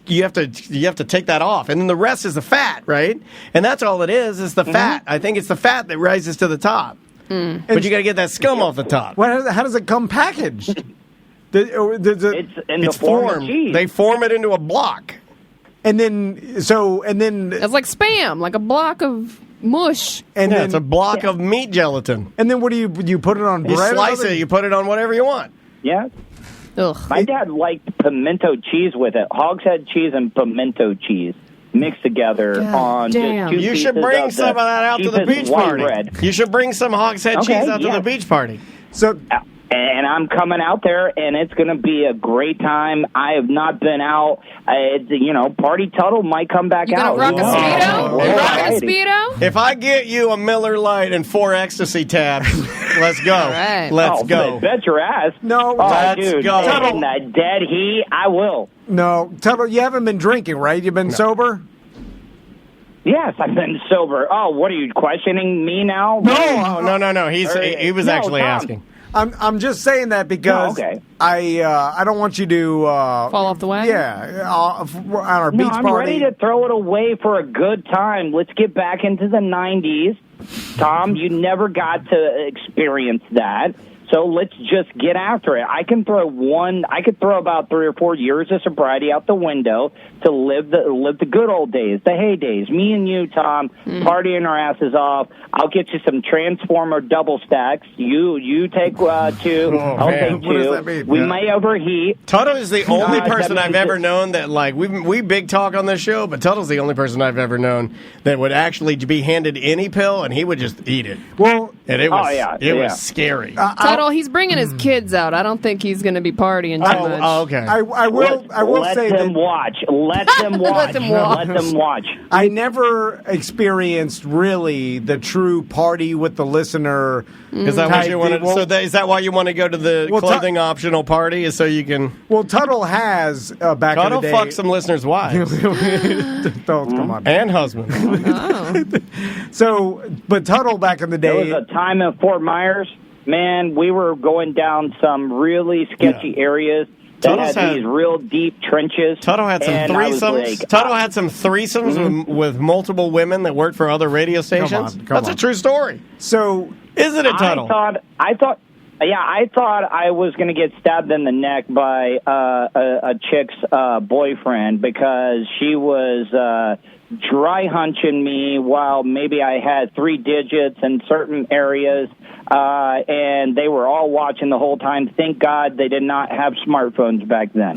you have to take that off, and then the rest is the fat, right? And that's all it is the fat. I think it's the fat that rises to the top. But you got to get that scum off the top. How does it come packaged? It's in the form of cheese. They form it into a block. And then it's like Spam, like a block of mush. And then it's a block of meat gelatin. And then what do you put it on bread? You slice it, you put it on whatever you want. Yeah. Ugh. My dad liked pimento cheese with it. Hog's head cheese and pimento cheese mixed together on just 2 You should bring some of that out to the beach party. Bread. You should bring some hog's head cheese out to the beach party. So And I'm coming out there, and it's going to be a great time. I have not been out. Party Tuddle might come back out. You gonna rock a Speedo? You rocking a Speedo? If I get you a Miller Lite and 4 ecstasy tabs, let's go. All right. Let's go. Bet your ass. No, let's dude, go. In that dead heat, I will. No, Tuddle, you haven't been drinking, right? You've been sober? Yes, I've been sober. Oh, what are you questioning me now? No. He was actually Tom. asking. I'm just saying that because I don't want you to fall off the wagon. Yeah, on our beach I'm party. ready to throw it away for a good time. Let's get back into the 90s. Tom, you never got to experience that. So let's just get after it. I could throw about 3 or 4 years of sobriety out the window to live the good old days, the heydays. Me and you, Tom, partying our asses off. I'll get you some Transformer double stacks. You take 2. I'll take 2. What does that mean? We may overheat. Tuddle is the only person I've ever known that, like, we big talk on this show, but Tuddle's the only person I've ever known that would actually be handed any pill and he would just eat it. Well, and it was scary. Tuddle, he's bringing his kids out. I don't think he's going to be partying too much. Oh, okay. I will say let them watch. Let them watch. Let them watch. I never experienced really the true party with the listener. Is that what you wanted? Is that why you want to go to the clothing optional party? Is so you can? Well, Tuddle has back in the day. Fuck some listeners' wives. Come on. And husbands. But Tuddle back in the day. There was a time in Fort Myers. Man, we were going down some really sketchy areas that had these real deep trenches. Tuddle had some threesomes. Tuddle had some threesomes with multiple women that worked for other radio stations. That's a true story. So, isn't it, Tuddle? I thought I was going to get stabbed in the neck by a chick's boyfriend because she was dry hunching me while maybe I had 3 digits in certain areas. And they were all watching the whole time. Thank God they did not have smartphones back then.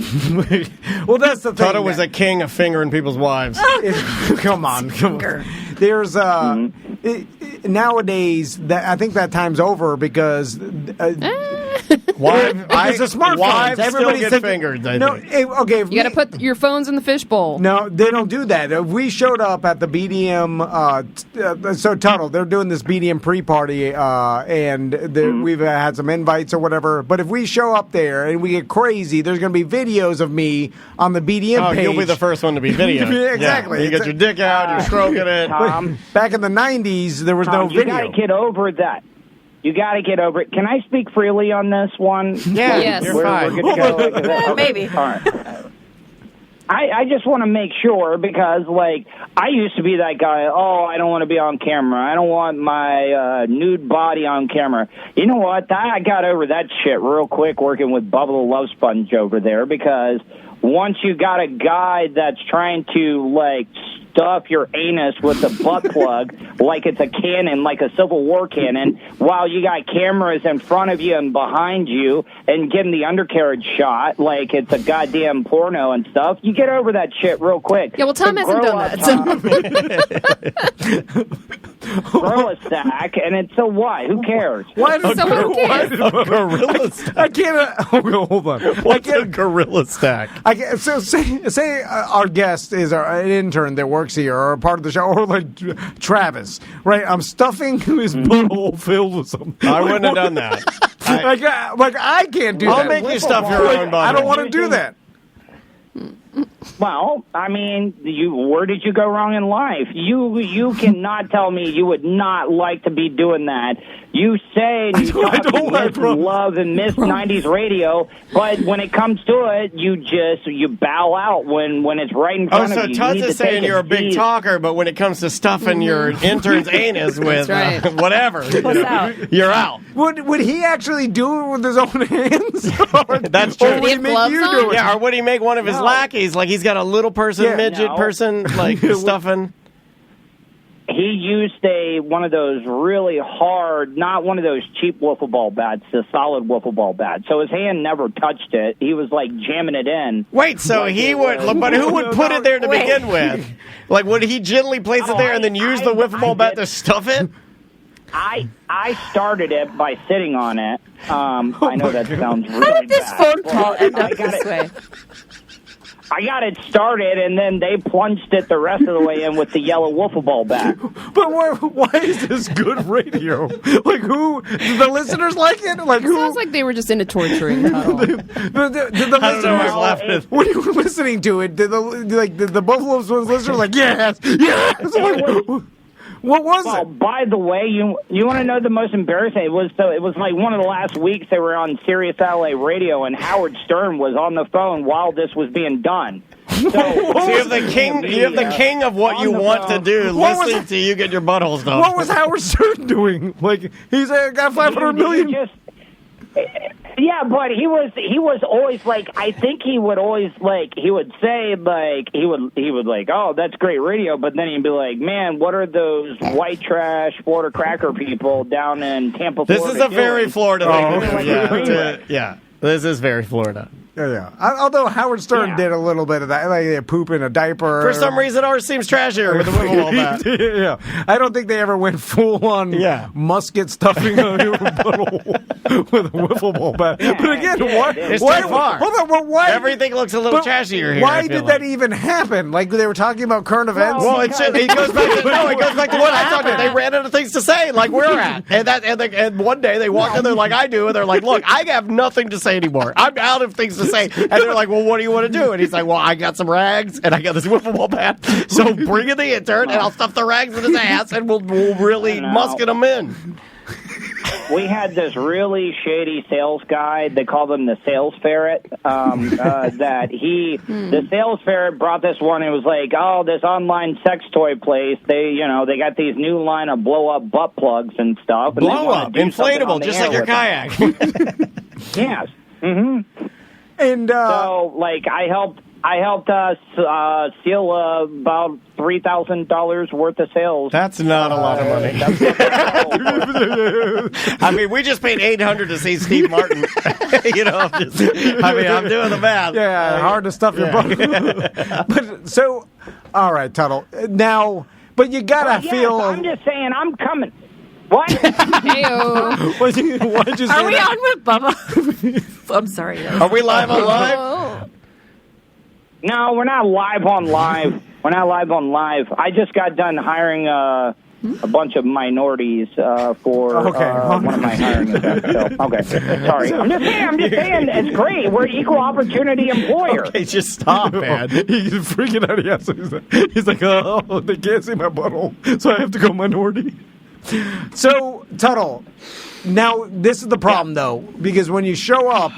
Well, that's the thing. Tuddle was a king of fingering people's wives. Come on. There's nowadays I think that time's over because the smartphones. Everybody get fingered. You got to put your phones in the fishbowl. No, they don't do that. If we showed up at the BDM, so Tuddle, they're doing this BDM pre-party, and we've had some invites or whatever. But if we show up there and we get crazy, there's going to be videos of me on the BDM page. You'll be the first one to be videoed. Exactly. Yeah. You get your dick out, you're stroking it. Tom, back in the 90s, there was no video. You got to get over that. You got to get over it. Can I speak freely on this one? Yeah, yes. We're good to go. Maybe. All right. I just want to make sure because, like, I used to be that guy, I don't want to be on camera. I don't want my nude body on camera. You know what? I got over that shit real quick working with Bubba the Love Sponge over there because once you got a guy that's trying to, like, stuff your anus with a butt plug like it's a cannon, like a Civil War cannon, while you got cameras in front of you and behind you and getting the undercarriage shot like it's a goddamn porno and stuff, you get over that shit real quick. Yeah, well, Tom hasn't done that. Grow a sack, and it's so what? Who cares? What? So who cares? A gorilla stack. I can't. Hold on. What's a gorilla stack? So say our guest is an intern that works here or a part of the show, or like Travis, right? I'm stuffing his butthole filled with something. I wouldn't have done that. I can't do that. I'll make you stuff your own body. I don't want to do that. Well, I mean, where did you go wrong in life? You cannot tell me you would not like to be doing that. You say you love and miss 90s radio, but when it comes to it, you bow out when it's right in front of you. So Tuds is saying you're a big talker, but when it comes to stuffing your intern's anus with whatever, you're out. Would he actually do it with his own hands? That's true. Or would he make you do it? Yeah, or would he make one of his lackeys, like he's got a little person, midget person, like stuffing? He used one of those really hard, not one of those cheap wiffle ball bats, a solid wiffle ball bat. So his hand never touched it. He was like jamming it in. Wait, so he would, but who would put it there to begin with? Like, would he gently place it there and then use the wiffle ball bat to stuff it? I started it by sitting on it. I know that sounds really How did this bad. phone call end up this way? I got it started, and then they plunged it the rest of the way in with the yellow wiffle ball bat. But why is this good radio? Like, who? Do the listeners like it? Like, who? Sounds like they were just into torturing Tuddle. Did the listeners? When you were listening to it, did the Buffalo Swings listeners like, yes? What was it? By the way, you want to know the most embarrassing? It was like one of the last weeks they were on Sirius LA radio, and Howard Stern was on the phone while this was being done. So you have the king of what you want to do listening to you get your butthole stuff. What was Howard Stern doing? Like, he's got 500 million. Yeah, but he was always like, I think he would always like, he would say like, he would like, oh, that's great radio, but then he'd be like, man, what are those white trash Florida cracker people down in Tampa, Florida? This is a very Florida thing. Okay. Yeah, this is very Florida. Yeah. Although Howard Stern did a little bit of that, like they poop in a diaper. For some reason, ours seems trashier with the wiffle ball bat. Yeah, I don't think they ever went full on musket stuffing on your butthole with a wiffle ball bat. But again, why? Hold on, why? Everything looks a little trashier here. Why did that even happen? Like they were talking about current events. Well, it goes back to what I talked about. They ran out of things to say, like we're at, and one day they walk in there like I do, and they're like, "Look, I have nothing to say anymore. I'm out of things to say." And they're like, well, what do you want to do? And he's like, well, I got some rags and I got this wiffle ball bat. So bring in the intern and I'll stuff the rags in his ass and we'll really musket him in. We had this really shady sales guy. They called him the sales ferret. The sales ferret brought this one and was like, oh, this online sex toy place. They got these new line of blow up butt plugs and stuff. And blow up, inflatable, just like your kayak. Yes. Mm-hmm. And so, like, I helped seal about $3,000 worth of sales. That's not a lot of money. I mean, we just paid $800 to see Steve Martin. I'm doing the math. Yeah, hard to stuff your butt. But so, all right, Tuddle. Now, but you gotta feel. I'm just saying, I'm coming. What? Heyo. Why'd you say Are we that? on with Bubba? I'm sorry. Are we live on live? No, we're not live on live. We're not live on live. I just got done hiring a bunch of minorities for one of my hiring events. So, okay, sorry. I'm just saying, it's great. We're an equal opportunity employer. Okay, just stop, man. He's freaking out. Yeah, so he's like, oh, they can't see my butthole, so I have to go minority. So, Tuddle, now this is the problem, though, because when you show up,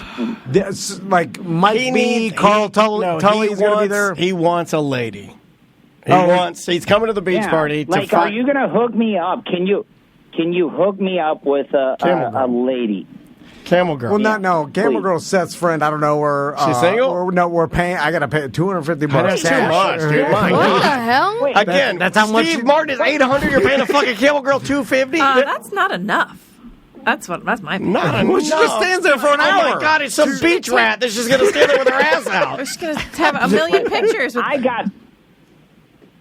this, like, Carl Tully's going to be there. He wants a lady. He's coming to the beach party. Are you going to hook me up? Can you hook me up with a lady? Camel Girl. Well, Camel Girl's Seth's friend. I don't know where. She's single? We're paying. I got to pay $250. That's too much, dude. What the hell? Again, that's how much. Steve Martin is $800. You're paying a fucking Camel Girl $250. That's not enough. That's my opinion. Not enough. Well, she just stands there for an hour. Oh my God, it's some beach rat that's just gonna stand there with her ass out. We're just gonna have a million pictures. I got.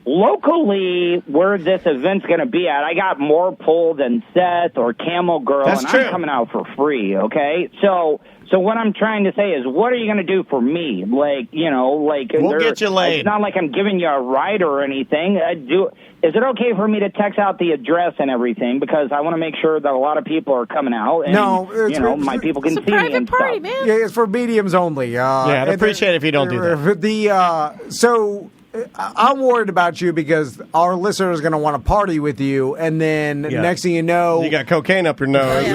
Locally, where this event's going to be at, I got more pull than Seth or Camel Girl, That's and true. I'm coming out for free, okay? So what I'm trying to say is, what are you going to do for me? Like, we'll get you laid. It's not like I'm giving you a ride or anything. Is it okay for me to text out the address and everything? Because I want to make sure that a lot of people are coming out, and my people can see me and party, stuff. man. Yeah, it's for mediums only. I'd appreciate it if you don't do that. So I'm worried about you because our listener is going to want to party with you, and then next thing you know, you got cocaine up your nose.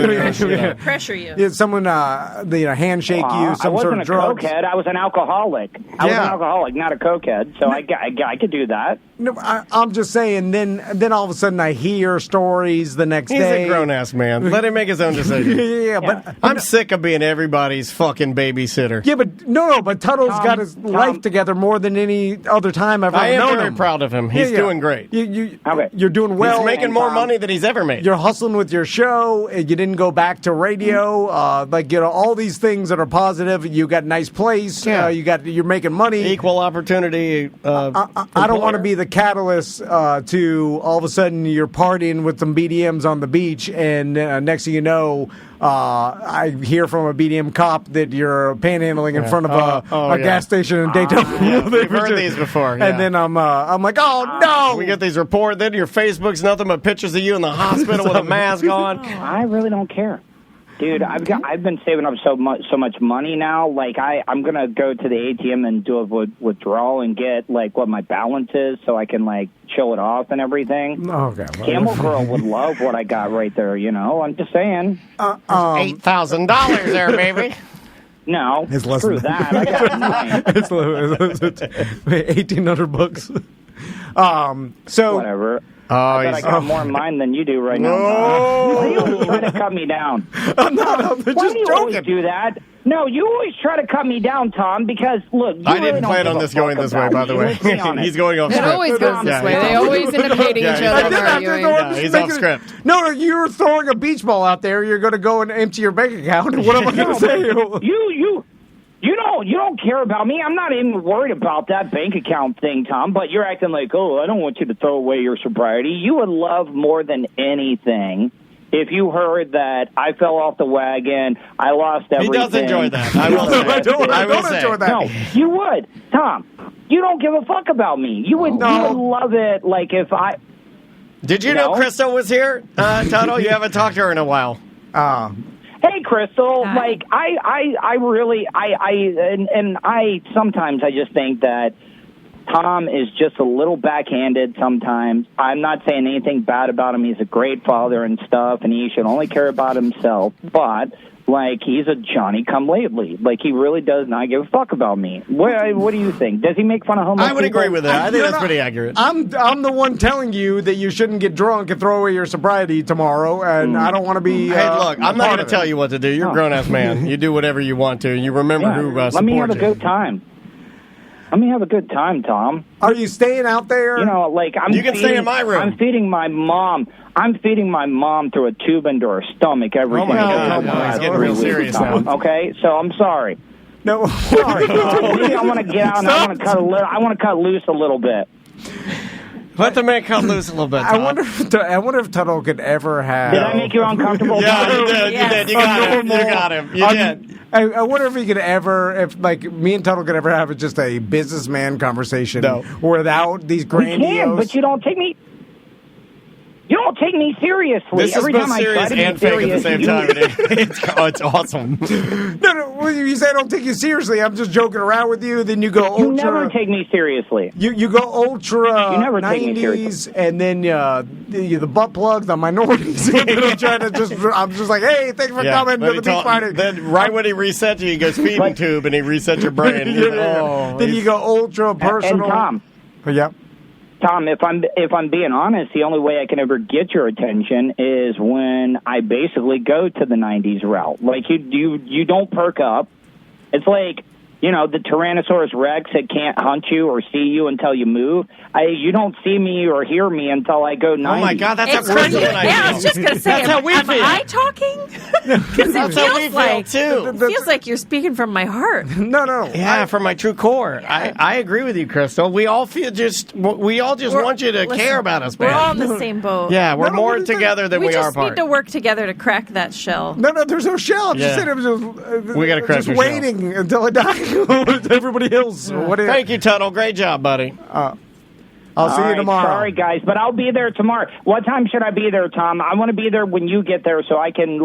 Pressure you. Someone handshake you. Some sort of drugs. I wasn't a cokehead. I was an alcoholic. I was an alcoholic, not a cokehead. So I could do that. No, I'm just saying. Then all of a sudden I hear stories the next He's day. He's a grown ass man. Let him make his own decision. But I'm sick of being everybody's fucking babysitter. Yeah, but but Tuddle's got his life together more than any other time I've ever known him. I am very proud of him. He's doing great. You're doing well. He's making more money than he's ever made. You're hustling with your show. You didn't go back to radio. All these things that are positive. You got a nice place. You're making money. Equal opportunity. I don't want to be the catalyst to all of a sudden you're partying with some BDMs on the beach, and next thing you know, I hear from a BDM cop that you're panhandling in front of a gas station in Daytona. We've heard these before. And then I'm like, oh no! We get these reports. Then your Facebook's nothing but pictures of you in the hospital with a mask on. I really don't care. Dude, I've been saving up so much money now. Like I'm gonna go to the ATM and do a withdrawal and get like what my balance is, so I can like chill it off and everything. Okay. Camel Girl would love what I got right there. I'm just saying. $8,000 there, baby. No, it's less screw than that. I got mine. It's $1,800. So whatever. I got more in mine than you do right now. Why do you always try to cut me down? I'm not. Why do you always do that? No, you always try to cut me down, Tom, because, look, you I didn't plan on this going this way, by the way. He's going off script. It always goes this way. They always end up hating each other and arguing. He's off script. No, you're throwing a beach ball out there. You're going to go and empty your bank account. What am I going to say? You don't care about me. I'm not even worried about that bank account thing, Tom, but you're acting like, I don't want you to throw away your sobriety. You would love more than anything if you heard that I fell off the wagon, I lost everything. He does enjoy that. I will say. I don't enjoy that. No, you would. Tom, you don't give a fuck about me. You would love it like if I... Did you know Crystal was here, Tuddle? You haven't talked to her in a while. Hey, Crystal, like, I sometimes I just think that Tom is just a little backhanded sometimes. I'm not saying anything bad about him. He's a great father and stuff, and he should only care about himself. But, like, he's a Johnny-come-lately. Like, he really does not give a fuck about me. What do you think? Does he make fun of homeless I would people? agree with that. I think that's pretty accurate. I'm the one telling you that you shouldn't get drunk and throw away your sobriety tomorrow, and I don't want to be... Hey, look, I'm not going to tell you what to do. You're a grown-ass man. You do whatever you want to, and you remember who supports you. Let me have a good time. Let me have a good time, Tom. Are you staying out there? Like you can stay in my room. I'm feeding my mom. I'm feeding my mom through a tube into her stomach every day. Oh my God! It's getting real serious now. Okay, so I'm sorry. No, sorry. Maybe I want to get out and I want to cut loose a little bit. Let the man cut loose a little bit, Tom. I wonder if Tuddle could ever have... Did I make you uncomfortable? Yeah, you did. Yes. You did. You got him. You did. I wonder if he could ever, if like me and Tuddle could ever have just a businessman conversation without these grandiose... We can, but you don't take me... You don't take me seriously. This Every is time both I try serious to be and fake serious, at the same time. It's awesome. No, you say I don't take you seriously. I'm just joking around with you. Then you go ultra... You never take me seriously. You go ultra you never 90s, take me seriously. And then the butt plug, the minorities. I'm just like, hey, thanks for coming to the beach party. Then right when he resets you, he goes feeding tube, and he resets your brain. Then you go ultra personal. And Tom. Yep. Tom, if I'm being honest, the only way I can ever get your attention is when I basically go to the 90s route. Like you don't perk up. It's like, the Tyrannosaurus Rex that can't hunt you or see you until you move. You don't see me or hear me until I go 90. Oh my God, that's how we're doing. I was just going to say, that's how we feel. Am I talking? Because that's how we feel too. It feels like you're speaking from my heart. No. Yeah, from my true core. I agree with you, Crystal. We all want you to care about us, man. We're all in the same boat. Yeah, we're more together than we are apart. We just need to work together to crack that shell. No, there's no shell. I'm just saying it was we got to crack just waiting until I die. Everybody else. Thank you, Tuddle. Great job, buddy. I'll see you tomorrow. Sorry, guys, but I'll be there tomorrow. What time should I be there, Tom? I want to be there when you get there so I can,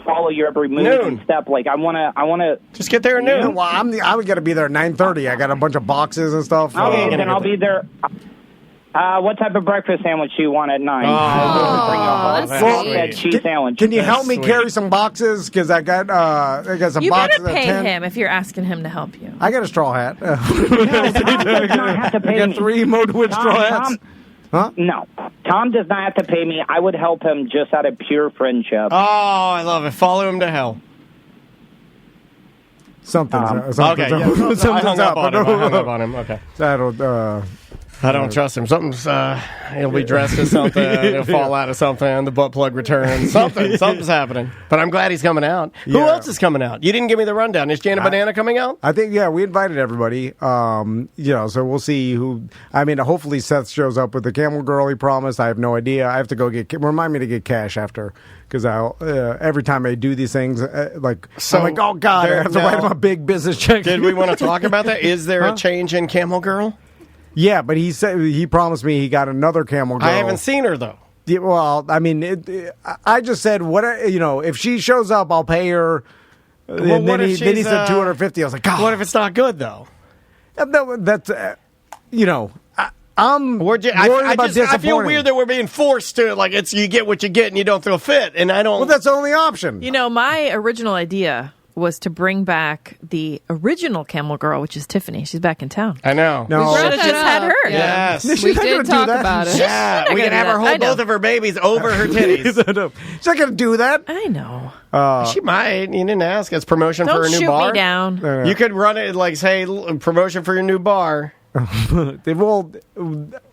follow your every move and step. I want to... Just get there at noon. Well, I would got to be there at 9:30. I got a bunch of boxes and stuff. Okay, then I'll be there... what type of breakfast sandwich do you want at 9? That's cheese sandwich. Can you help me carry some boxes? Because I got some you boxes. You better pay him if you're asking him to help you. I got a straw hat. Tom does not have to pay I got 3 Motorwood straw hats. Huh? No. Tom does not have to pay me. I would help him just out of pure friendship. Oh, I love it. Follow him to hell. Something's okay, up. Something's I hung up up on him. Okay. That'll... I don't trust him. Something's he'll be dressed as something. He'll fall out of something. The butt plug returns. Something's happening. But I'm glad he's coming out. Who else is coming out? You didn't give me the rundown. Is Janet Banana coming out? I think we invited everybody. So we'll see who. I mean, hopefully Seth shows up with the Camel Girl he promised. I have no idea. I have to go remind me to get cash after, because every time I do these things, I'm like, oh God, I have to write my big business check. Did we want to talk about that? Is there a change in Camel Girl? Yeah, but he said he promised me he got another Camel Girl. I haven't seen her though. Yeah, well, I mean, I just said if she shows up, I'll pay her. Well, and then he said $250. I was like, God. What if it's not good though? That's I'm worried about disappointing. I feel weird that we're being forced to you get what you get and you don't feel fit, and I don't. Well, that's the only option. My original idea was to bring back the original Camel Girl, which is Tiffany. She's back in town. I know. No. We should have just had her. Yes. We did talk about it. Yeah, we can have her hold both of her babies over her titties. She's not going to do that. I know. She might. You didn't ask. It's promotion Don't for a new shoot bar. Me down. You could run it say promotion for your new bar. Well,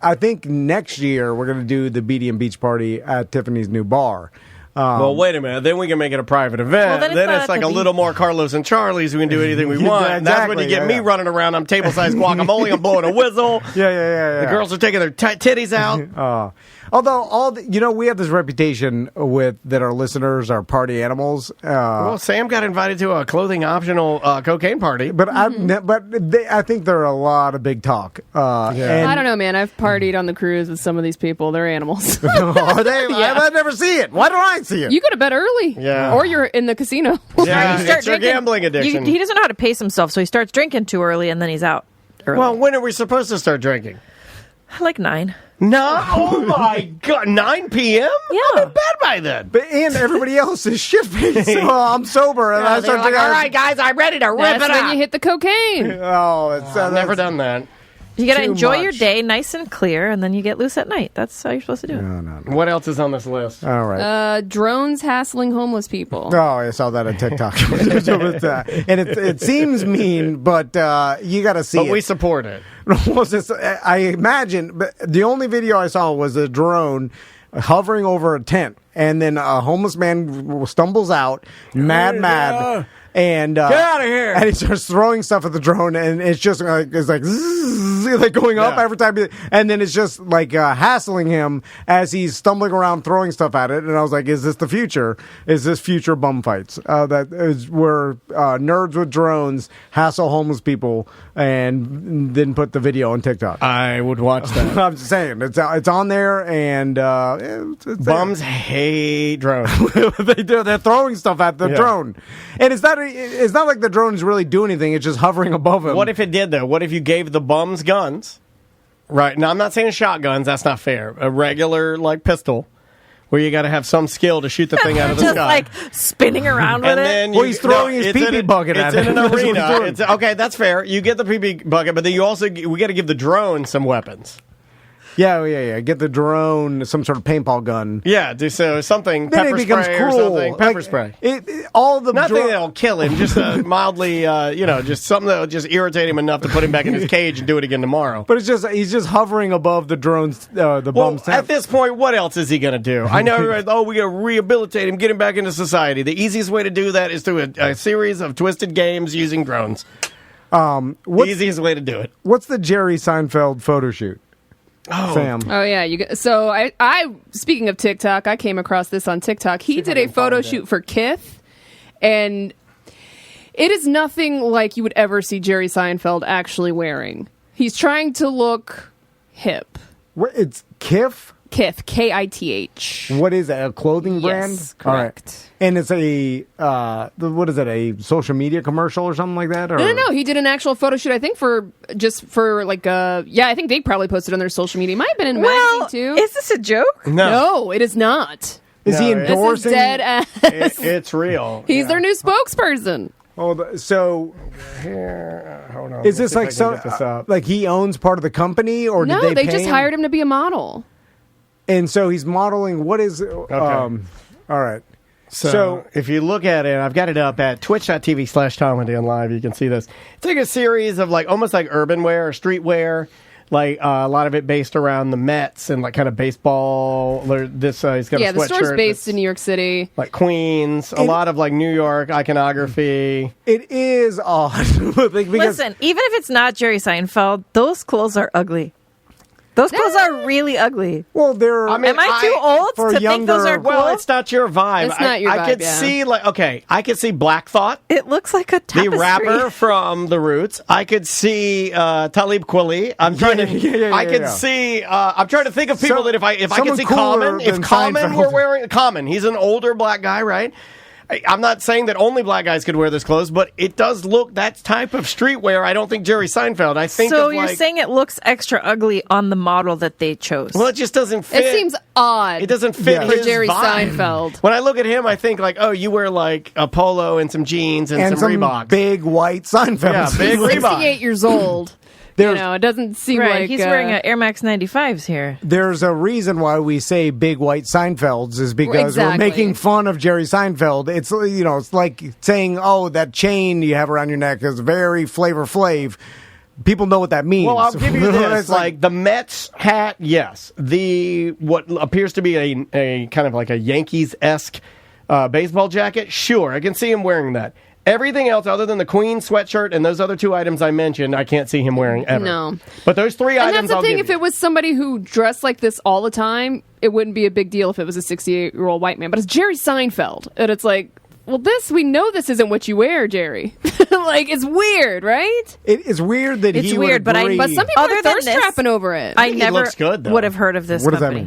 I think next year we're going to do the BDM Beach Party at Tiffany's new bar. Well, wait a minute. Then we can make it a private event. Well, then it's like a little more Carlos and Charlie's. We can do anything we want. Exactly, That's when you get me running around. I'm table-sized guacamole. I'm blowing a whistle. Yeah. The girls are taking their titties out. Although we have this reputation that our listeners are party animals. Well, Sam got invited to a clothing optional cocaine party, but I think they're a lot of big talk. I don't know, man. I've partied on the cruise with some of these people. They're animals. Are they? Yeah. I never see it. Why don't I see it? You go to bed early, or you're in the casino. Yeah, it's your gambling addiction. He doesn't know how to pace himself, so he starts drinking too early, and then he's out early. Well, when are we supposed to start drinking? Like 9. No, oh my God, 9 p.m. Yeah, I'm in bed by then. And evereverybody else is shit faced. I'm sober, and I start all right, guys, I'm ready to rip it That's when you hit the cocaine. I've never done that. You got to enjoy your day nice and clear, and then you get loose at night. That's how you're supposed to do it. No. What else is on this list? All right. Drones hassling homeless people. Oh, I saw that on TikTok. And it seems mean, but you got to see it. But we support it. I imagine, but the only video I saw was a drone hovering over a tent, and then a homeless man stumbles out, mad. And get out of here! And he starts throwing stuff at the drone, and it's just it's like zzz, like going up every time, and then it's just like hassling him as he's stumbling around throwing stuff at it. And I was like, "Is this the future? Is this future bum fights? That is where nerds with drones hassle homeless people and then put the video on TikTok." I would watch that. I'm just saying it's on there, and it's bums hate drones. They do. They're throwing stuff at the drone, and it's not like the drones really do anything. It's just hovering above him. What if it did, though? What if you gave the bums guns? Right. Now, I'm not saying shotguns. That's not fair. A regular, pistol, where you got to have some skill to shoot the thing out of the sky. Just spinning around with it. He's throwing his pee-pee bucket at it. It's in an arena. Okay, that's fair. You get the pee-pee bucket, but then we got to give the drone some weapons. Yeah. Get the drone, some sort of paintball gun. Yeah, do something, then pepper it becomes spray cool. or something. Pepper spray. Nothing that'll kill him, just mildly, just something that'll just irritate him enough to put him back in his cage and do it again tomorrow. But he's just hovering above the drone's, bum's at this point, what else is he going to do? I know, we got to rehabilitate him, get him back into society. The easiest way to do that is through a series of twisted games using drones. The easiest way to do it. What's the Jerry Seinfeld photo shoot? Oh. Sam. Oh yeah, so I speaking of TikTok, I came across this on TikTok. He did a photo shoot for Kith, and it is nothing like you would ever see Jerry Seinfeld actually wearing. He's trying to look hip. It's Kith? Kith, Kith. What is that? A clothing brand? Yes, correct. All right. And it's what is it? A social media commercial or something like that? Or? No. He did an actual photo shoot. I think I think they probably posted on their social media. It might have been in magazine too. Is this a joke? No, it is not. Is he endorsing? This is dead ass. It's real. He's their new spokesperson. So here, hold on. Is this like he owns part of the company, or no? did They just hired him to be a model. And so he's modeling. What is? Okay. All right. So if you look at it, I've got it up at twitch.tv/TomandDanLive. You can see this. It's like a series of almost like urban wear or streetwear Like a lot of it based around the Mets and like kind of baseball. He's got a sweatshirt. The store's based in New York City. Like Queens, a lot of like New York iconography. It is odd. Listen, even if it's not Jerry Seinfeld, those clothes are ugly. Those clothes are really ugly. Well, they're. Am I too old to think those are cool? Well, it's not your vibe. It's not your vibe. I could see I could see Black Thought. It looks like a tapestry. The rapper from The Roots. I could see Talib Kweli. I'm trying to. I could see. I'm trying to think of people that if I could see Common. If Common were wearing Common, he's an older black guy, right? I'm not saying that only black guys could wear this clothes, but it does look that type of streetwear. I don't think Jerry Seinfeld. I think so. You're saying it looks extra ugly on the model that they chose? Well, it just doesn't fit. It seems odd. It doesn't fit for his Jerry vibe. Seinfeld. When I look at him, I think like, oh, you wear like a polo and some jeans and some Reeboks. Big white Seinfeld. Yeah, big Reeboks. 68 years old. It doesn't seem like... He's wearing Air Max 95s here. There's a reason why we say big white Seinfelds is because we're making fun of Jerry Seinfeld. It's, it's like saying, oh, that chain you have around your neck is very Flavor Flav. People know what that means. Well, I'll give you this. like the Mets hat, yes. What appears to be a kind of like a Yankees-esque baseball jacket, sure. I can see him wearing that. Everything else, other than the Queen sweatshirt and those other two items I mentioned, I can't see him wearing ever. No. But those three items, and that's the thing. If it was somebody who dressed like this all the time, it wouldn't be a big deal if it was a 68-year-old white man. But it's Jerry Seinfeld. And it's like, well, we know this isn't what you wear, Jerry. Like, it's weird, right? It is weird that it's he weird, would agree. But some people are thirst trapping over it. I never looks good, would have heard of this What does company.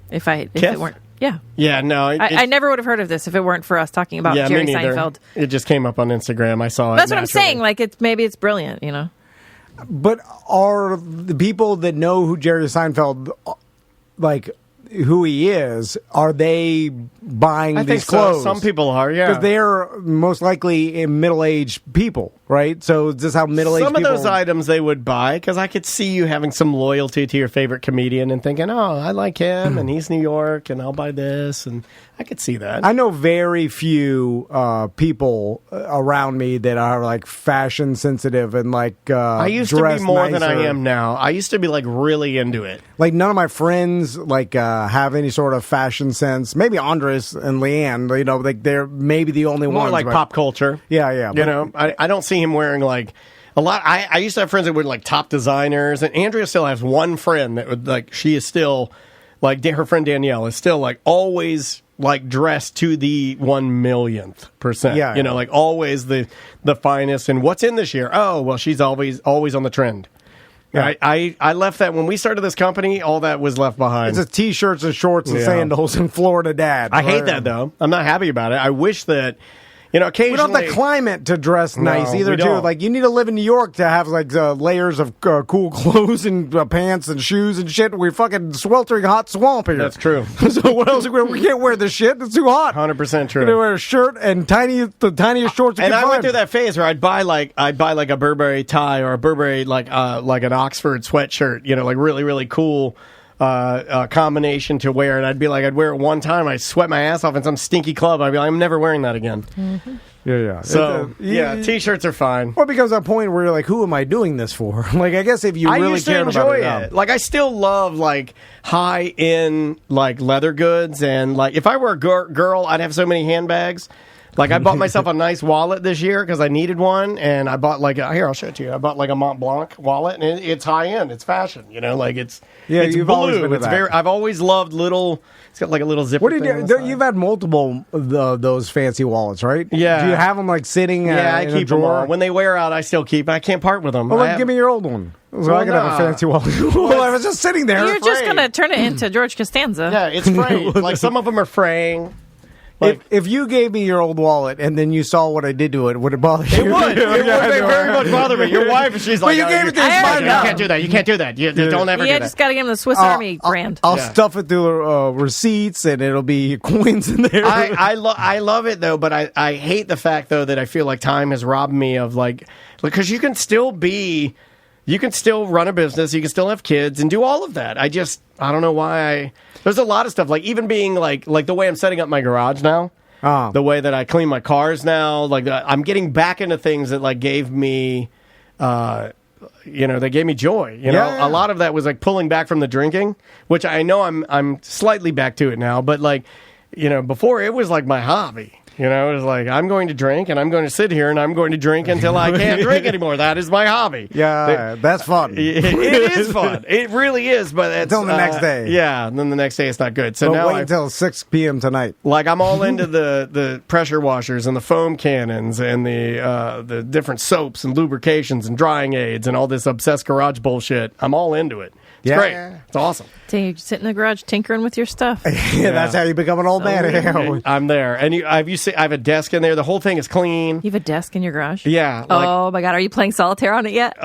that mean? If it weren't. Yeah. Yeah, no. I never would have heard of this if it weren't for us talking about Jerry Seinfeld. It just came up on Instagram. I saw it. That's what I'm saying. Like, maybe it's brilliant, But are the people that know who Jerry Seinfeld, like, who he is, are they buying these clothes? Some people are, yeah. Because they're most likely middle-aged people, right? So is this how middle-aged people... Some of those items they would buy, because I could see you having some loyalty to your favorite comedian and thinking, oh, I like him, and he's New York, and I'll buy this, and I could see that. I know very few people around me that are, like, fashion-sensitive and, like, I used to be more than I am now. I used to be, like, really into it. Like, none of my friends, like, have any sort of fashion sense. Maybe Andres and Leanne, like they're maybe the only more ones. Like pop culture. Yeah. I don't see him wearing like a lot. I used to have friends that were like top designers, and Andrea still has one friend that would like. She is still like her friend Danielle is still like always like dressed to the 1,000,000%. Yeah, like always the finest. And what's in this year? Oh, well, she's always on the trend. Yeah. I left that when we started this company. All that was left behind. It's just t-shirts and shorts and sandals and Florida Dad. I hate that though. I'm not happy about it. I wish that occasionally we don't have the climate to dress nice either. Too like you need to live in New York to have like layers of cool clothes and pants and shoes and shit. We're fucking sweltering hot swamp here. That's true. So what else? We can't wear this shit. It's too hot. 100% true. You wear a shirt and the tiniest shorts. And I went through that phase where I'd buy like a Burberry tie or a Burberry like an Oxford sweatshirt. Like really really cool. Combination to wear, and I'd wear it one time, I'd sweat my ass off in some stinky club, I'd be like, I'm never wearing that again. Mm-hmm. Yeah. So, t-shirts are fine. Well, it becomes a point where you're like, who am I doing this for? Like, I guess if you really care about it. Like, I still love, like, high-end, like, leather goods, and, like, if I were a girl, I'd have so many handbags. Like, I bought myself a nice wallet this year because I needed one, and I bought here, I'll show it to you. I bought like a Mont Blanc wallet, and it's high end, it's fashion, like it's you've blue. Always been it's very. I've always loved little. It's got like a little zipper. What did you've had multiple of those fancy wallets, right? Yeah. Do you have them like sitting? I keep them all. When they wear out, I still keep. I can't part with them. Well, give me your old one. So I could have a fancy wallet. Well, I was just sitting there. You're just gonna turn it into George Costanza. Yeah, it's frayed. Like some of them are fraying. If you gave me your old wallet and then you saw what I did to it, would it bother you? It would. It would very much bother me. Your wife, she's like, you gave it to his you can't do that. You can't do that. You don't ever do that. You just got to give him the Swiss Army brand. I'll stuff it through receipts and it'll be coins in there. I love it, though, but I hate the fact, though, that I feel like time has robbed me of, like, because you can still run a business, you can still have kids and do all of that. I don't know why there's a lot of stuff, like even being like the way I'm setting up my garage now. The way that I clean my cars now, like I'm getting back into things that like gave me they gave me joy. A lot of that was like pulling back from the drinking, which I know I'm slightly back to it now, but like, before it was like my hobby. It was like, I'm going to drink and I'm going to sit here and I'm going to drink until I can't drink anymore. That is my hobby. Yeah, that's fun. It is fun. It really is, but it's... Until the next day. Yeah, and then the next day it's not good. So but now wait until 6 p.m. tonight. Like, I'm all into the pressure washers and the foam cannons and the different soaps and lubrications and drying aids and all this obsessed garage bullshit. I'm all into it. It's great. It's awesome. So you sit in the garage tinkering with your stuff. Yeah, that's how you become an old man. I'm there. And I have a desk in there. The whole thing is clean. You have a desk in your garage? Yeah. Oh, my God. Are you playing solitaire on it yet?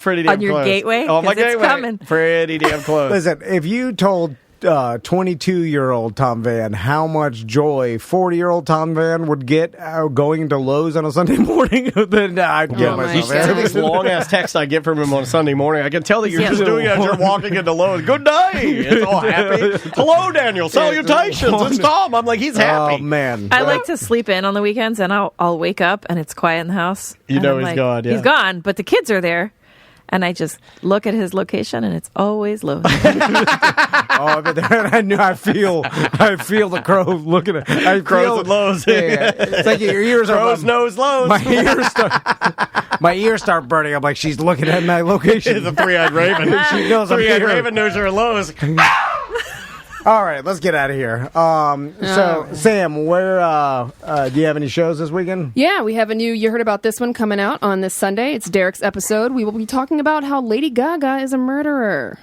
Pretty damn on your close. gateway? Oh, my gateway. It's coming. Pretty damn close. Listen, if you told 22-year-old Tom Vann how much joy 40-year-old Tom Vann would get going to Lowe's on a Sunday morning, then I'd kill myself. You see these long-ass texts I get from him on a Sunday morning. I can tell that you're just doing it as you're walking into Lowe's. Good day. It's all happy. Hello, Daniel. Salutations. It's Tom. I'm like, he's happy. Oh, man. I like to sleep in on the weekends, and I'll wake up, and it's quiet in the house. He's gone, yeah. He's gone, but the kids are there. And I just look at his location, and it's always Lowe's. But I feel the crow looking at. Crows and Lowe's. Yeah, it's like your ears are. Crows nose Lowe's. My ears start burning. I'm like, she's looking at my location. It's a three-eyed raven. She knows I'm here. Three-eyed raven knows you're at Lowe's. All right, let's get out of here. So, Sam, where do you have any shows this weekend? Yeah, we have you heard about this one coming out on this Sunday. It's Derek's episode. We will be talking about how Lady Gaga is a murderer.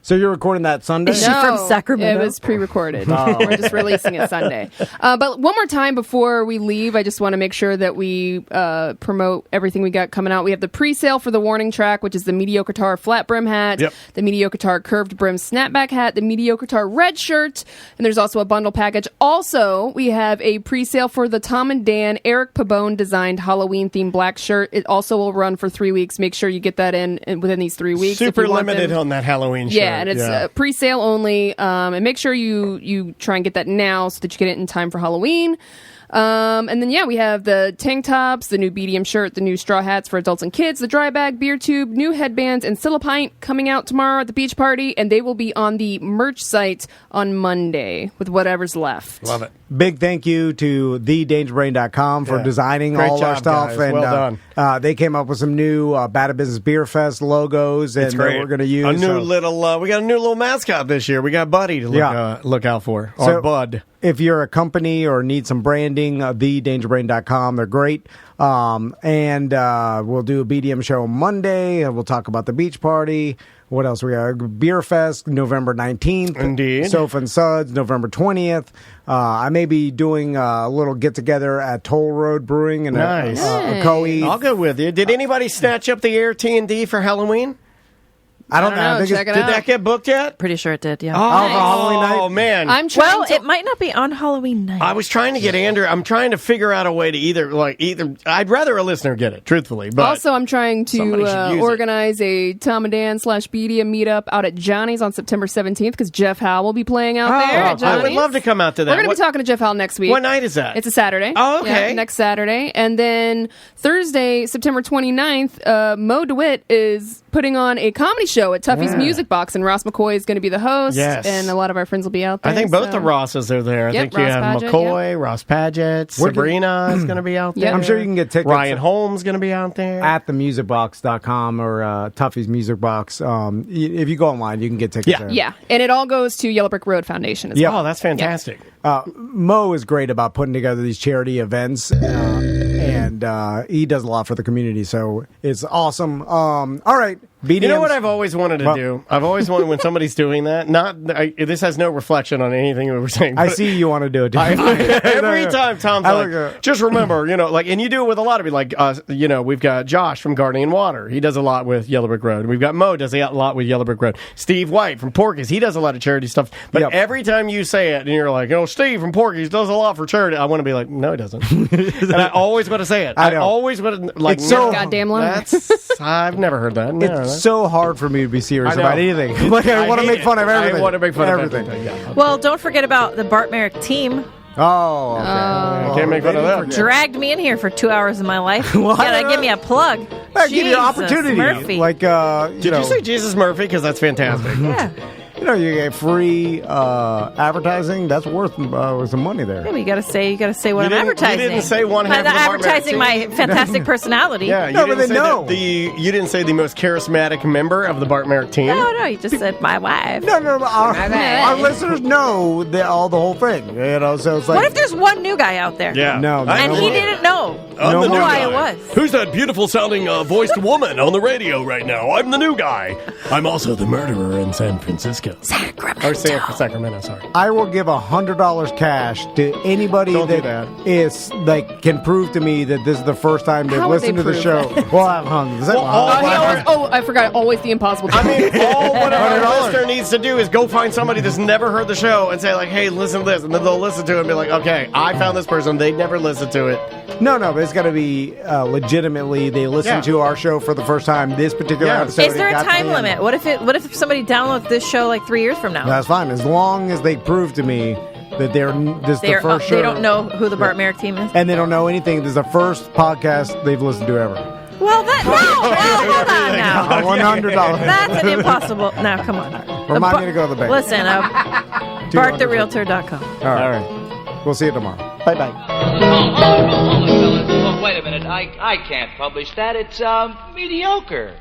So you're recording that Sunday? Is she from Sacramento? It was pre-recorded. We're just releasing it Sunday. But one more time before we leave, I just want to make sure that we promote everything we got coming out. We have the pre-sale for the Warning Track, which is the Mediocre Tar flat brim hat, the Mediocre Tar curved brim snapback hat, the Mediocre Tar red shirt, and there's also a bundle package. Also, we have a pre-sale for the Tom and Dan Eric Pabone designed Halloween-themed black shirt. It also will run for 3 weeks. Make sure you get that in within these 3 weeks. Super limited on that Halloween shirt. Yeah, and it's pre-sale only. And make sure you try and get that now so that you get it in time for Halloween. And then, we have the tank tops, the new BDM shirt, the new straw hats for adults and kids, the dry bag, beer tube, new headbands, and Pint coming out tomorrow at the beach party. And they will be on the merch site on Monday with whatever's left. Love it. Big thank you to thedangerbrain.com for designing Great all job, our stuff. guys. And, well done. They came up with some new Bad at Business Beer Fest logos and we're going to use. We got a new little mascot this year. We got Buddy to look out for. Or Bud. If you're a company or need some branding, thedangerbrain.com. They're great. And we'll do a BDM show Monday. We'll talk about the beach party. What else we got? Beer Fest, November 19th. Indeed. Sofa and Suds, November 20th. I may be doing a little get-together at Toll Road Brewing and nice. a Coe. I'll go with you. Did anybody snatch up the Air T&D for Halloween? I don't know. Did that get booked yet? Pretty sure it did, yeah. Oh, for Halloween night? Oh, man. It might not be on Halloween night. I was trying to get Andrew. I'm trying to figure out a way to either. I'd rather a listener get it, truthfully. But also, I'm trying to organize a Tom and Dan / BDM meetup out at Johnny's on September 17th because Jeff Howe will be playing out there at Johnny's. I would love to come out to that. We're going to be talking to Jeff Howe next week. What night is that? It's a Saturday. Oh, okay. Yeah, next Saturday. And then Thursday, September 29th, Mo DeWitt is putting on a comedy show at Tuffy's Music Box, and Ross McCoy is going to be the host, and a lot of our friends will be out there. I think both the Rosses are there. I think you have Padgett, McCoy, Ross Padgett, Sabrina is going to be out there. I'm sure you can get tickets. Ryan Holmes going to be out there. At themusicbox.com or Tuffy's Music Box. If you go online, you can get tickets there. Yeah, and it all goes to Yellow Brick Road Foundation as well. Oh, that's fantastic. Mo is great about putting together these charity events, and he does a lot for the community, so it's awesome. All right. BDMs. You know what I've always wanted to do? I've always wanted when somebody's doing that. This has no reflection on anything we were saying. I see you want to do it. Every time Tom's like, just remember, and you do it with a lot of people. We've got Josh from Gardening and Water. He does a lot with Yellow Brick Road. We've got Mo does a lot with Yellow Brick Road. Steve White from Porky's. He does a lot of charity stuff. But every time you say it and you're like, Steve from Porky's does a lot for charity, I want to be like, no, he doesn't. And I always want to say it. I always want to it's so goddamn long. I've never heard that. No, it's so hard for me to be serious about anything. I want to make fun of everything. I want to make fun of everything. Yeah. Well, don't forget about the Bart Merrick team. Oh, okay. Can't make fun of that. Dragged me in here for 2 hours of my life. Well, Gotta give me a plug. I give you an Jesus, opportunity. Murphy. Like, Did you say Jesus Murphy? Because that's fantastic. Yeah. You get free advertising. That's worth some money there. Yeah, but you gotta say what I'm advertising. You didn't say one half of the advertising my fantastic personality. Yeah, you didn't say you didn't say the most charismatic member of the Bart Merrick team. No, you just said my wife. No, our listeners know the whole thing. So it's like, what if there's one new guy out there? Yeah, no, and he didn't know who I was. Who's that beautiful sounding voiced woman on the radio right now? I'm the new guy. I'm also the murderer in San Francisco. Sacramento, sorry. I will give $100 cash to anybody that can prove to me that this is the first time they've listened to the show. I forgot. Always the impossible. I mean, all what our listener needs to do is go find somebody that's never heard the show and say, like, hey, listen to this. And then they'll listen to it and be like, okay, I found this person. They never listened to it. No, but it's got to be legitimately they listen to our show for the first time. This particular episode. Is there a time limit? What if somebody downloads this show like 3 years from now? That's fine, as long as they prove to me that this is the first show. They don't know who the Bart Merrick team is, and they don't know anything. This is the first podcast they've listened to ever. Well, hold on now. $100. That's an impossible. Now, come on. Remind me to go to the bank. Listen, BartTheRealtor.com. All right. We'll see you tomorrow. Bye. Hold it, fellas. Wait a minute. I can't publish that. It's mediocre.